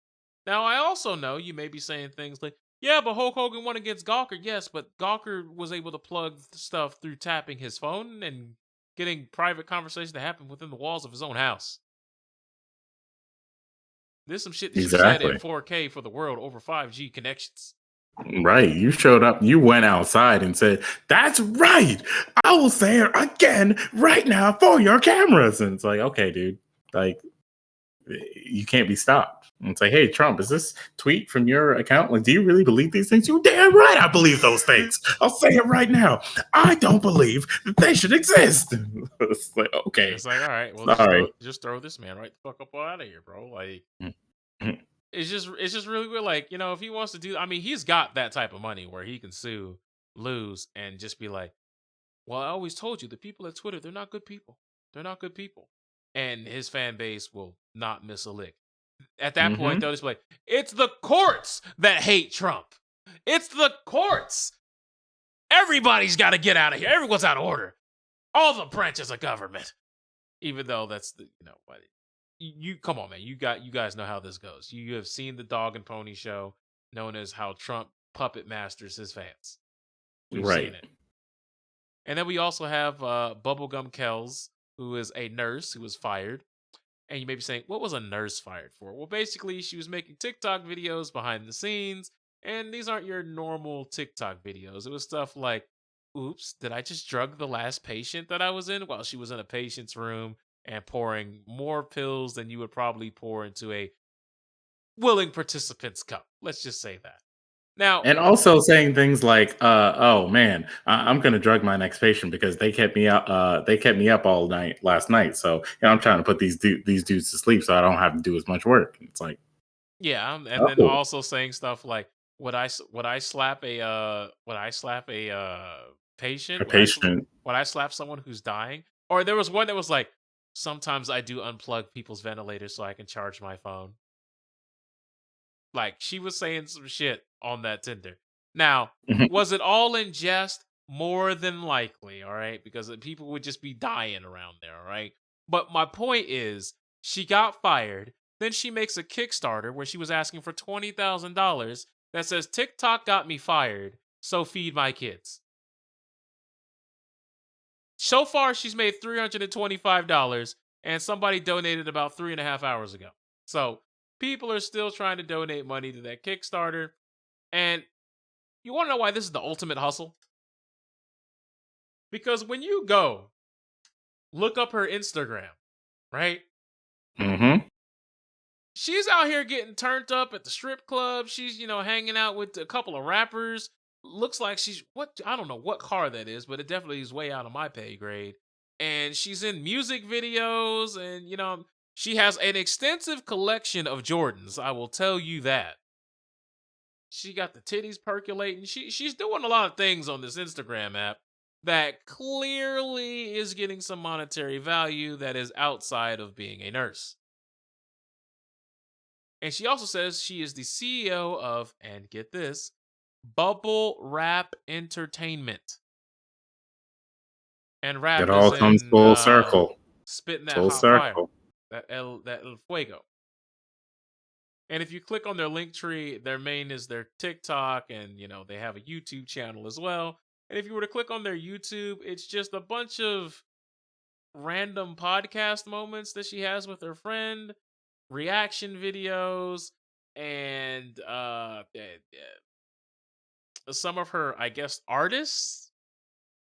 Now, I also know you may be saying things like, yeah, but Hulk Hogan won against Gawker. Yes, but Gawker was able to plug stuff through tapping his phone and getting private conversation to happen within the walls of his own house. There's some shit that you said in
Exactly.
4K for the world over 5G connections.
Right. You showed up, you went outside and said, "That's right. I will say it again right now for your cameras." And it's like, okay, dude, like you can't be stopped. And it's like, hey, Trump, is this tweet from your account? Like, do you really believe these things? You damn right I believe those things. I'll say it right now. I don't believe that they should exist. It's like, okay.
It's like, all right, well,
Sorry.
just throw this man right the fuck up out of here, bro. Like,
Mhm.
it's just really weird. Like, if he wants to do, I mean, he's got that type of money where he can sue, lose, and just be like, well, I always told you the people at Twitter, they're not good people. They're not good people. And his fan base will not miss a lick. At that point,
Mhm.
they'll just be like, it's the courts that hate Trump. It's the courts. Everybody's got to get out of here. Everyone's out of order. All the branches of government. Even though that's what you come on, man. You guys know how this goes. You have seen the dog and pony show known as how Trump puppet masters his fans. We've seen
Right.
it. And then we also have Bubblegum Kells, who is a nurse who was fired. And you may be saying, what was a nurse fired for? Well, basically, she was making TikTok videos behind the scenes. And these aren't your normal TikTok videos. It was stuff like, oops, did I just drug the last patient that I was in while she was in a patient's room and pouring more pills than you would probably pour into a willing participant's cup? Let's just say that. Now,
And also saying things like, "Oh man, I'm going to drug my next patient because they kept me up. They kept me up all night last night. So I'm trying to put these dudes to sleep so I don't have to do as much work." It's like,
yeah, and then
oh,
also saying stuff like, would I slap a
a
patient?
patient.
Would I slap someone who's dying? Or there was one that was like, sometimes I do unplug people's ventilators so I can charge my phone. Like, she was saying some shit on that Tinder. Now, was it all in jest? More than likely, all right, because people would just be dying around there, all right. But my point is, she got fired. Then she makes a Kickstarter where she was asking for $20,000 that says TikTok got me fired, so feed my kids. So far, she's made $325, and somebody donated about 3.5 hours ago. So people are still trying to donate money to that Kickstarter. And you want to know why this is the ultimate hustle? Because when you go look up her Instagram, right?
Mm-hmm.
She's out here getting turned up at the strip club. She's, hanging out with a couple of rappers. Looks like I don't know what car that is, but it definitely is way out of my pay grade. And she's in music videos and, she has an extensive collection of Jordans. I will tell you that. She got the titties percolating. She's doing a lot of things on this Instagram app that clearly is getting some monetary value that is outside of being a nurse. And she also says she is the CEO of, and get this, Bubble Rap Entertainment. And rap
It all
is
comes
in
full circle.
spitting that
Full
hot fire,
circle.
that El Fuego. And if you click on their link tree, their main is their TikTok, and they have a YouTube channel as well. And if you were to click on their YouTube, it's just a bunch of random podcast moments that she has with her friend, reaction videos, and some of her, I guess, artists'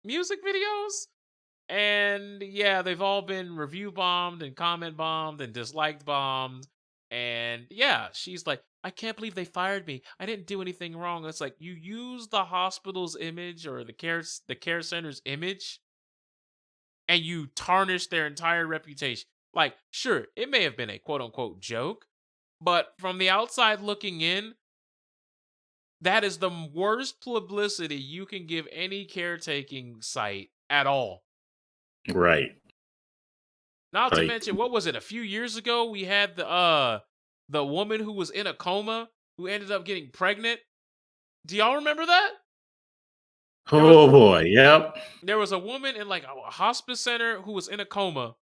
music videos. And yeah, they've all been review bombed and comment bombed and disliked bombed. And yeah, she's like, I can't believe they fired me. I didn't do anything wrong. It's like you use the hospital's image or the care center's image, and you tarnish their entire reputation. Like, sure, it may have been a quote unquote joke, but from the outside looking in, that is the worst publicity you can give any caretaking site at all.
Right.
Not to
Like,
mention, what was it? A few years ago, we had the woman who was in a coma who ended up getting pregnant. Do y'all remember that?
oh boy, yep.
There was a woman in like a hospice center who was in a coma,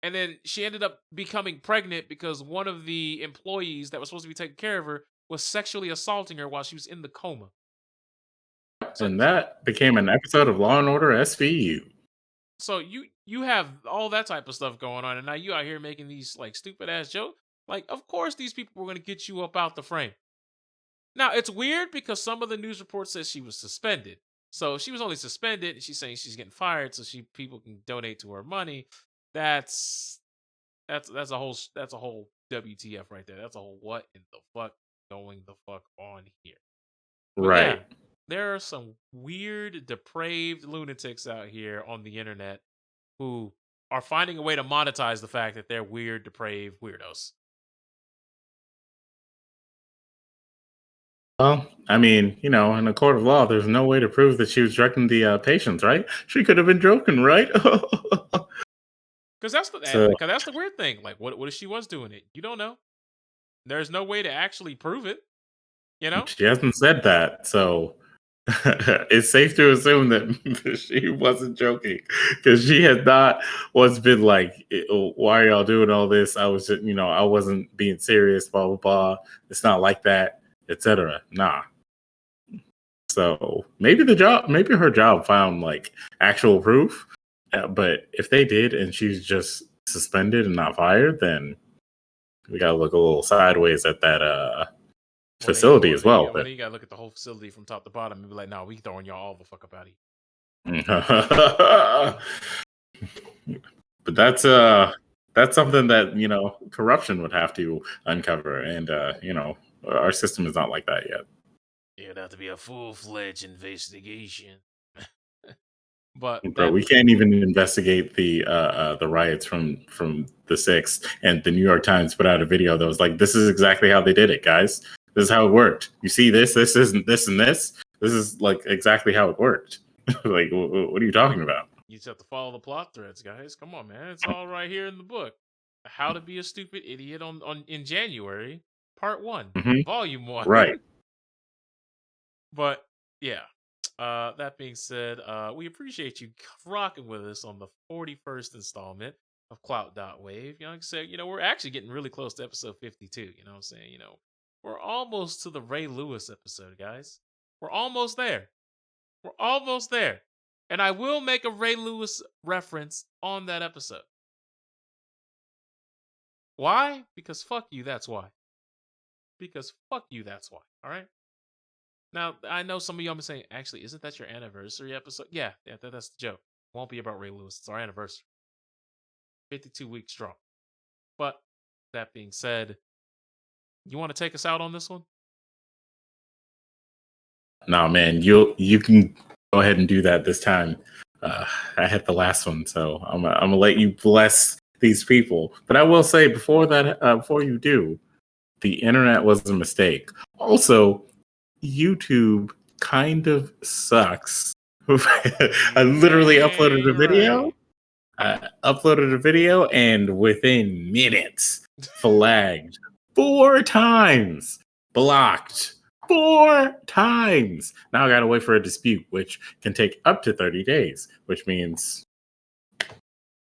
and then she ended up becoming pregnant because one of the employees that was supposed to be taking care of her was sexually assaulting her while she was in the coma.
And that became an episode of Law and Order SVU.
So you have all that type of stuff going on, and now you out here making these like stupid ass jokes. Like, of course, these people were going to get you up out the frame. Now it's weird because some of the news reports says she was suspended. So she was only suspended, and she's saying she's getting fired so people can donate to her money. That's a whole WTF right there. That's a whole what in the fuck going the fuck on here. But
Right.
yeah, there are some weird, depraved lunatics out here on the internet who are finding a way to monetize the fact that they're weird, depraved weirdos.
Well, I mean, in a court of law, there's no way to prove that she was drugging the patients, right? She could have been joking, right?
Because that's
So-
the weird thing. Like, what if she was doing it? You don't know. There's no way to actually prove it.
She hasn't said that, so it's safe to assume that she wasn't joking because she had not once been like, "Why are y'all doing all this?" I was just, I wasn't being serious. Blah blah blah. It's not like that, etc. Nah. So maybe her job found like actual proof, but if they did and she's just suspended and not fired, then we gotta look a little sideways at that facility as well.
Well, you gotta look at the whole facility from top to bottom and be like, "No, we throwing y'all all the fuck up out of here."
But that's something that corruption would have to uncover, and our system is not like that yet.
It'd have to be a full-fledged investigation. But
Bro, we can't even investigate the riots from the 6th, and the New York Times put out a video that was like, "This is exactly how they did it, guys. This is how it worked. You see this isn't this and this. This is like exactly how it worked." Like, what are you talking about?
You just have to follow the plot threads, guys. Come on, man. It's all right here in the book. How to Be a Stupid Idiot in January, Part 1,
Mhm.
Volume 1.
Right.
But yeah. That being said, we appreciate you rocking with us on the 41st installment of Clout.WAV. Like I said, we're actually getting really close to episode 52. You know what I'm saying? We're almost to the Ray Lewis episode, guys. We're almost there. We're almost there. And I will make a Ray Lewis reference on that episode. Why? Because fuck you, that's why. Because fuck you, that's why. All right? Now, I know some of y'all been saying, actually, isn't that your anniversary episode? Yeah, that's the joke. Won't be about Ray Lewis. It's our anniversary. 52 weeks strong. But that being said, you want to take us out on this one?
No, man, you can go ahead and do that this time. I had the last one, so I'm gonna let you bless these people. But I will say before you do, the internet was a mistake. Also, YouTube kind of sucks. I literally uploaded a video.
Right.
I uploaded a video, and within minutes, flagged 4 times. Blocked. 4 times. Now I gotta wait for a dispute, which can take up to 30 days, which means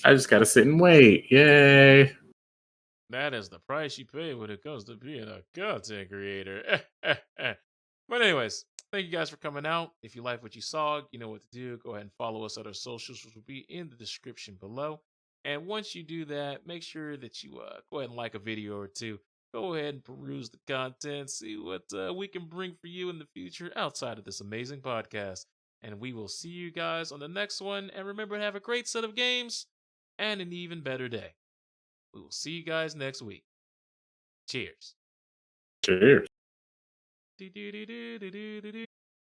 I just gotta sit and wait. Yay.
That is the price you pay when it comes to being a content creator. But anyways, thank you guys for coming out. If you like what you saw, you know what to do. Go ahead and follow us at our socials, which will be in the description below. And once you do that, make sure that you go ahead and like a video or two. Go ahead and peruse the content, see what we can bring for you in the future outside of this amazing podcast. And we will see you guys on the next one. And remember to have a great set of games and an even better day. We will see you guys next week. Cheers.
Cheers.